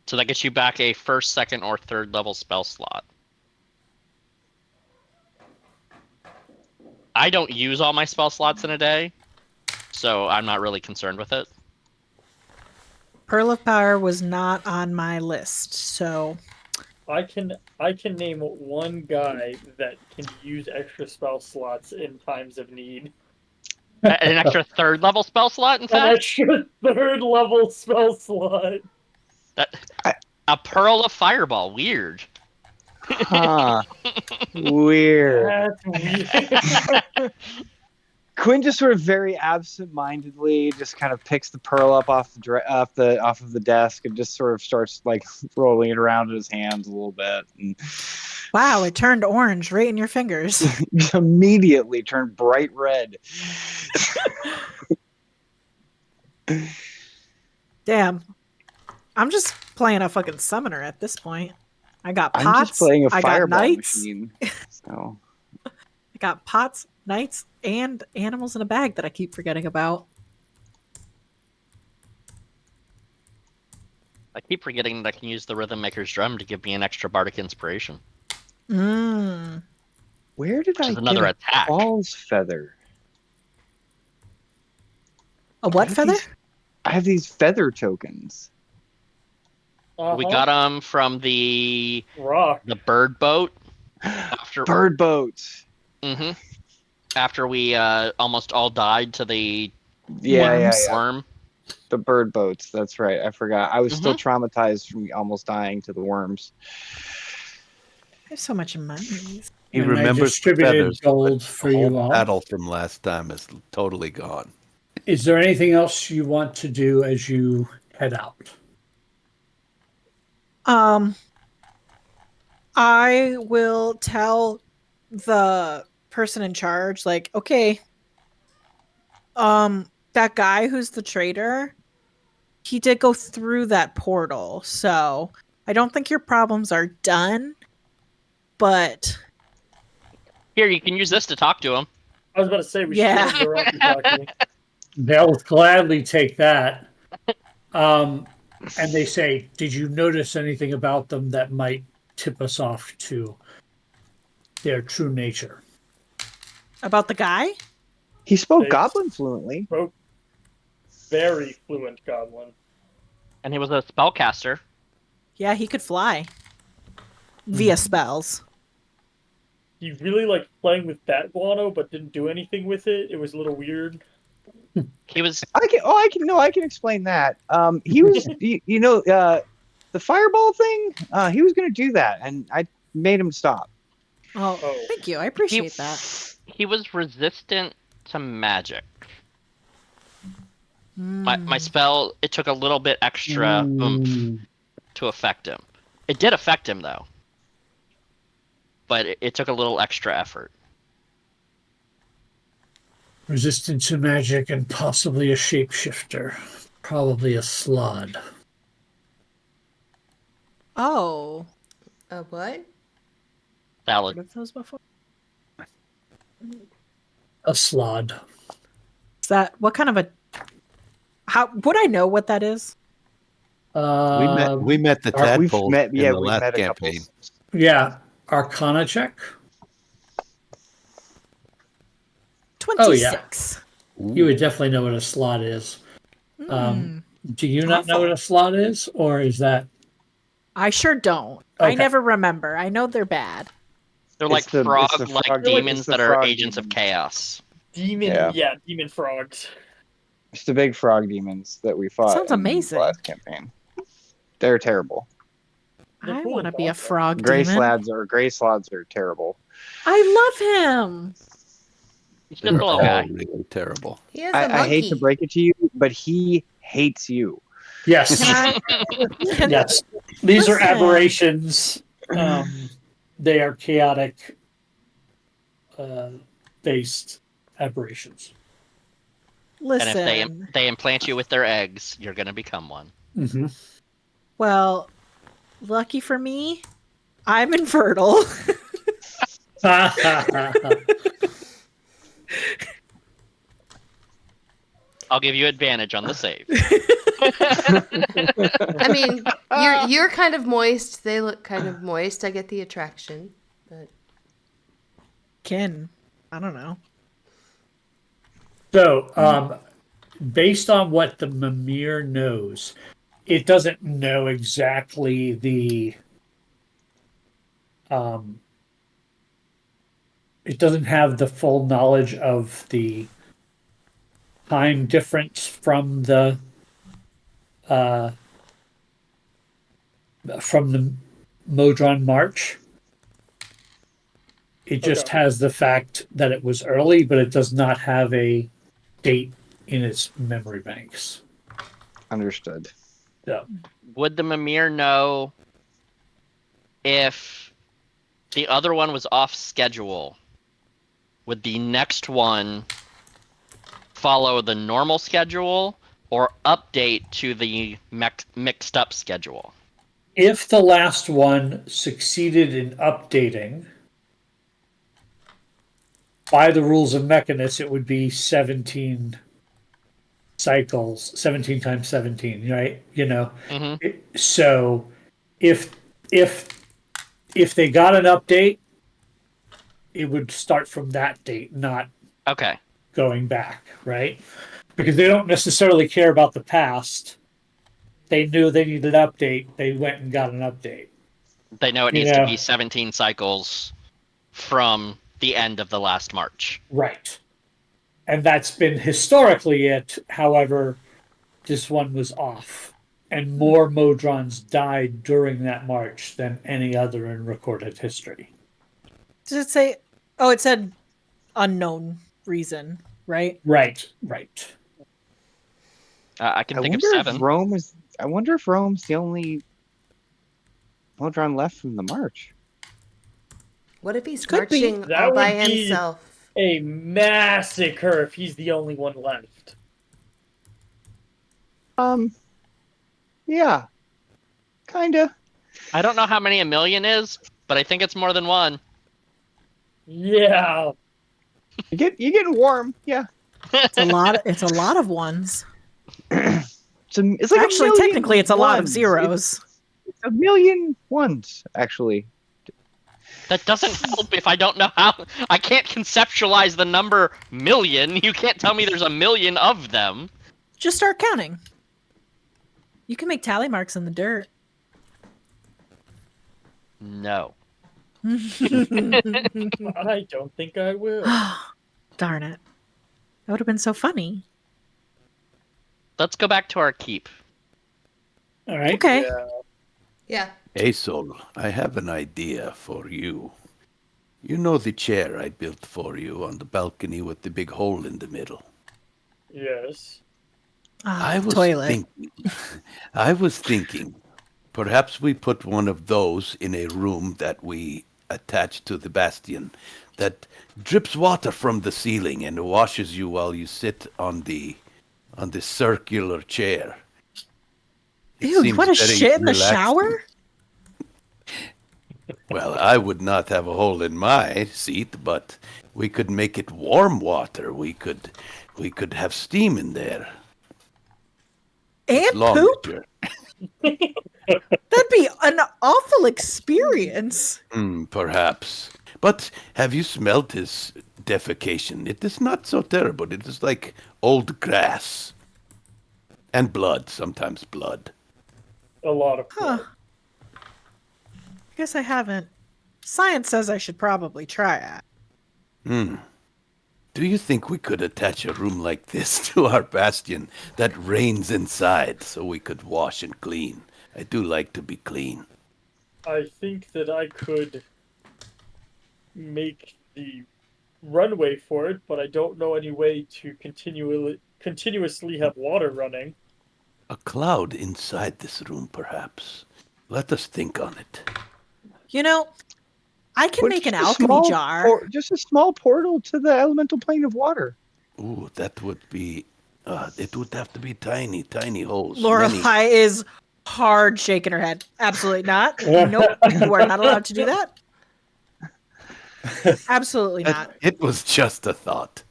So that gets you back a first, second, or third level spell slot. I don't use all my spell slots in a day, so I'm not really concerned with it. Pearl of Power was not on my list, so I can name one guy that can use extra spell slots in times of need. An extra third level spell slot, in An fact? extra third level spell slot. A Pearl of Fireball. Weird. huh. Weird. That's weird. Quinn just sort of very absent-mindedly just kind of picks the pearl up off of the desk and just sort of starts like rolling it around in his hands a little bit, and wow, it turned orange right in your fingers. immediately turned bright red. Damn. I'm just playing a fucking summoner at this point. I got pots. I'm just playing a I got fireball knights. machine. So I got pots, knights, and animals in a bag that I keep forgetting about. I keep forgetting that I can use the Rhythm Maker's Drum to give me an extra bardic inspiration, Mmm. where did which I is get another a attack. Qualls feather? A what I have feather? I have these feather tokens. We got them from the rock. bird boat after. Bird boats. hmm After we almost all died to the Worms. worm. The bird boats. That's right. I forgot. I was still Mhm. traumatized from almost dying to the worms. I have so much money. He And I remembers the distributed feathers, but gold the for whole you all. battle from last time is totally gone. Is there anything else you want to do as you head out? I will tell the person in charge, like, okay, that guy who's the traitor, he did go through that portal, so I don't think your problems are done, but Here, you can use this to talk to him. I was about to say we Yeah. should directly talk to him. They'll gladly take that. And they say, did you notice anything about them that might tip us off to their true nature? about the guy? He spoke They goblin fluently. spoke very fluent goblin. And he was a spellcaster. Yeah, he could fly via spells. He really liked playing with that guano, but didn't do anything with it. It was a little weird. He was. I can explain that. He was, the fireball thing. He was going to do that, and I made him stop. Oh, Oh. thank you. I He, appreciate that. he was resistant to magic. My spell, it took a little bit extra oomph to affect him. It did affect him, though. But it took a little extra effort. Resistant to magic and possibly a shapeshifter. Probably a slod. Oh, What? Valid. heard of those before? A slod. Is that what kind of a? How would I know what that is? We met the We've tadpoles met, in the we've last met a couple. campaign. Yeah. Arcana check. 26. You would definitely know what a slot is. Do you not know what a slot is? Or is that... I sure don't. Okay. I never remember. I know they're bad. They're It's like the frog-like frog- demons it's the that are frog agents of demons. chaos. Demon, Yeah. demon frogs. It's the big frog demons that we fought Sounds in amazing. the last campaign. They're terrible. They're I cool want to in be a concept. frog Gray demon. slods are terrible. I love him. He's just They're a little all guy. really terrible. He has a I monkey. hate to break it to you, but he hates you. Yes. Can I? Yes. These are Listen. aberrations. They are chaotic based aberrations. And Listen. if they implant you with their eggs, you're gonna become one. Mm-hmm. Well, lucky for me, I'm infertile. I'll give you advantage on the save. I mean, you're kind of moist. They look kind of moist. I get the attraction, but Kin. I don't know. So, based on what the Mimir knows, it doesn't know exactly the it doesn't have the full knowledge of the time difference from the Modron March. It just Okay. has the fact that it was early, but it does not have a date in its memory banks. Understood. So, Would the Mimir know if the other one was off schedule? Would the next one follow the normal schedule, or update to the mixed up schedule? If the last one succeeded in updating, by the rules of Mechanus, it would be 17 cycles, 17 times 17, right? Mm-hmm. So if if if they got an update, it would start from that date, not Okay. going back, right? Because they don't necessarily care about the past. They knew they needed an update. They went and got an update. They know it You needs to know. be 17 cycles from the end of the last March. Right. And that's been historically it. However, this one was off. And more Modrons died during that march than any other in recorded history. Did it say? Oh, it said unknown reason, right? Right, right. I can I think of wonder if 7. Rome is. I wonder if Rome's the only Modron left from the march. What if he's Could be. marching That all by would be himself? a massacre if he's the only one left. Yeah, kinda. I don't know how many a million is, but I think it's more than one. Yeah. You're getting warm. Yeah. It's a lot. It's a lot of ones. It's like Actually, a million technically, it's a lot of ones. zeros. It's a million ones, actually. That doesn't help if I don't know how. I can't conceptualize the number million. You can't tell me there's a million of them. Just start counting. You can make tally marks in the dirt. No. I don't think I will. Darn it. That would have been so funny. Let's go back to our keep. All right. Okay. Yeah. Yeah. Hey, Sol, I have an idea for you. You know the chair I built for you on the balcony with the big hole in the middle? Yes. I was Toilet. thinking, perhaps we put one of those in a room that we attach to the bastion that drips water from the ceiling and washes you while you sit on the circular chair. It Ew, you seems want to very shit in the relaxing. shower? Well, I would not have a hole in my seat, but we could make it warm water. We could have steam in there. And Long poop? picture. That'd be an awful experience. Perhaps. But have you smelled his defecation? It is not so terrible. It is like old grass. And blood, sometimes blood. A lot of Huh. I guess I haven't. Science says I should probably try it. Do you think we could attach a room like this to our bastion that rains inside so we could wash and clean? I do like to be clean. I think that I could make the runway for it, but I don't know any way to continuously have water running. A cloud inside this room, perhaps. Let us think on it. You know, I can Put make an just a alchemy small jar. just a small portal to the elemental plane of water. Ooh, that would be... it would have to be tiny, tiny holes. Lorelai is hard shaking her head. Absolutely not. Nope, you are not allowed to do that. Absolutely not. It was just a thought.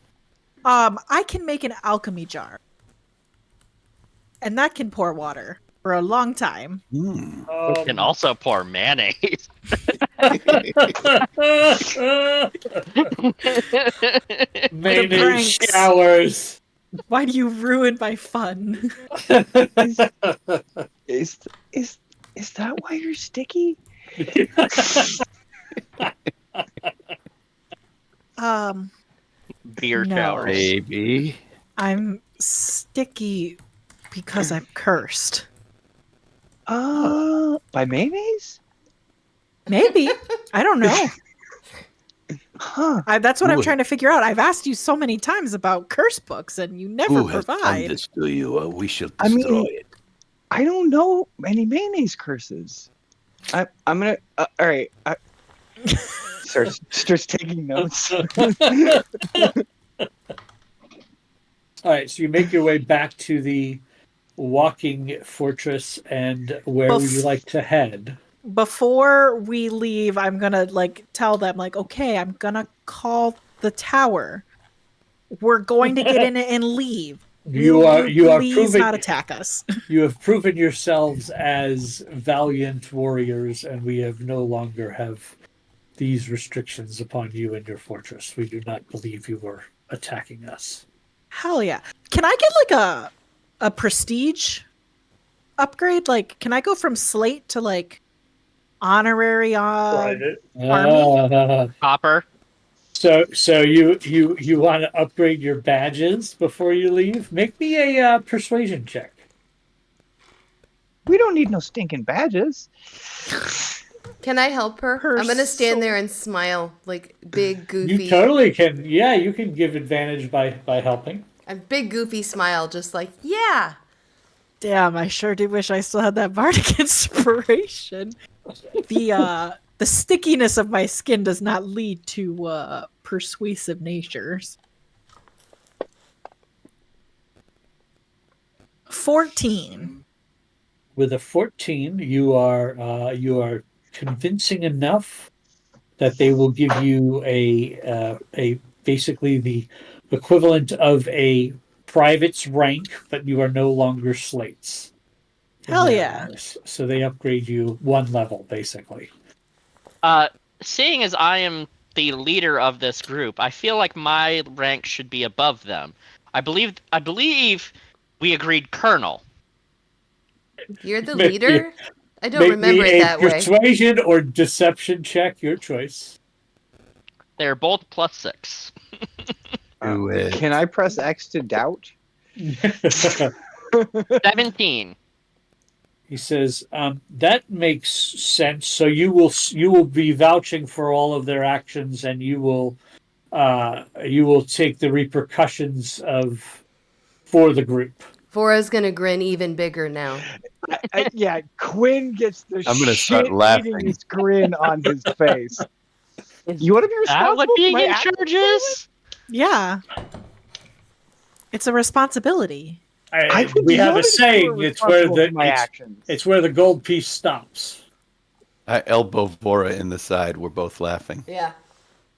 I can make an alchemy jar. And that can pour water for a long time. Can also pour mayonnaise. Mayonnaise pranks. showers. Why do you ruin my fun? Is that why you're sticky? Beer No. showers. Maybe. I'm sticky because I'm cursed. By mayonnaise? Maybe. I don't know. Huh. That's what I'm Ooh. trying to figure out. I've asked you so many times about curse books, and you never Who has done provide. this to you? We shall I mean- destroy it. I don't know any mayonnaise curses. I'm gonna. All right. Starts taking notes. All right, so you make your way back to the walking fortress, and where would you like to head? Before we leave, I'm gonna like tell them like, okay, I'm gonna call the tower. We're going to get in it and leave. Will you You are please proving not attack us? you have proven yourselves as valiant warriors, and we have no longer have these restrictions upon you and your fortress. We do not believe you were attacking us. Hell yeah. Can I get like a prestige upgrade? Like, can I go from slate to like honorary Private. army? Copper. So you want to upgrade your badges before you leave? Make me a persuasion check. We don't need no stinking badges. Can I help her? I'm gonna stand there and smile like big You goofy. totally can. Yeah, you can give advantage by helping. A big goofy smile, just like yeah. Damn, I sure do wish I still had that bardic inspiration. The stickiness of my skin does not lead to persuasive natures. 14. With a 14, you are convincing enough that they will give you a basically the equivalent of a private's rank, but you are no longer slates. in Hell their yeah. eyes. So they upgrade you one level, basically. Seeing as I am the leader of this group, I feel like my rank should be above them. I believe we agreed colonel. You're the Make me- leader? I don't Make remember me it a that way. persuasion or deception check, your choice. They're both +6. Do it. Can I press X to doubt? 17. He says, that makes sense. So you will be vouching for all of their actions, and you will take the repercussions for the group. Vora's gonna grin even bigger now. Yeah, Quinn gets the I'm gonna start laughing. shit-eatingest grin on his face. You want to be That responsible what for being my in actions, charge is? Yeah. It's a responsibility. I would We have love a it if you were saying. responsible for my actions. It's where the gold piece stops. I elbow Vora in the side. We're both laughing. Yeah.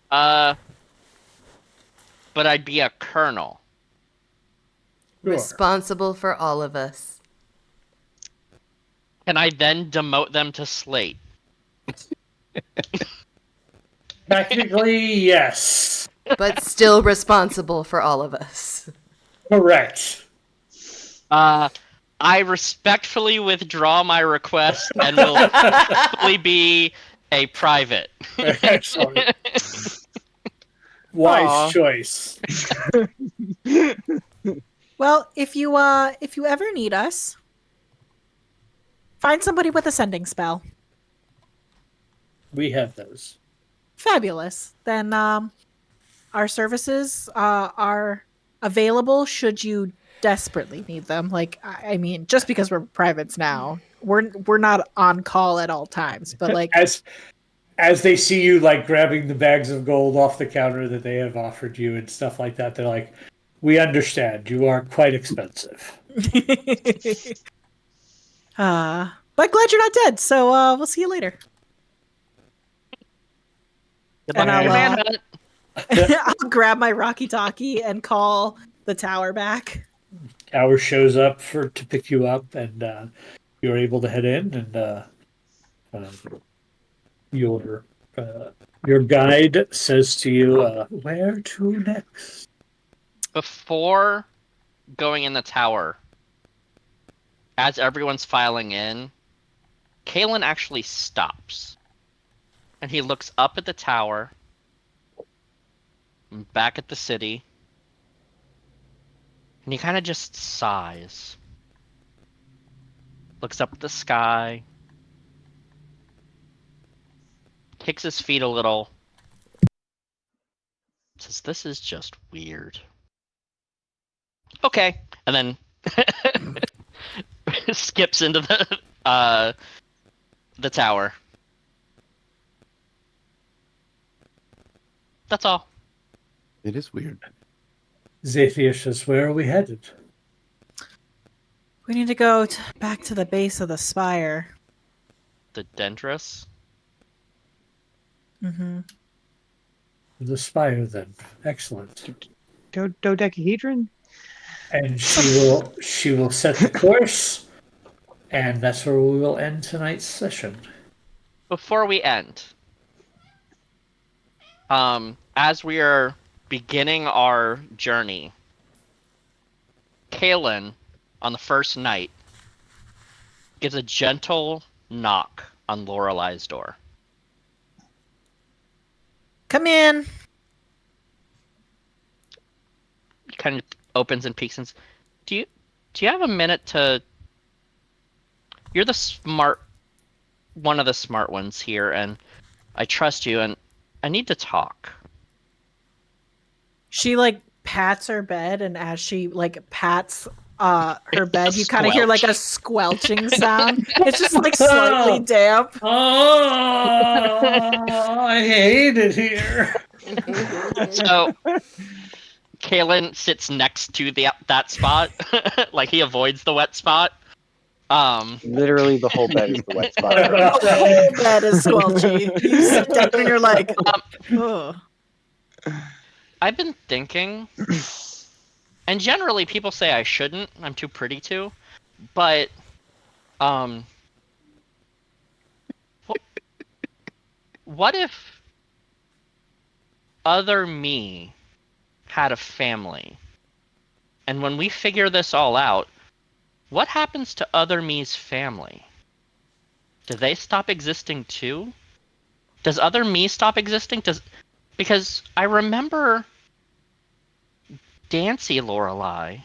But I'd be a colonel. Sure. Responsible for all of us. Can I then demote them to slate? Technically, yes. But still responsible for all of us. Correct. I respectfully withdraw my request and will hopefully be a private. Excellent. Wise Aw. choice. Well, if you ever need us, find somebody with a sending spell. We have those. Fabulous. Then our services are available should you desperately need them. Like I mean, just because we're privates now, we're not on call at all times. But like As they see you like grabbing the bags of gold off the counter that they have offered you and stuff like that, they're like, "We understand. You are quite expensive." but glad you're not dead. So we'll see you later. Good And luck, I'll, Manhunt. I'll grab my Rocky Talkie and call the tower back. Tower shows up to pick you up, and you're able to head in. And your guide says to you, "Where to next?" Before going in the tower, as everyone's filing in, Kalen actually stops. And he looks up at the tower, back at the city, and he kind of just sighs. Looks up at the sky, kicks his feet a little, says, "This is just weird." Okay, and then skips into the tower. That's all. It is weird. Zephyr says, "Where are we headed?" We need to go back to the base of the spire. The Dendrus? Mm-hmm. The spire, then. Excellent. Dodecahedron? And she will set the course, and that's where we will end tonight's session. Before we end, as we are beginning our journey, Kalen, on the first night, gives a gentle knock on Lorelai's door. Come in. Kind of opens and peeks and says, do you have a minute to... You're one of the smart ones here, and I trust you, and I need to talk. She like pats her bed, and as she like pats her bed, you kind of hear Squelch. like a squelching sound. It's just like slightly damp. Oh, I hate it here. So Kalen sits next to that spot, like he avoids the wet spot. Literally, the whole bed is the wet spot. The whole bed is squelchy. You sit down and you're like, ugh. I've been thinking, and generally people say I shouldn't. I'm too pretty to, but what if other me had a family, and when we figure this all out, what happens to other me's family? Do they stop existing too? Does other me stop existing? Because I remember Dancy Lorelai,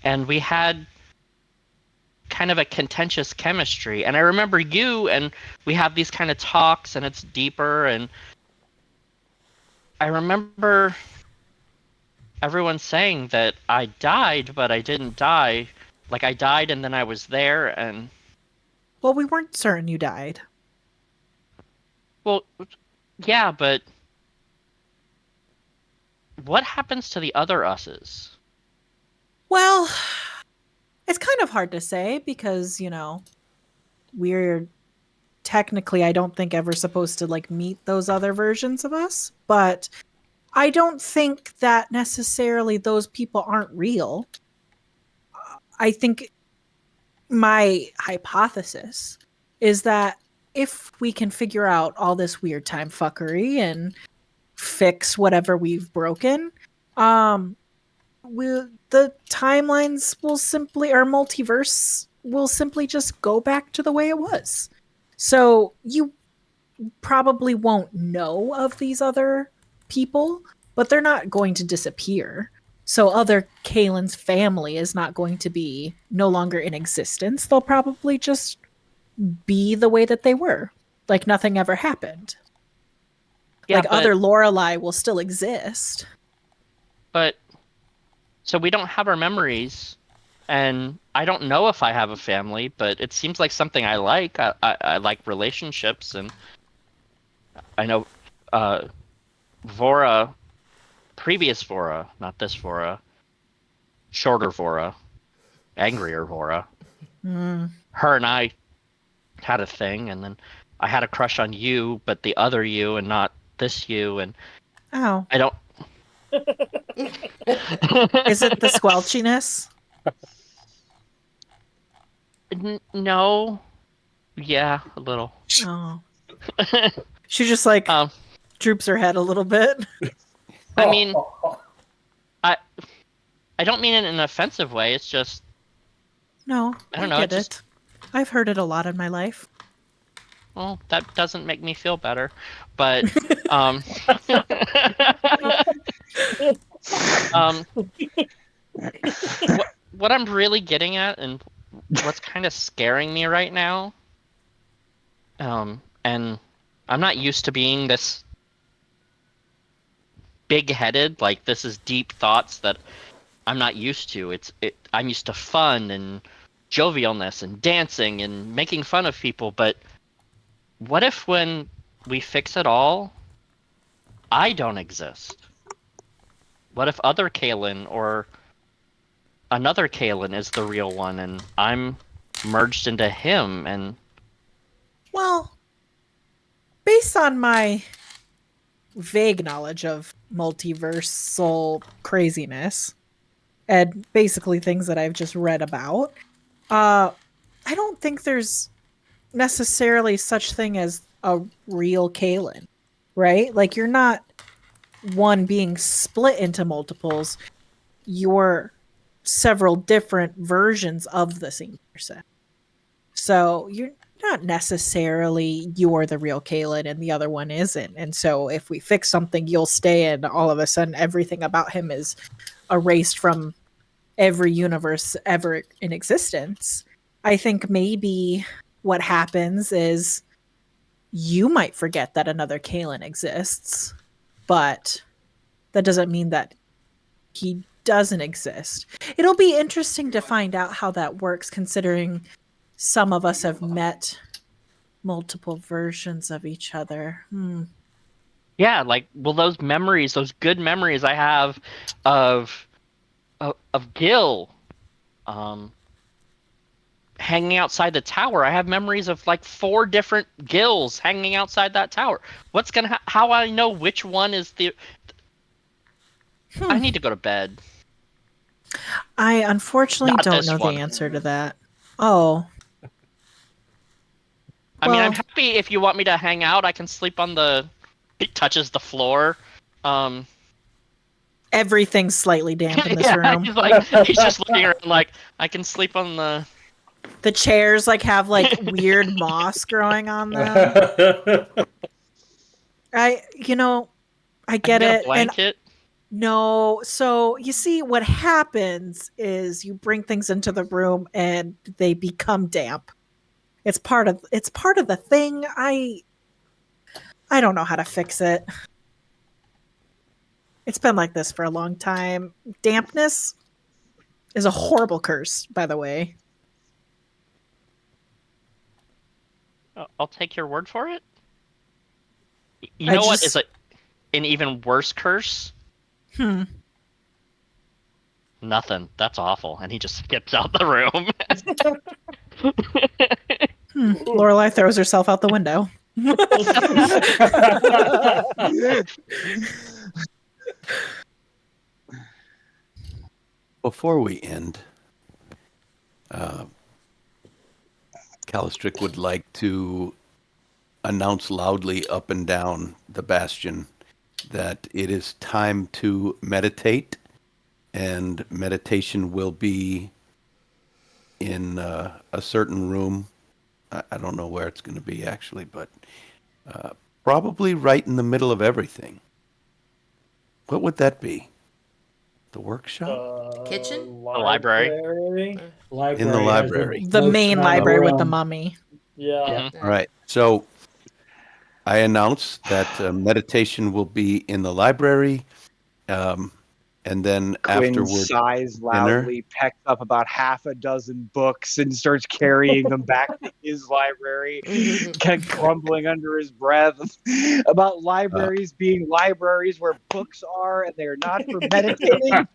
and we had kind of a contentious chemistry, and I remember you, and we have these kind of talks, and it's deeper, and I remember everyone saying that I died, but I didn't die. Like, I died and then I was there, and... Well, we weren't certain you died. Well, yeah, but... what happens to the other us's? Well, it's kind of hard to say because, we're technically, I don't think, ever supposed to like meet those other versions of us, but I don't think that necessarily those people aren't real. I think my hypothesis is that if we can figure out all this weird time fuckery and fix whatever we've broken, the timelines will simply, our multiverse will simply just go back to the way it was. So you probably won't know of these other people, but they're not going to disappear. So other Kalen's family is not going to be no longer in existence. They'll probably just be the way that they were. Like nothing ever happened. Yeah, like other Lorelai will still exist. But so we don't have our memories, and I don't know if I have a family, but it seems like something I like. I like relationships, and I know Vora, previous Vora, not this Vora, shorter Vora, angrier Vora. Her and I had a thing, and then I had a crush on you, but the other you, and not this you, and Oh. I don't. Is it the squelchiness? No. Yeah, a little. Oh. She just like droops her head a little bit. I mean, I don't mean it in an offensive way. It's just... No, I don't know. get it. I've heard it a lot in my life. Well, that doesn't make me feel better. But, what I'm really getting at, and what's kind of scaring me right now, and I'm not used to being this big-headed, like this is deep thoughts that I'm not used to. I'm used to fun and jovialness and dancing and making fun of people, but what if when we fix it all, I don't exist? What if other Kalen or another Kalen is the real one, and I'm merged into him, and Well, based on my vague knowledge of multiversal craziness and basically things that I've just read about, I don't think there's necessarily such thing as a real Kalen, right? Like you're not one being split into multiples. You're several different versions of the same person. So you're not necessarily you're the real Kalen and the other one isn't. And so if we fix something, you'll stay, and all of a sudden everything about him is erased from every universe ever in existence. I think maybe what happens is you might forget that another Kalen exists, but that doesn't mean that he doesn't exist. It'll be interesting to find out how that works, considering some of us have met multiple versions of each other. yeah, like, well, those memories, those good memories I have of Gil, hanging outside the tower. I have memories of like 4 different Gils hanging outside that tower. What's gonna? How I know which one is the? I need to go to bed. I unfortunately Not don't this know one. the answer to that. Oh. I mean, I'm Well- happy if you want me to hang out. I can sleep on the. He touches the floor. Everything's slightly damp in this Yeah, room. he's just looking around like I can sleep on the. The chairs like have like weird moss growing on them. I I get get a it. And blanket. no, so you see what happens is you bring things into the room and they become damp. It's part of the thing. I don't know how to fix it. It's been like this for a long time. Dampness is a horrible curse, by the way. I'll take your word for it. You know what is an even worse curse? Nothing. That's awful. And he just skips out the room. Lorelai throws herself out the window. Before we end, Calistrick would like to announce loudly up and down the bastion that it is time to meditate, and meditation will be in a certain room. I don't know where it's going to be actually, but probably right in the middle of everything. What would that be? The workshop? Kitchen? Library. Library. In the has library. The most main amount of library with the room. mummy. Yeah. Mhm. All right. So I announce that meditation will be in the library, and then Quinn afterward, sighs loudly, pecks up about half a dozen books, and starts carrying them back to his library, kind of grumbling under his breath about libraries being libraries where books are, and they're not for meditating.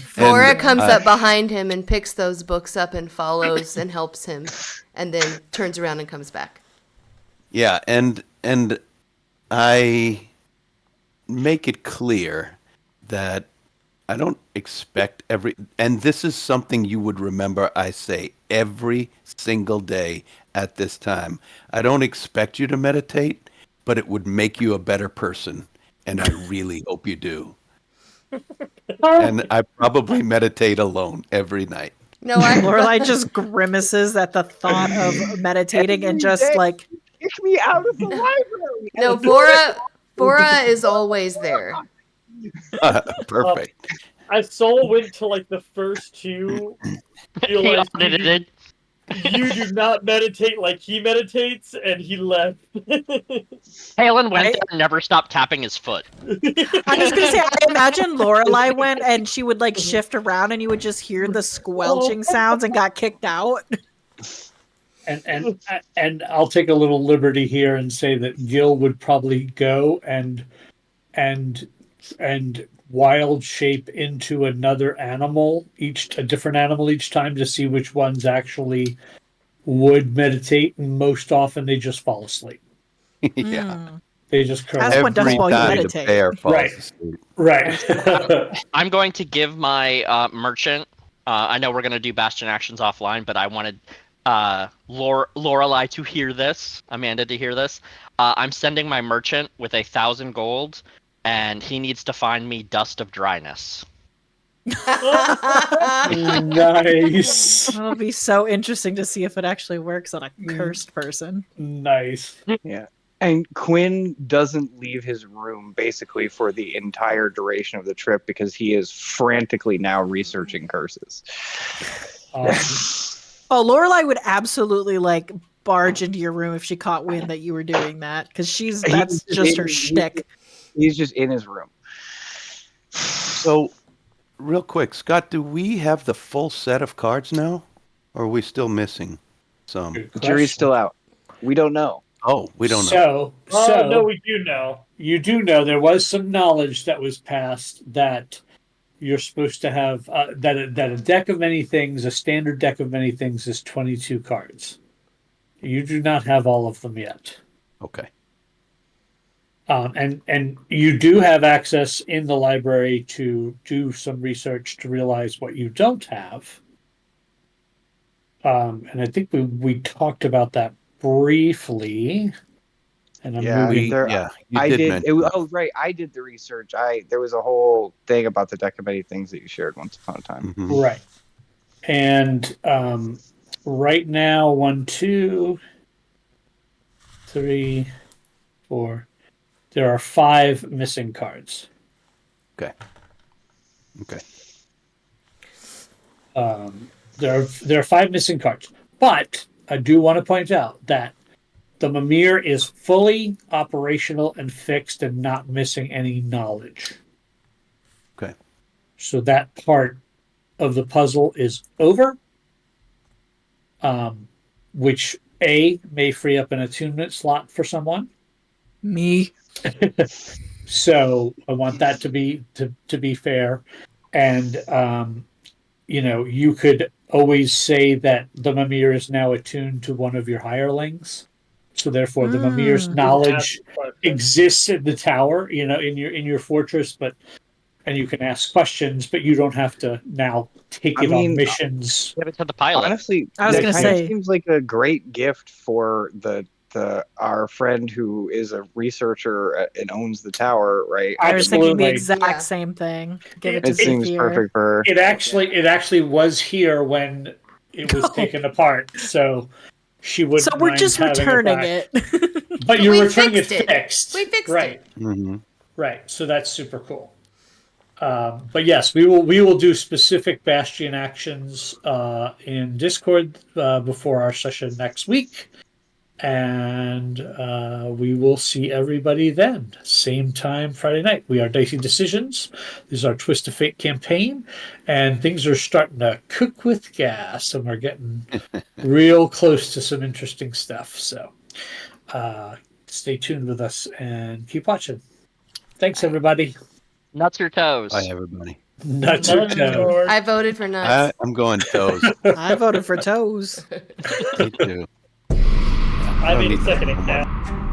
Flora And, comes up behind him and picks those books up and follows and helps him, and then turns around and comes back. yeah, and I make it clear that I don't expect and this is something you would remember I say every single day at this time. I don't expect you to meditate, but it would make you a better person, and I really hope you do. And I probably meditate alone every night. No, I. Lorelai just grimaces at the thought of meditating and just Every day. like, Kick me out of the library. No, Bora is always there. Perfect. I Soul went to like the first 2. He Realized audited it. you do not meditate like he meditates, and he left. Halen went there and never stopped tapping his foot. I'm just gonna say, I imagine Lorelai went and she would like shift around and you would just hear the squelching sounds and got kicked out. And I'll take a little liberty here and say that Gil would probably go and wild shape into another animal, a different animal each time to see which ones actually would meditate, and most often they just fall asleep. Yeah. They just curl As up. one does Every while you time the meditate. bear falls Right. asleep. Right. I'm going to give my merchant. I know we're going to do Bastion actions offline, but I wanted Lorelai to hear this, Amanda to hear this. I'm sending my merchant with 1,000 gold, and he needs to find me Dust of Dryness. Nice. It'll be so interesting to see if it actually works on a cursed person. Nice. Yeah. And Quinn doesn't leave his room basically for the entire duration of the trip because he is frantically now researching curses. Awesome. Oh, Lorelai would absolutely like barge into your room if she caught wind that you were doing that, because that's just her shtick. He's just in his room. So, real quick, Scott, do we have the full set of cards now? Or are we still missing some? Good The jury's question. still out. We don't know. Oh, we don't know. So No, we do know. you do know there was some knowledge that was passed that you're supposed to have that a deck of many things, a standard deck of many things, is 22 cards. You do not have all of them yet. Okay. And you do have access in the library to do some research to realize what you don't have. And I think we talked about that briefly. And I'm moving. You I did did. mention that. Oh, right. I did the research. There was a whole thing about the deck of many things that you shared once upon a time. Mhm. Right. And right now, 1, 2, 3, 4. There are 5 missing cards. Okay. There are 5 missing cards, but I do want to point out that the Mimir is fully operational and fixed and not missing any knowledge. Okay. So that part of the puzzle is over, which may free up an attunement slot for someone. Me. So I want that to be fair, and you could always say that the Mimir is now attuned to one of your hirelings, so therefore the Mimir's knowledge exists in the tower, in your fortress, and you can ask questions, but you don't have to now take it on missions. Give it to the pilot. Honestly, I was that gonna kind of say- seems like a great gift for our friend who is a researcher and owns the tower, right? I was thinking the Absolutely. exact Yeah. same thing. Give it to It seems Zephyr. perfect for her. It actually was here when it was Oh. taken apart, so she wouldn't. So we're mind just having returning back. it. But you're we returning it fixed it. fixed. We fixed right. it. Mm-hmm. Right. So that's super cool. But yes, we will do specific Bastion actions in Discord before our session next week, and we will see everybody then. Same time Friday night. We are Dicey Decisions. This is our Twist of Fate campaign, and things are starting to cook with gas, and we're getting real close to some interesting stuff. So stay tuned with us and keep watching. Thanks, everybody. Nuts or toes? Bye, everybody. Nuts or toes. I voted for nuts. I'm going toes. I voted for toes. Me too. I don't mean, need second that it no more. now.